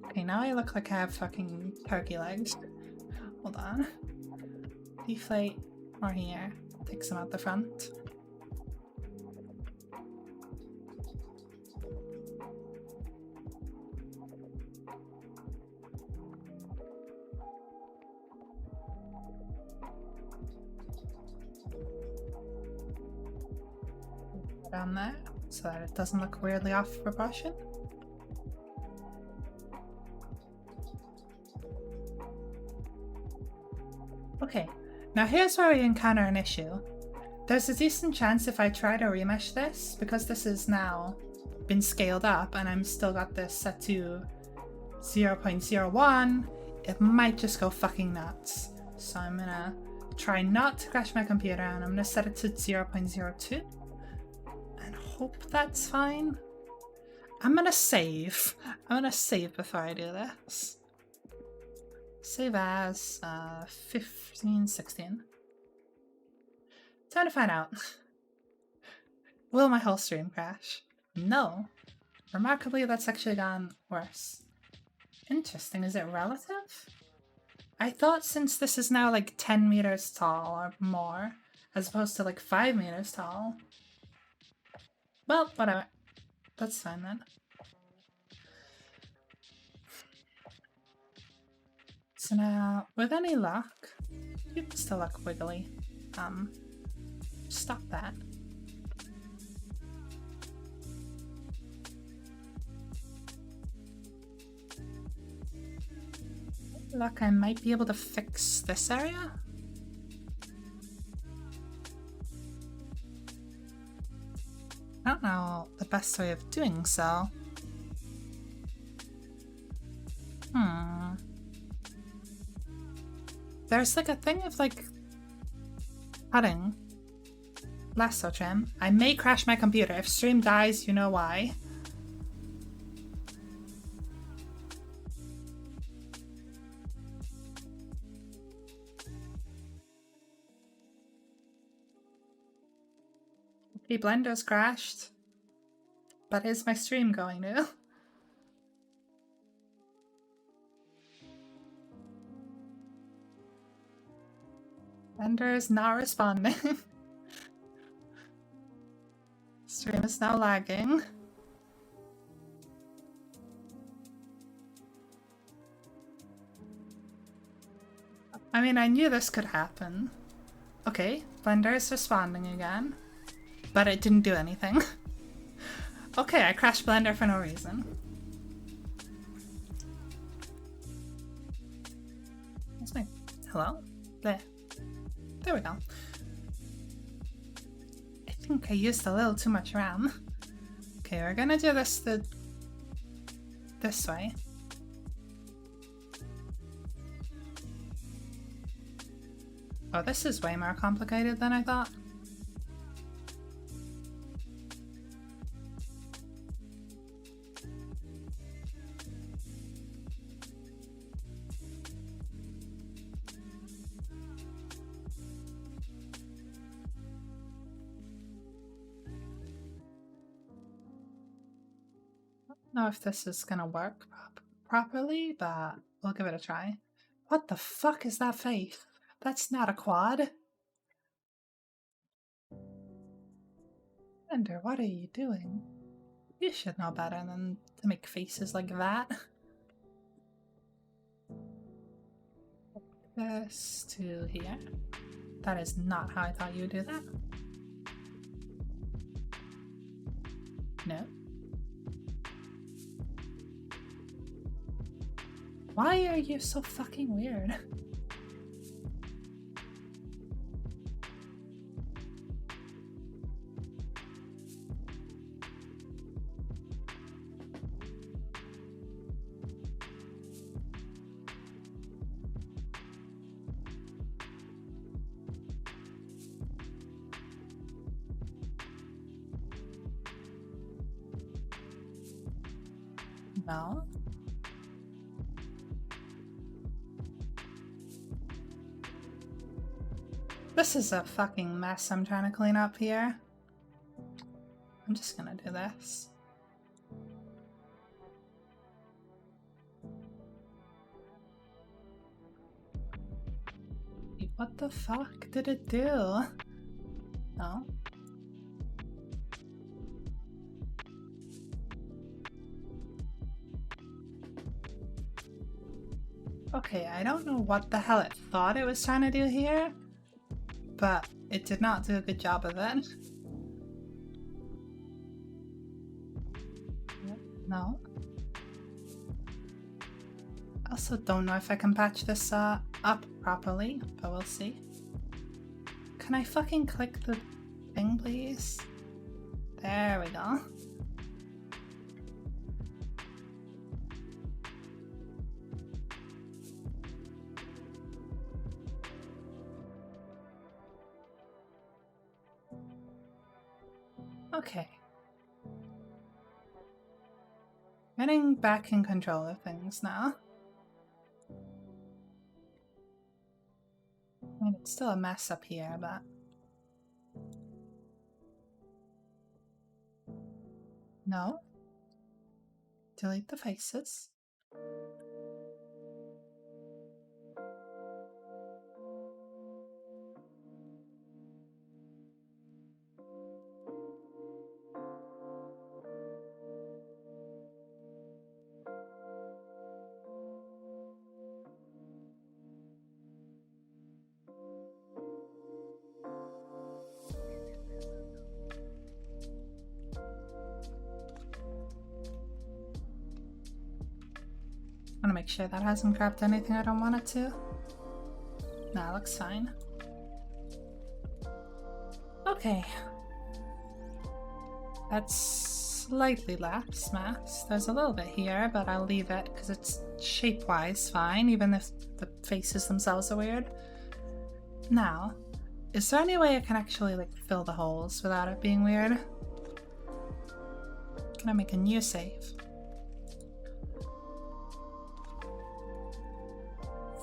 Okay, now I look like I have fucking turkey legs. Hold on. Deflate more here. Take some out the front. Down there so that it doesn't look weirdly off proportion. Okay, now here's where we encounter an issue. There's a decent chance if I try to remesh this, because this is now been scaled up and I'm still got this set to 0.01, it might just go fucking nuts. So I'm gonna try not to crash my computer and I'm gonna set it to 0.02. Hope that's fine. I'm gonna save. I'm gonna save before I do this. Save as 15, 16. Time to find out. Will my whole stream crash? No. Remarkably, that's actually gone worse. Interesting. Is it relative? I thought since this is now like 10 meters tall or more, as opposed to like 5 meters tall. Well, whatever. That's fine then. So now, with any luck, you can still look wiggly. Stop that. Look, I might be able to fix this area. I don't know the best way of doing so. There's like a thing of like cutting lasso trim. I may crash my computer. If stream dies, you know why. The Blender's crashed. But is my stream going to? Blender is not responding. Stream is now lagging. I mean, I knew this could happen. Okay, Blender is responding again. But it didn't do anything. Okay, I crashed Blender for no reason. What's my... Hello? There. There we go. I think I used a little too much RAM. Okay, we're gonna do this this way. Oh, this is way more complicated than I thought. I don't know if this is gonna work properly, but we'll give it a try. What the fuck is that face? That's not a quad. Blender, what are you doing? You should know better than to make faces like that. This to here. That is not how I thought you would do that. No. Why are you so fucking weird? No. This is a fucking mess I'm trying to clean up here. I'm just gonna do this. What the fuck did it do? No. Okay, I don't know what the hell it thought it was trying to do here, but it did not do a good job of it. No. I also don't know if I can patch this up properly, but we'll see. Can I fucking click the thing, please? There we go. Okay. Getting back in control of things now. I mean, it's still a mess up here, but... No. Delete the faces. I want to make sure that hasn't grabbed anything I don't want it to. Nah, looks fine. Okay. That's slightly less mass. There's a little bit here, but I'll leave it because it's shape-wise fine, even if the faces themselves are weird. Now, is there any way I can actually like fill the holes without it being weird? Can I make a new save?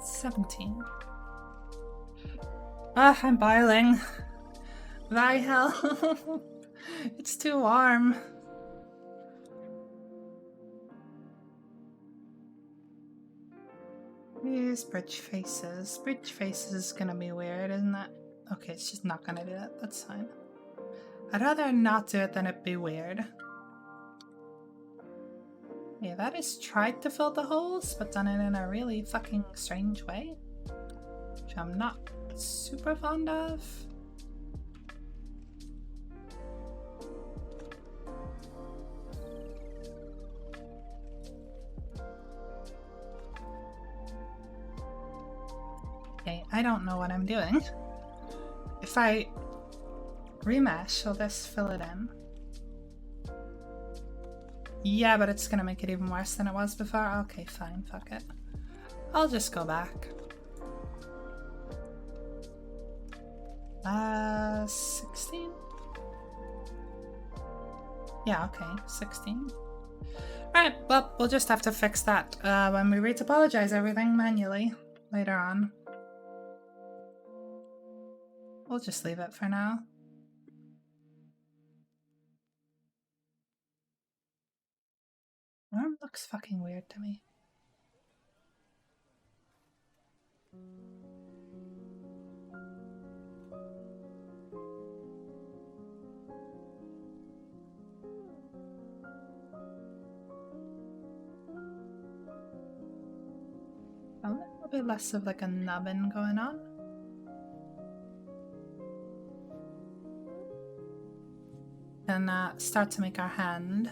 17. Ah, I'm boiling. Thy hell. It's too warm. These bridge faces. Bridge faces is gonna be weird, isn't it? Okay, it's just not gonna do it. That's fine. I'd rather not do it than it be weird. Yeah, that is tried to fill the holes, but done it in a really fucking strange way. Which I'm not super fond of. Okay, I don't know what I'm doing. If I remesh, will this fill it in? Yeah, but it's gonna make it even worse than it was before. Okay, fine, fuck it. I'll just go back. 16? Yeah, okay, 16. Alright, well, we'll just have to fix that when we retopologize everything manually later on. We'll just leave it for now. Arm looks fucking weird to me. A little bit less of like a nubbin going on. And start to make our hand.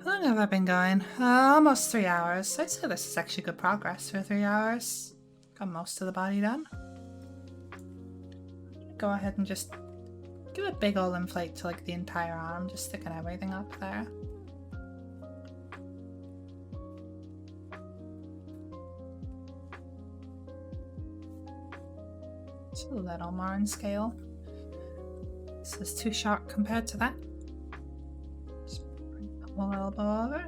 How long have I been going? Almost 3 hours. I'd say this is actually good progress for 3 hours. Got most of the body done. Go ahead and just give a big ol' inflate to like the entire arm, just sticking everything up there. Just a little more in scale. This is too short compared to that. Just bring the whole elbow over.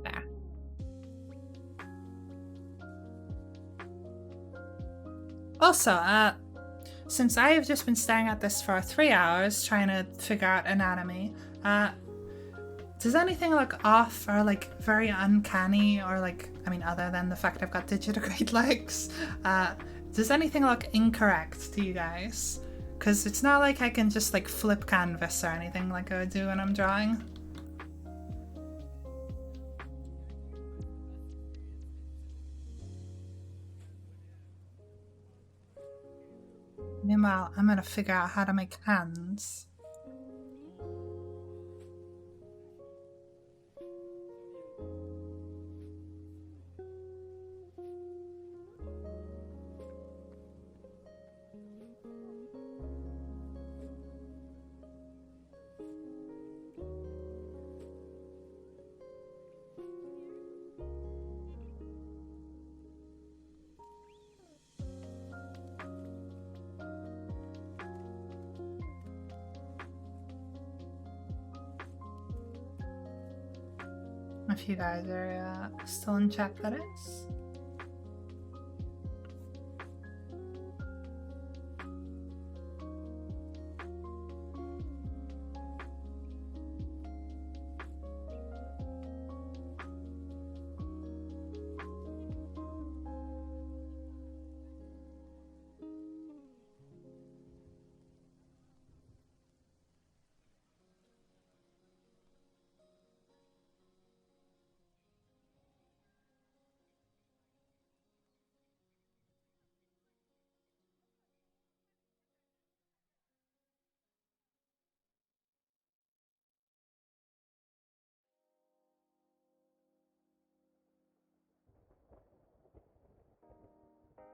There. Also, since I have just been staring at this for 3 hours trying to figure out anatomy, does anything look off or like very uncanny or like, I mean, other than the fact I've got digitigrade legs, does anything look incorrect to you guys? Because it's not like I can just like flip canvas or anything like I would do when I'm drawing. Meanwhile, I'm gonna figure out how to make hands. If you guys are still in chat, that is.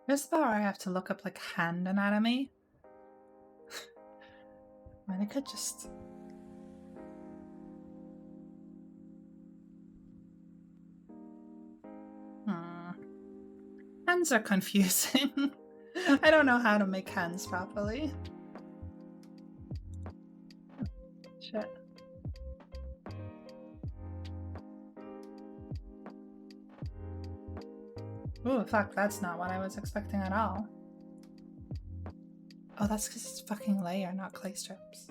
This is where I have to look up like hand anatomy. I mean, I could just... Hands are confusing. I don't know how to make hands properly. Shit. Ooh, fuck, that's not what I was expecting at all. Oh, that's because it's fucking layer, not clay strips.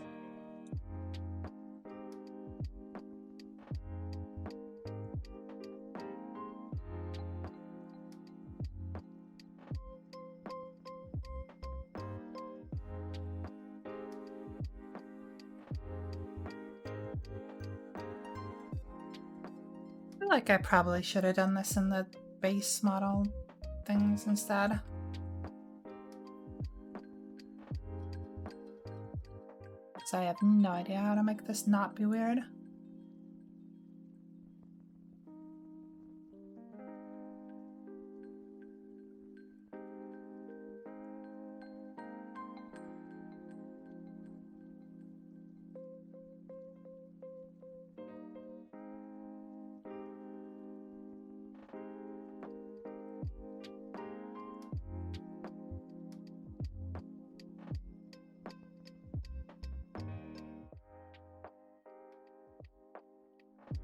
I feel like I probably should have done this in the base model things instead. So I have no idea how to make this not be weird.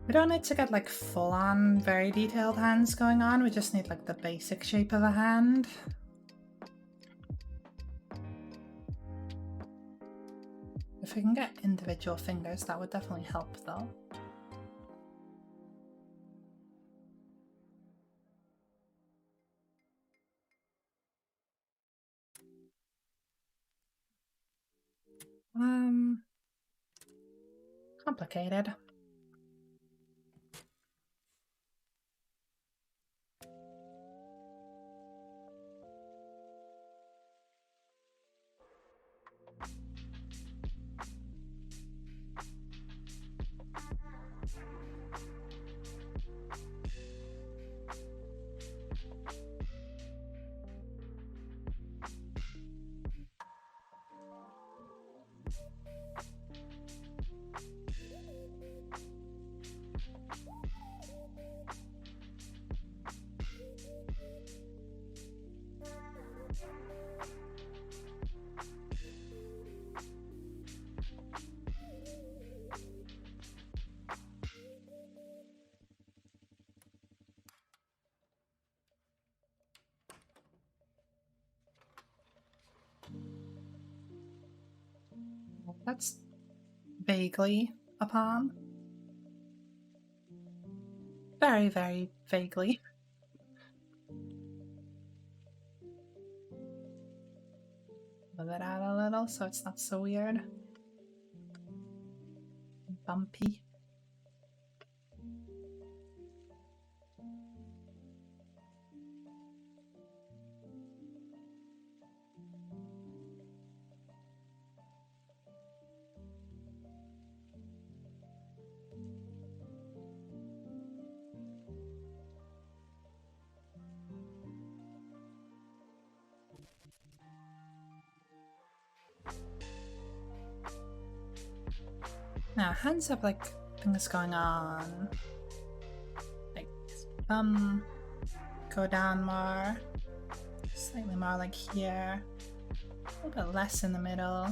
We don't need to get like full-on very detailed hands going on, we just need like the basic shape of a hand. If we can get individual fingers, that would definitely help though. Complicated. That's vaguely a palm. Very, very vaguely. Move it out a little so it's not so weird. Bumpy. Now, hands have like things going on. Like thumb, go down more, slightly more like here, a little bit less in the middle.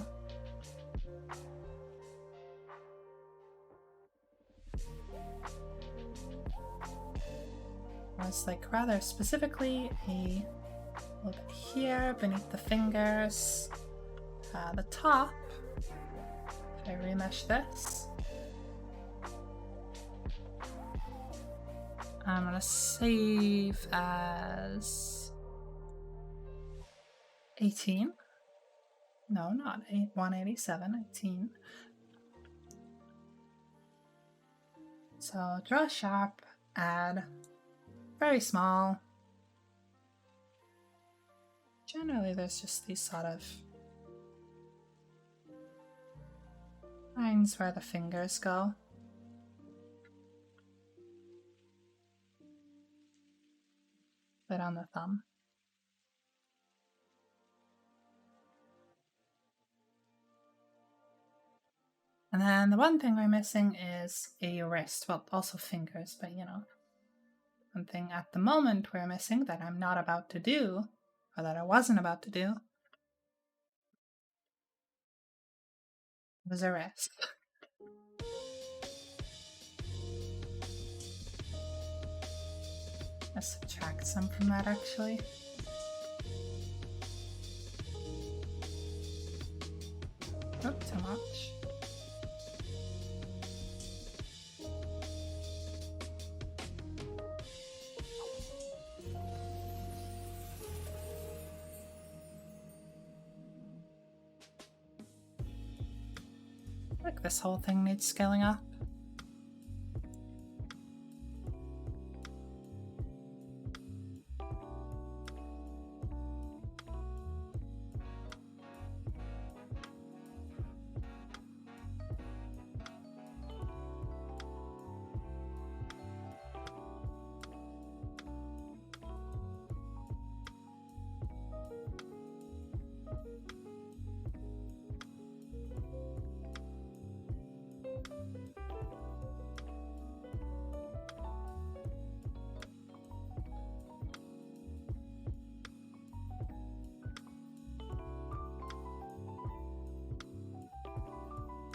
It's like rather specifically a little bit here beneath the fingers, the top. If I remesh this, I'm gonna save as 18. No, not 187, 18. So draw sharp, add, very small. Generally there's just these sort of lines where the fingers go. Bit on the thumb. And then the one thing we're missing is a wrist. Well, also fingers, but you know. One thing at the moment we're missing that I'm not about to do, or that I wasn't about to do, was a wrist. Let's subtract some from that actually. Oh, too much. Like this whole thing needs scaling up.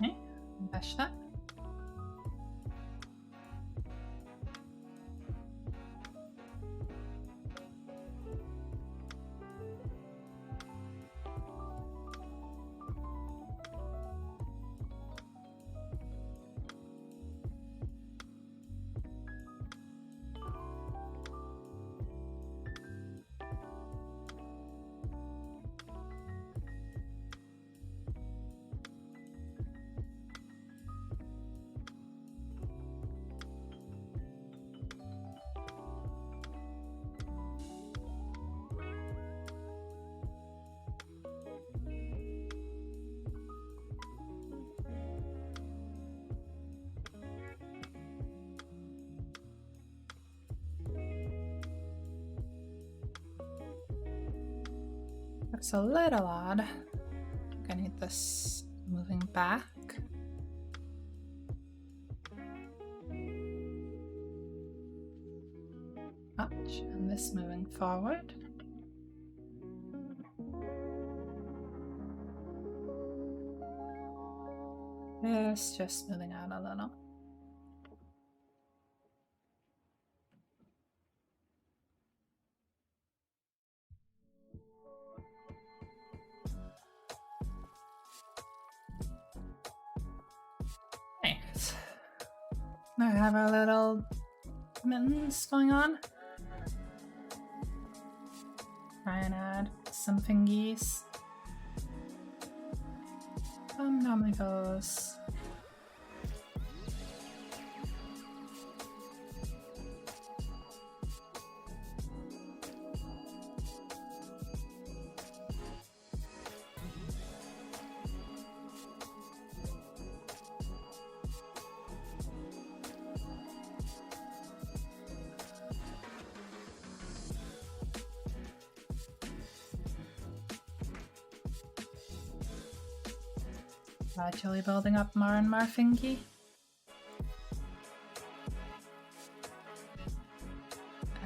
Okay, mesh that. Looks a little odd. I need this moving back. Much, and this moving forward. This just moving out a little. Nice. Now we have our little mittens going on. Try and add some fingies. Normally goes. Gradually building up more and more fingy.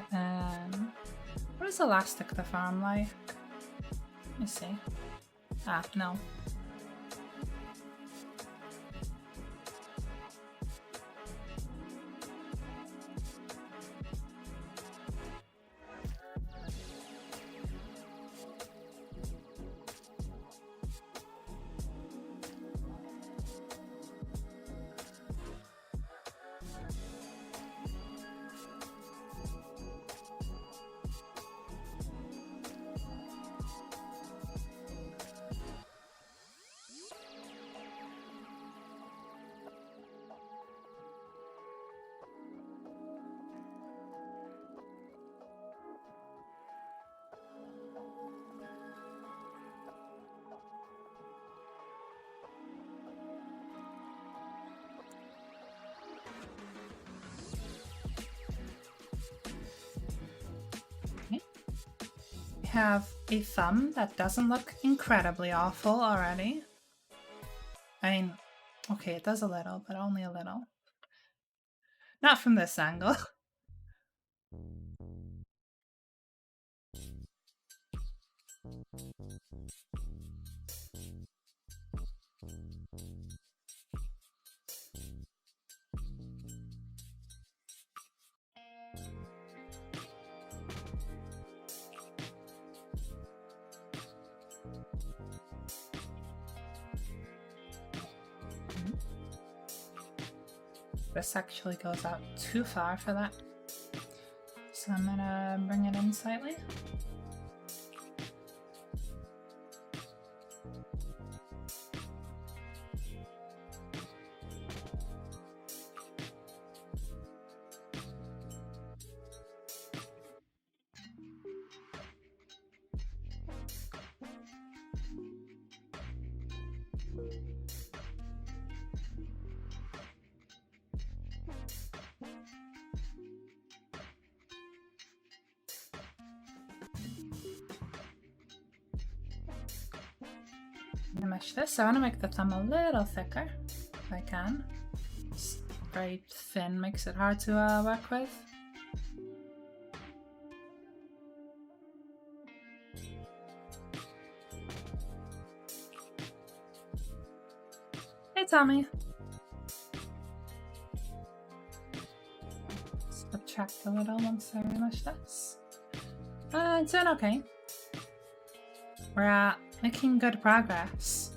What is elastic the farm like? Let me see. Ah, no. Have a thumb that doesn't look incredibly awful already. I mean, okay, it does a little, but only a little. Not from this angle. This actually goes out too far for that. So I'm gonna bring it in slightly. I'm gonna mesh this. I want to make the thumb a little thicker if I can. It's very thin, makes it hard to work with. Hey Tommy! Subtract a little once I remesh this. It's doing okay. We're making good progress.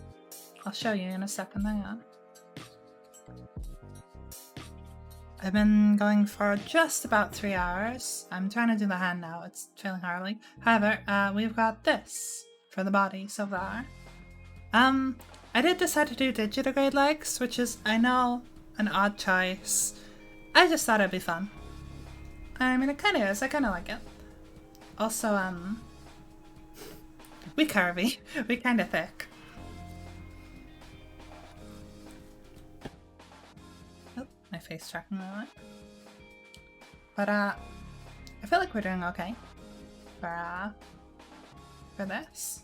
I'll show you in a second, hang on. I've been going for just about 3 hours. I'm trying to do the hand now, it's failing horribly. However, we've got this for the body so far. I did decide to do digitigrade legs, which is, I know, an odd choice. I just thought it'd be fun. I mean, it kind of is, I kind of like it. Also, we curvy. We kind of thick. Oh, my face tracking a lot. But I feel like we're doing okay for this.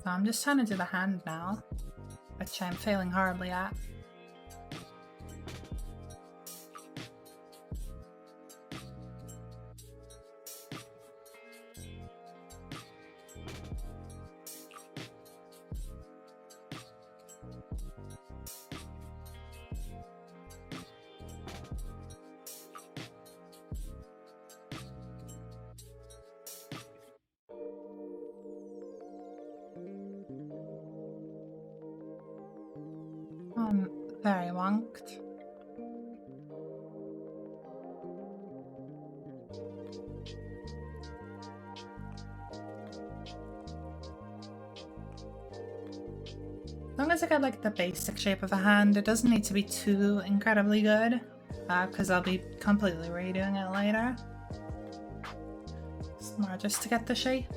So I'm just trying to do the hand now, which I'm failing horribly at. I'm very wonked. As long as I get like the basic shape of a hand, it doesn't need to be too incredibly good, because I'll be completely redoing it later. It's more just to get the shape.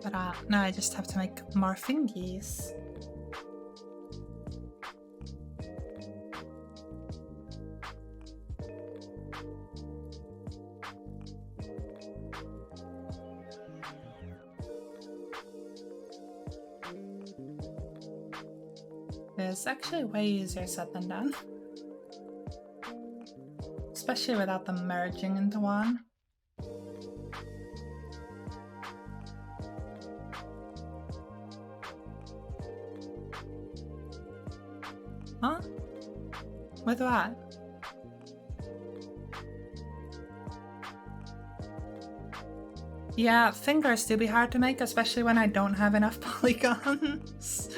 But now I just have to make more fingies. It's actually way easier said than done. Especially without them merging into one. Huh? With what? Yeah, fingers do be hard to make, especially when I don't have enough polygons.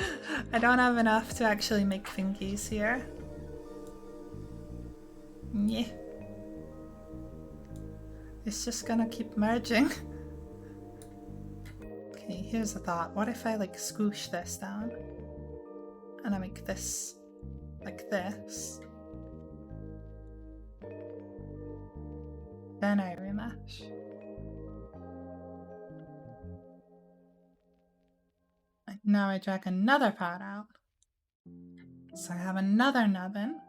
I don't have enough to actually make fingies here. Yeah. It's just gonna keep merging. Okay, here's a thought. What if I like squish this down? And I make this like this. Then I remesh. And now I drag another part out. So I have another nubbin.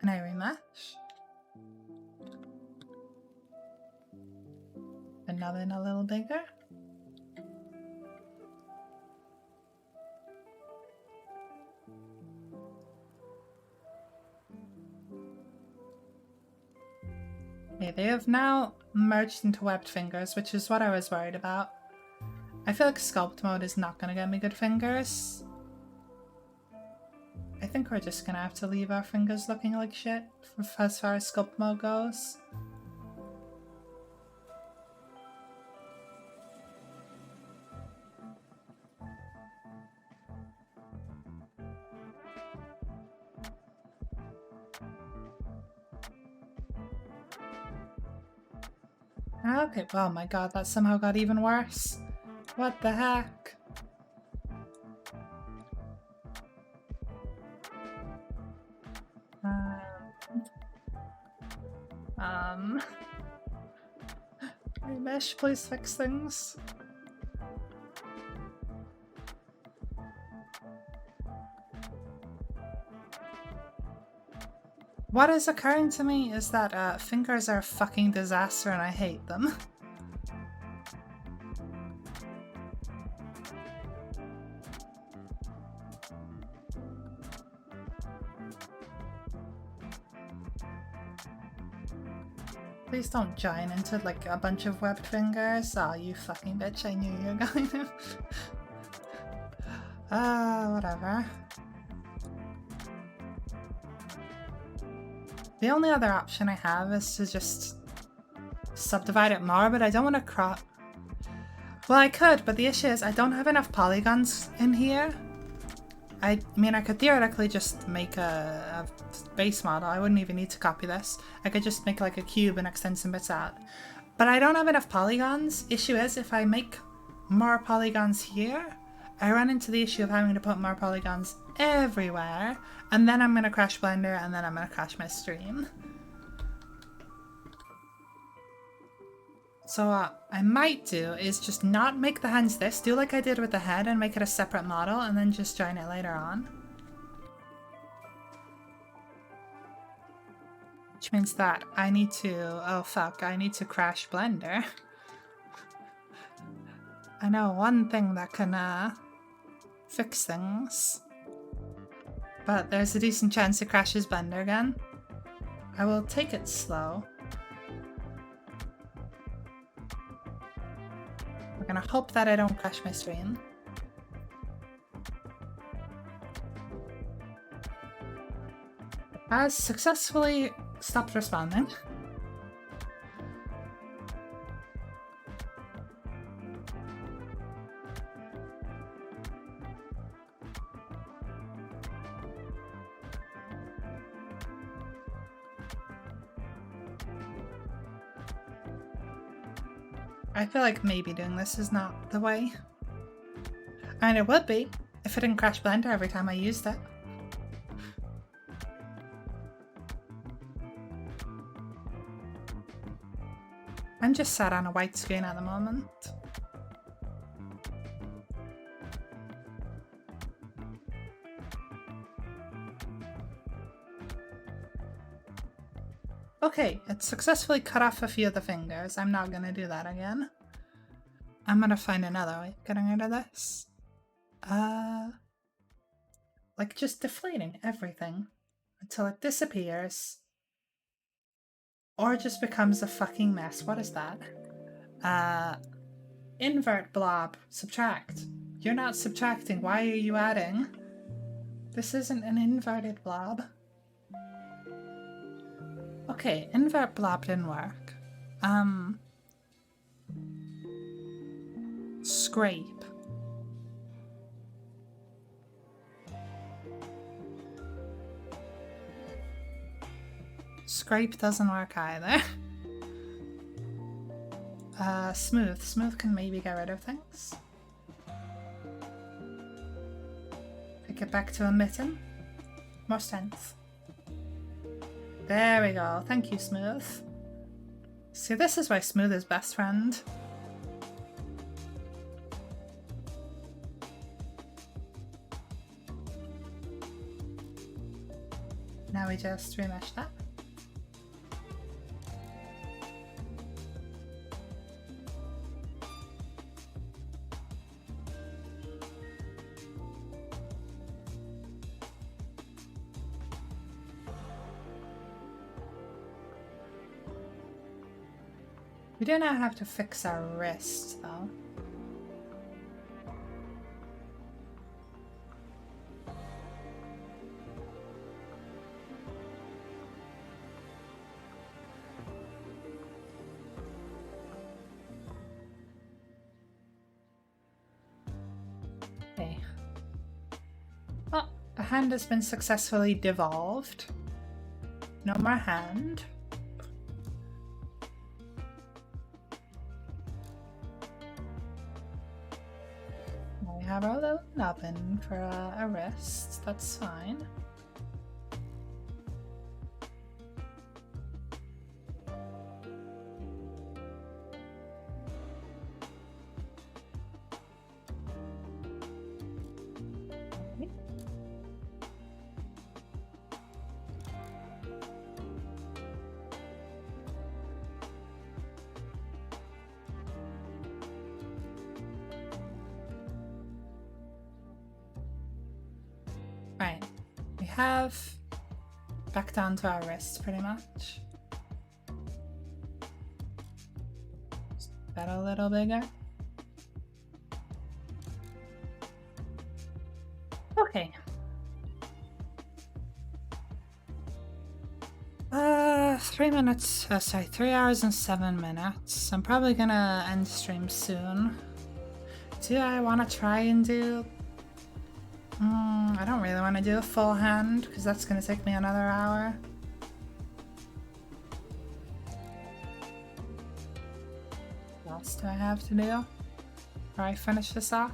And I remesh. The nubbin a little bigger. Okay, they have now merged into webbed fingers, which is what I was worried about. I feel like sculpt mode is not going to get me good fingers. I think we're just going to have to leave our fingers looking like shit as far as sculpt mode goes. Okay, oh my god, that somehow got even worse. What the heck? Hey Mesh, please fix things. What is occurring to me is that fingers are a fucking disaster and I hate them. Please don't join into like a bunch of webbed fingers. Oh, you fucking bitch, I knew you were going to. Whatever. The only other option I have is to just subdivide it more, but I don't want to crop. Well, I could, but the issue is I don't have enough polygons in here. I mean, I could theoretically just make a base model. I wouldn't even need to copy this. I could just make like a cube and extend some bits out. But I don't have enough polygons. Issue is, if I make more polygons here, I run into the issue of having to put more polygons everywhere, and then I'm going to crash Blender, and then I'm going to crash my stream. So what I might do is just not make the hands this, do like I did with the head and make it a separate model and then just join it later on. Which means that I need to, oh fuck, I need to crash Blender. I know one thing that can fix things. But there's a decent chance it crashes Blender again. I will take it slow. We're gonna hope that I don't crash my stream. Has successfully stopped responding. I feel like maybe doing this is not the way. I mean, it would be if it didn't crash Blender every time I used it. I'm just sat on a white screen at the moment. Okay, it successfully cut off a few of the fingers. I'm not gonna do that again. I'm gonna find another way of getting rid of this. Like just deflating everything until it disappears. Or just becomes a fucking mess. What is that? Invert blob. Subtract. You're not subtracting. Why are you adding? This isn't an inverted blob. Okay, invert blob didn't work. Scrape. Scrape doesn't work either. Smooth. Smooth can maybe get rid of things. Pick it back to a mitten. More strength. There we go. Thank you, Smooth. See, this is why Smooth is best friend. Now we just remesh that. We do not have to fix our wrist, though. Okay. Oh, the hand has been successfully devolved. No more hand. have our little nubbin for a wrist. That's fine. Right, we have back down to our wrists pretty much. Just that a little bigger. Okay. 3 hours and 7 minutes. I'm probably gonna end stream soon. Do I want to try and do... I don't really want to do a full hand because that's gonna take me another hour. What else do I have to do before I finish this off?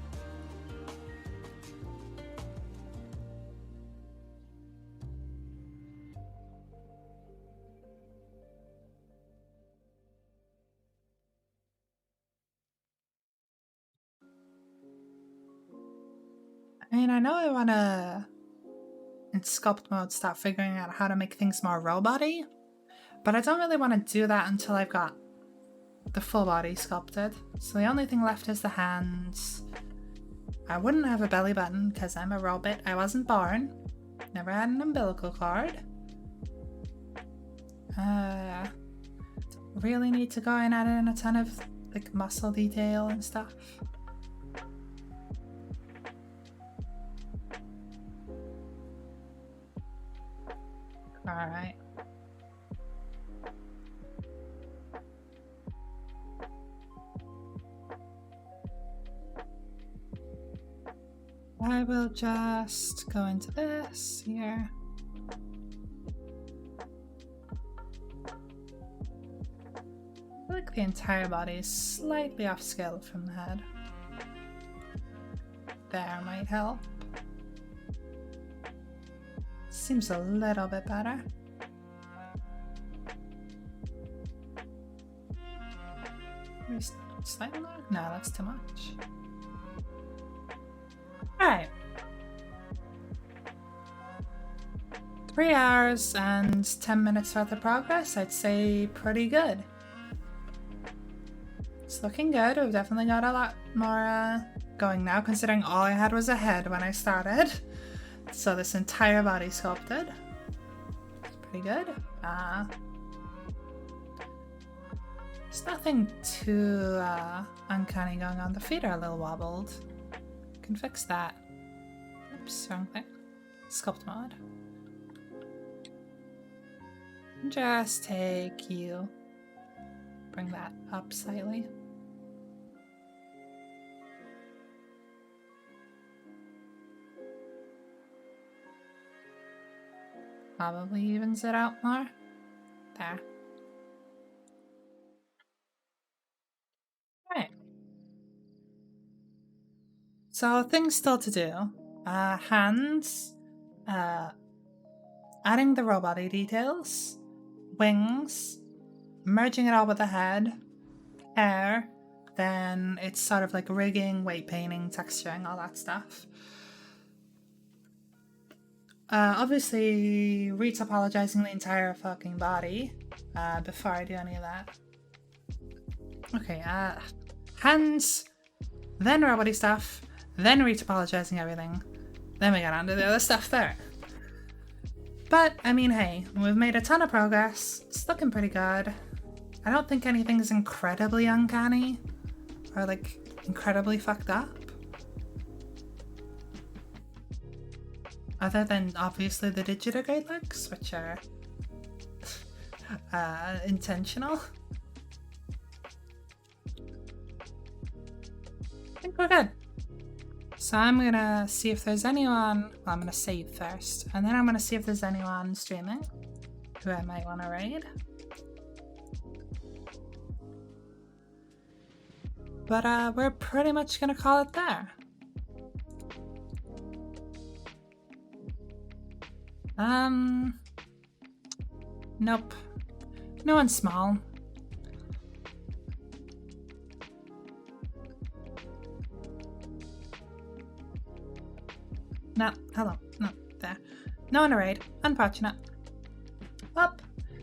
I mean, I know I want to, in sculpt mode, start figuring out how to make things more robot-y, but I don't really want to do that until I've got the full body sculpted. So the only thing left is the hands. I wouldn't have a belly button because I'm a robot. I wasn't born. Never had an umbilical cord. Really need to go in and add in a ton of like muscle detail and stuff. Alright. I will just go into this here. I feel like the entire body is slightly off scale from the head. There might help. Seems a little bit better. Maybe slightly more? No, that's too much. Alright. 3 hours and 10 minutes worth of progress. I'd say pretty good. It's looking good. We've definitely got a lot more going now, considering all I had was a head when I started. So this entire body sculpted. It's pretty good. There's nothing too uncanny going on. The feet are a little wobbled. Can fix that. Oops, wrong thing. Sculpt mode. Just take you. Bring that up slightly. Probably evens it out more. There. Right. So things still to do. Hands. Adding the robot details. Wings. Merging it all with the head. Hair. Then it's sort of like rigging, weight painting, texturing, all that stuff. Obviously, retopologizing the entire fucking body before I do any of that. Okay, hands, then robot stuff, then retopologizing everything, then we got onto the other stuff there. But, I mean, hey, we've made a ton of progress. It's looking pretty good. I don't think anything's incredibly uncanny or, like, incredibly fucked up. Other than, obviously, the digitigrade looks, which are intentional. I think we're good. So I'm gonna see if there's anyone, well, I'm gonna save first, and then I'm gonna see if there's anyone streaming who I might want to raid. But we're pretty much gonna call it there. Nope. No one's small. No, hello. No, there. No one to raid. Unfortunate. Well,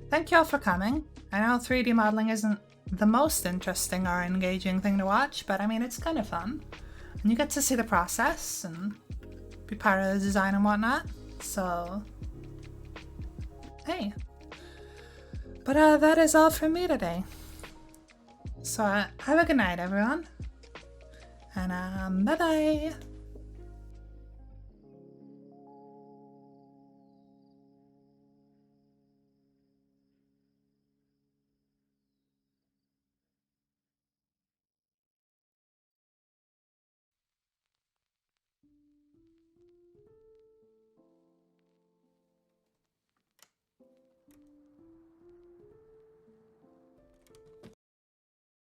thank you all for coming. I know 3D modeling isn't the most interesting or engaging thing to watch, but I mean, it's kind of fun. And you get to see the process and be part of the design and whatnot. So, hey. But that is all from me today. So have a good night, everyone. And bye-bye.